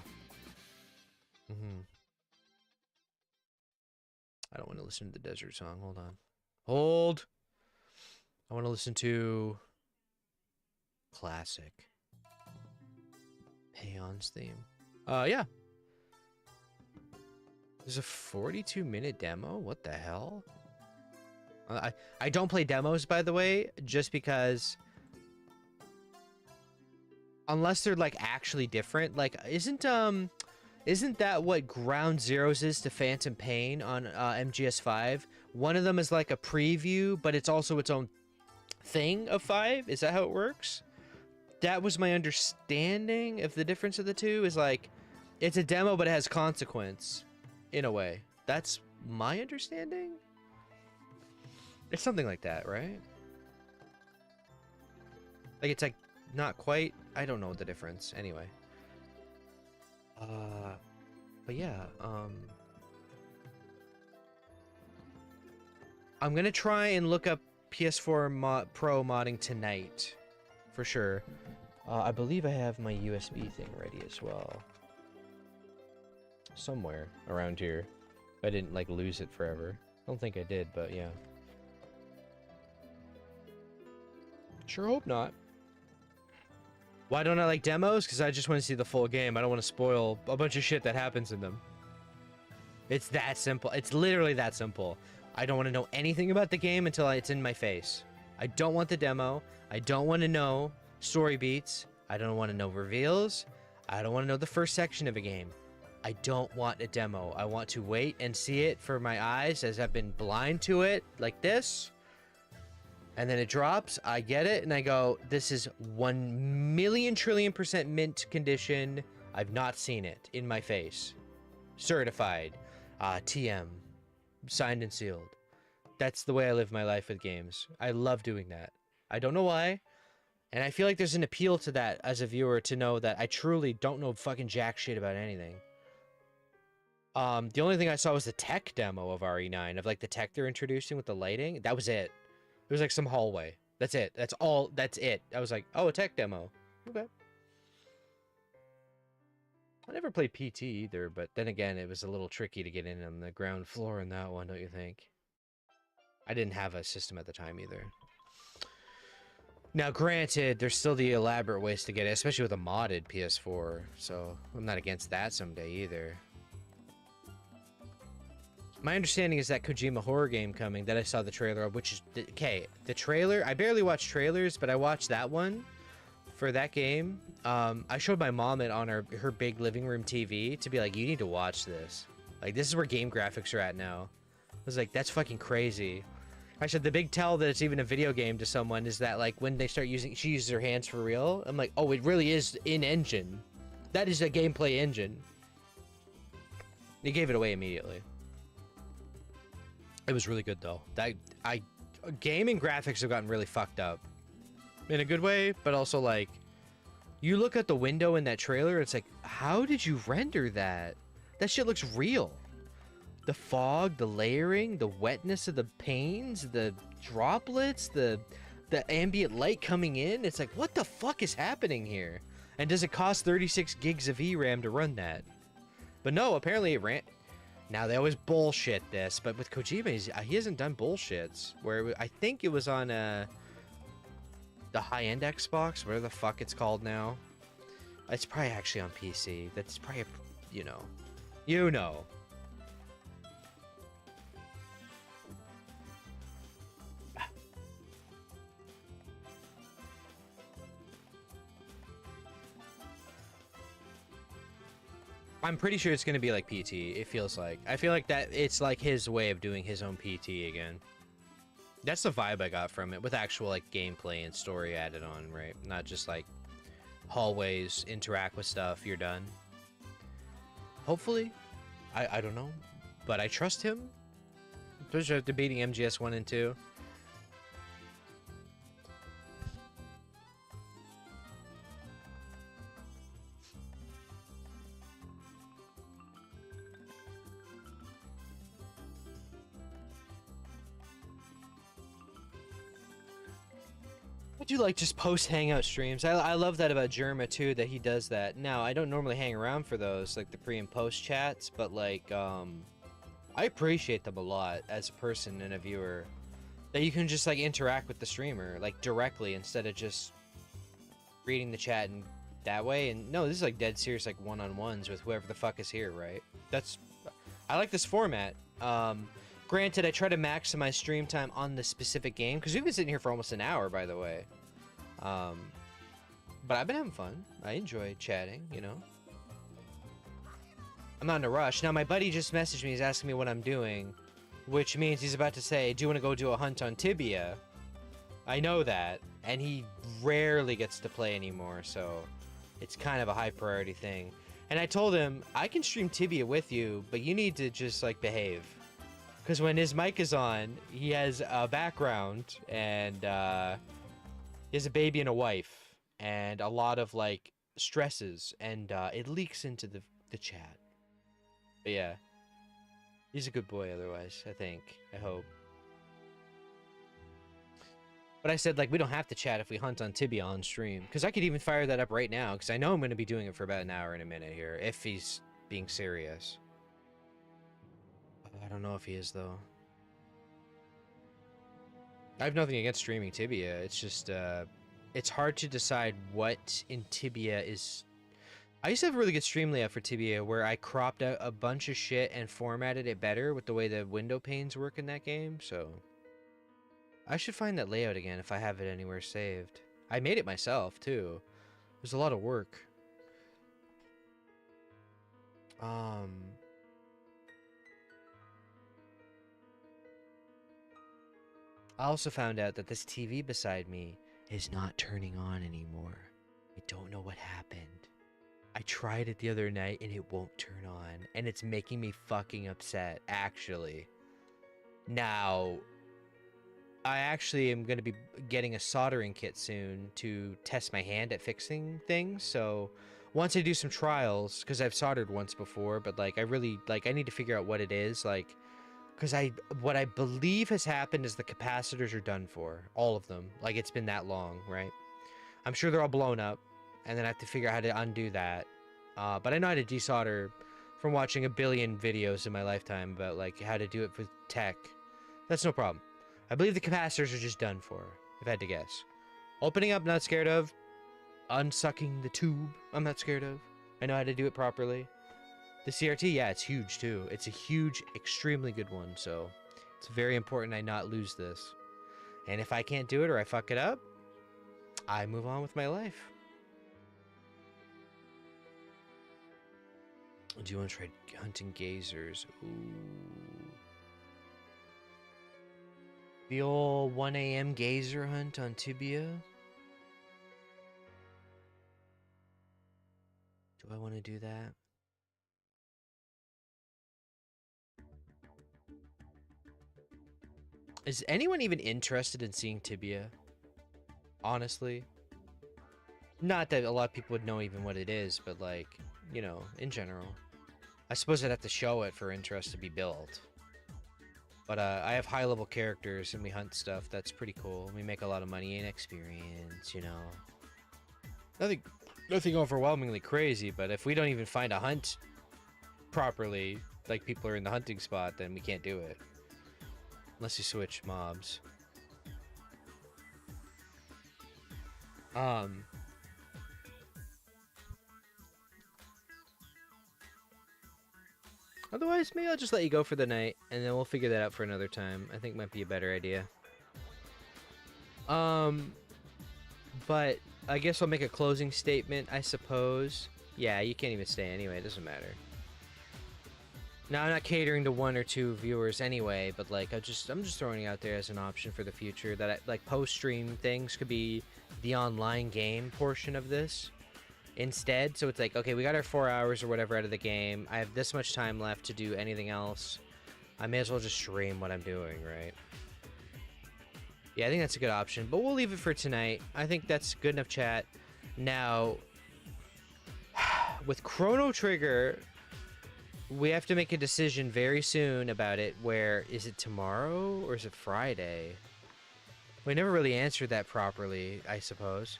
I don't want to listen to the desert song. Hold on. Hold! I want to listen to classic Aeon's theme. Yeah. There's a 42-minute demo? What the hell? I don't play demos, by the way, just because unless they're like actually different. Like, isn't that what Ground Zeroes is to Phantom Pain on MGS5? One of them is like a preview, but it's also its own thing of 5. Is that how it works? that was my understanding of the difference of the two, is like, it's a demo, but it has consequence, in a way. That's my understanding? It's something like that, right? Like, it's like, not quite, I don't know the difference, anyway. But yeah, I'm gonna try and look up PS4 Pro modding tonight, for sure. I believe I have my USB thing ready as well. Somewhere around here. I didn't, like, lose it forever. I don't think I did, but yeah. Sure hope not. Why don't I like demos? Because I just want to see the full game. I don't want to spoil a bunch of shit that happens in them. It's that simple. It's literally that simple. I don't want to know anything about the game until it's in my face. I don't want the demo. I don't want to know story beats. I don't want to know reveals. I don't want to know the first section of a game. I don't want a demo. I want to wait and see it for my eyes as I've been blind to it, like this. And then it drops, I get it, and I go, this is 1,000,000,000,000,000,000% mint condition. I've not seen it in my face. Certified. TM. Signed and sealed. That's the way I live my life with games. I love doing that. I don't know why. And I feel like there's an appeal to that as a viewer, to know that I truly don't know fucking jack shit about anything. The only thing I saw was the tech demo of RE9, of like the tech they're introducing with the lighting. That was it. It was like some hallway. That's it. That's all. That's it. I was like, oh, a tech demo. Okay. I never played PT either, but then again, it was a little tricky to get in on the ground floor in that one, don't you think? I didn't have a system at the time either. Now, granted, there's still the elaborate ways to get it, especially with a modded PS4, so I'm not against that someday either. My understanding is that Kojima horror game coming that I saw the trailer of, which is, okay, the trailer, I barely watch trailers, but I watched that one for that game. I showed my mom it on her big living room TV to be like, you need to watch this. Like, this is where game graphics are at now. I was like, that's fucking crazy. I said, the big tell that it's even a video game to someone is that, like, when they start using, she uses her hands for real. I'm like, oh, it really is in-engine. That is a gameplay engine. They gave it away immediately. It was really good though. Gaming graphics have gotten really fucked up in a good way, but also like, you look at the window in that trailer, it's like, how did you render that? That shit looks real. The fog, the layering, the wetness of the panes, the droplets, the ambient light coming in. It's like, what the fuck is happening here? And does it cost 36 gigs of VRAM to run that? But no, apparently it ran. Now, they always bullshit this, but with Kojima, he hasn't done bullshits. Where I think it was on the high-end Xbox, whatever the fuck it's called now. It's probably actually on PC. That's probably, you know. You know. I'm pretty sure it's going to be like PT, it feels like. I feel like that it's like his way of doing his own PT again. That's the vibe I got from it, with actual like gameplay and story added on, right? Not just like hallways, interact with stuff, you're done. Hopefully. I don't know. But I trust him. Especially after beating MGS 1 and 2. I do like just post hangout streams. I love that about Jerma too, that he does that. Now, I don't normally hang around for those, like the pre and post chats, but like, I appreciate them a lot as a person and a viewer. That you can just like interact with the streamer, like directly, instead of just reading the chat and that way. And no, this is like dead serious, like one-on-ones with whoever the fuck is here, right? I like this format. Granted, I try to maximize stream time on the specific game, because we've been sitting here for almost an hour, by the way. But I've been having fun. I enjoy chatting, you know. I'm not in a rush. Now, my buddy just messaged me. He's asking me what I'm doing, which means he's about to say, do you want to go do a hunt on Tibia? I know that. and he rarely gets to play anymore, so it's kind of a high priority thing. And I told him, I can stream Tibia with you, but you need to just like behave. Because when his mic is on, he has a background, and he has a baby and a wife, and a lot of like stresses, and it leaks into the chat. But yeah, he's a good boy otherwise, I think. I hope. But I said, like, we don't have to chat if we hunt on Tibia on stream. Because I could even fire that up right now, because I know I'm going to be doing it for about an hour and a minute here, if he's being serious. I don't know if he is, though. I have nothing against streaming Tibia. It's just, it's hard to decide what in Tibia is... I used to have a really good stream layout for Tibia where I cropped out a bunch of shit and formatted it better with the way the window panes work in that game, so... I should find that layout again if I have it anywhere saved. I made it myself, too. It was a lot of work. I also found out that this TV beside me is not turning on anymore. I don't know what happened. I tried it the other night and it won't turn on. And it's making me fucking upset, actually. Now, I actually am going to be getting a soldering kit soon to test my hand at fixing things. So once I do some trials, because I've soldered once before, but like I really, like I need to figure out what it is. Like, because what I believe has happened is the capacitors are done for. All of them. Like it's been that long, right? I'm sure they're all blown up. And then I have to figure out how to undo that. But I know how to desolder from watching a billion videos in my lifetime about like how to do it with tech. That's no problem. I believe the capacitors are just done for, if I had to guess. Opening up, not scared of. Unsucking the tube, I'm not scared of. I know how to do it properly. The CRT, yeah, it's huge too. It's a huge, extremely good one, so it's very important I not lose this. And if I can't do it or I fuck it up, I move on with my life. Do you want to try hunting gazers? Ooh. The old 1 a.m. gazer hunt on Tibia? Do I want to do that? Is anyone even interested in seeing Tibia? Honestly? Not that a lot of people would know even what it is, but like, you know, in general. I suppose I'd have to show it for interest to be built. But I have high-level characters and we hunt stuff. That's pretty cool. We make a lot of money and experience, you know. Nothing overwhelmingly crazy, but if we don't even find a hunt properly, like people are in the hunting spot, then we can't do it. Unless you switch mobs. Otherwise, maybe I'll just let you go for the night, and then we'll figure that out for another time. I think might be a better idea. But I guess I'll make a closing statement, I suppose. Yeah, you can't even stay anyway, it doesn't matter. Now, I'm not catering to 1 or 2 viewers anyway, but like I'm just throwing it out there as an option for the future that like post-stream things could be the online game portion of this instead. So it's like, okay, we got our 4 hours or whatever out of the game. I have this much time left to do anything else. I may as well just stream what I'm doing, right? Yeah, I think that's a good option, but we'll leave it for tonight. I think that's good enough chat. Now, with Chrono Trigger, we have to make a decision very soon about it. Where is it, tomorrow or is it Friday? We never really answered that properly, I suppose.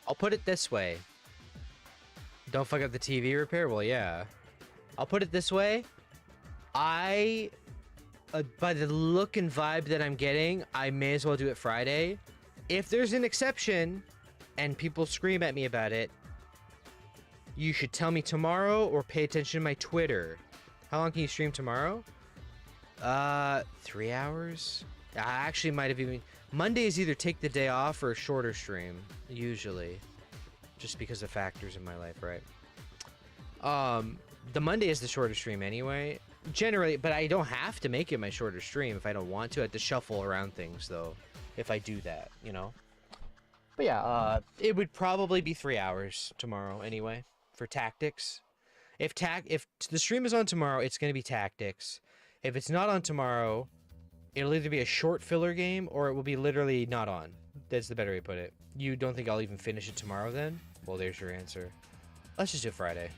I'll put it this way. Don't fuck up the TV repair? Well, yeah. I'll put it this way. By the look and vibe that I'm getting, I may as well do it Friday. If there's an exception and people scream at me about it, you should tell me tomorrow or pay attention to my Twitter. How long can you stream tomorrow? 3 hours? I actually might have even... Mondays either take the day off or a shorter stream, usually. Just because of factors in my life, right? The Monday is the shorter stream anyway. generally, but I don't have to make it my shorter stream if I don't want to. I have to shuffle around things, though, if I do that, you know? But yeah, it would probably be 3 hours tomorrow anyway for tactics. If the stream is on tomorrow, it's going to be tactics. If it's not on tomorrow, it'll either be a short filler game or it will be literally not on. That's the better way to put it. You don't think I'll even finish it tomorrow then? Well, there's your answer. Let's just do Friday.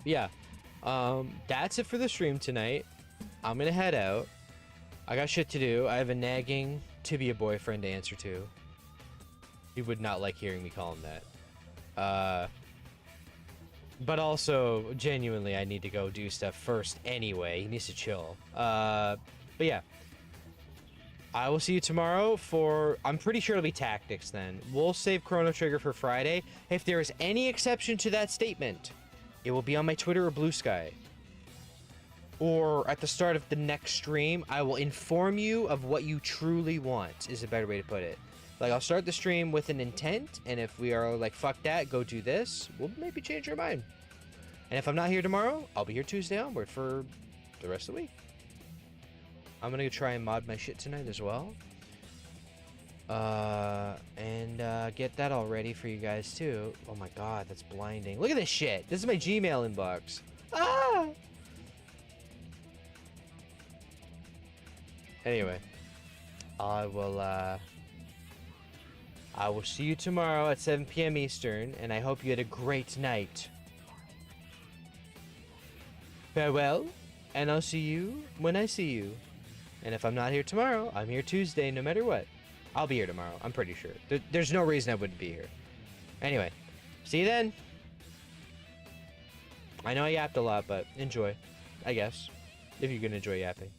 Yeah. That's it for the stream tonight. I'm gonna head out. I got shit to do. I have a nagging to be a boyfriend to answer to. He would not like hearing me call him that. But also, genuinely, I need to go do stuff first anyway. He needs to chill. But yeah. I will see you tomorrow for... I'm pretty sure it'll be tactics then. We'll save Chrono Trigger for Friday. If there is any exception to that statement, it will be on my Twitter or Blue Sky. Or at the start of the next stream, I will inform you of what you truly want, is a better way to put it. Like, I'll start the stream with an intent, and if we are like, fuck that, go do this, we'll maybe change our mind. And if I'm not here tomorrow, I'll be here Tuesday onward for the rest of the week. I'm gonna try and mod my shit tonight as well. And get that all ready for you guys too. Oh my god, that's blinding. Look at this shit. This is my Gmail inbox. Ah! Anyway, I will see you tomorrow at 7 p.m. Eastern, and I hope you had a great night. Farewell, and I'll see you when I see you. And if I'm not here tomorrow, I'm here Tuesday no matter what. I'll be here tomorrow, I'm pretty sure. There's no reason I wouldn't be here. Anyway, see you then. I know I yapped a lot, but enjoy, I guess. If you can enjoy yapping.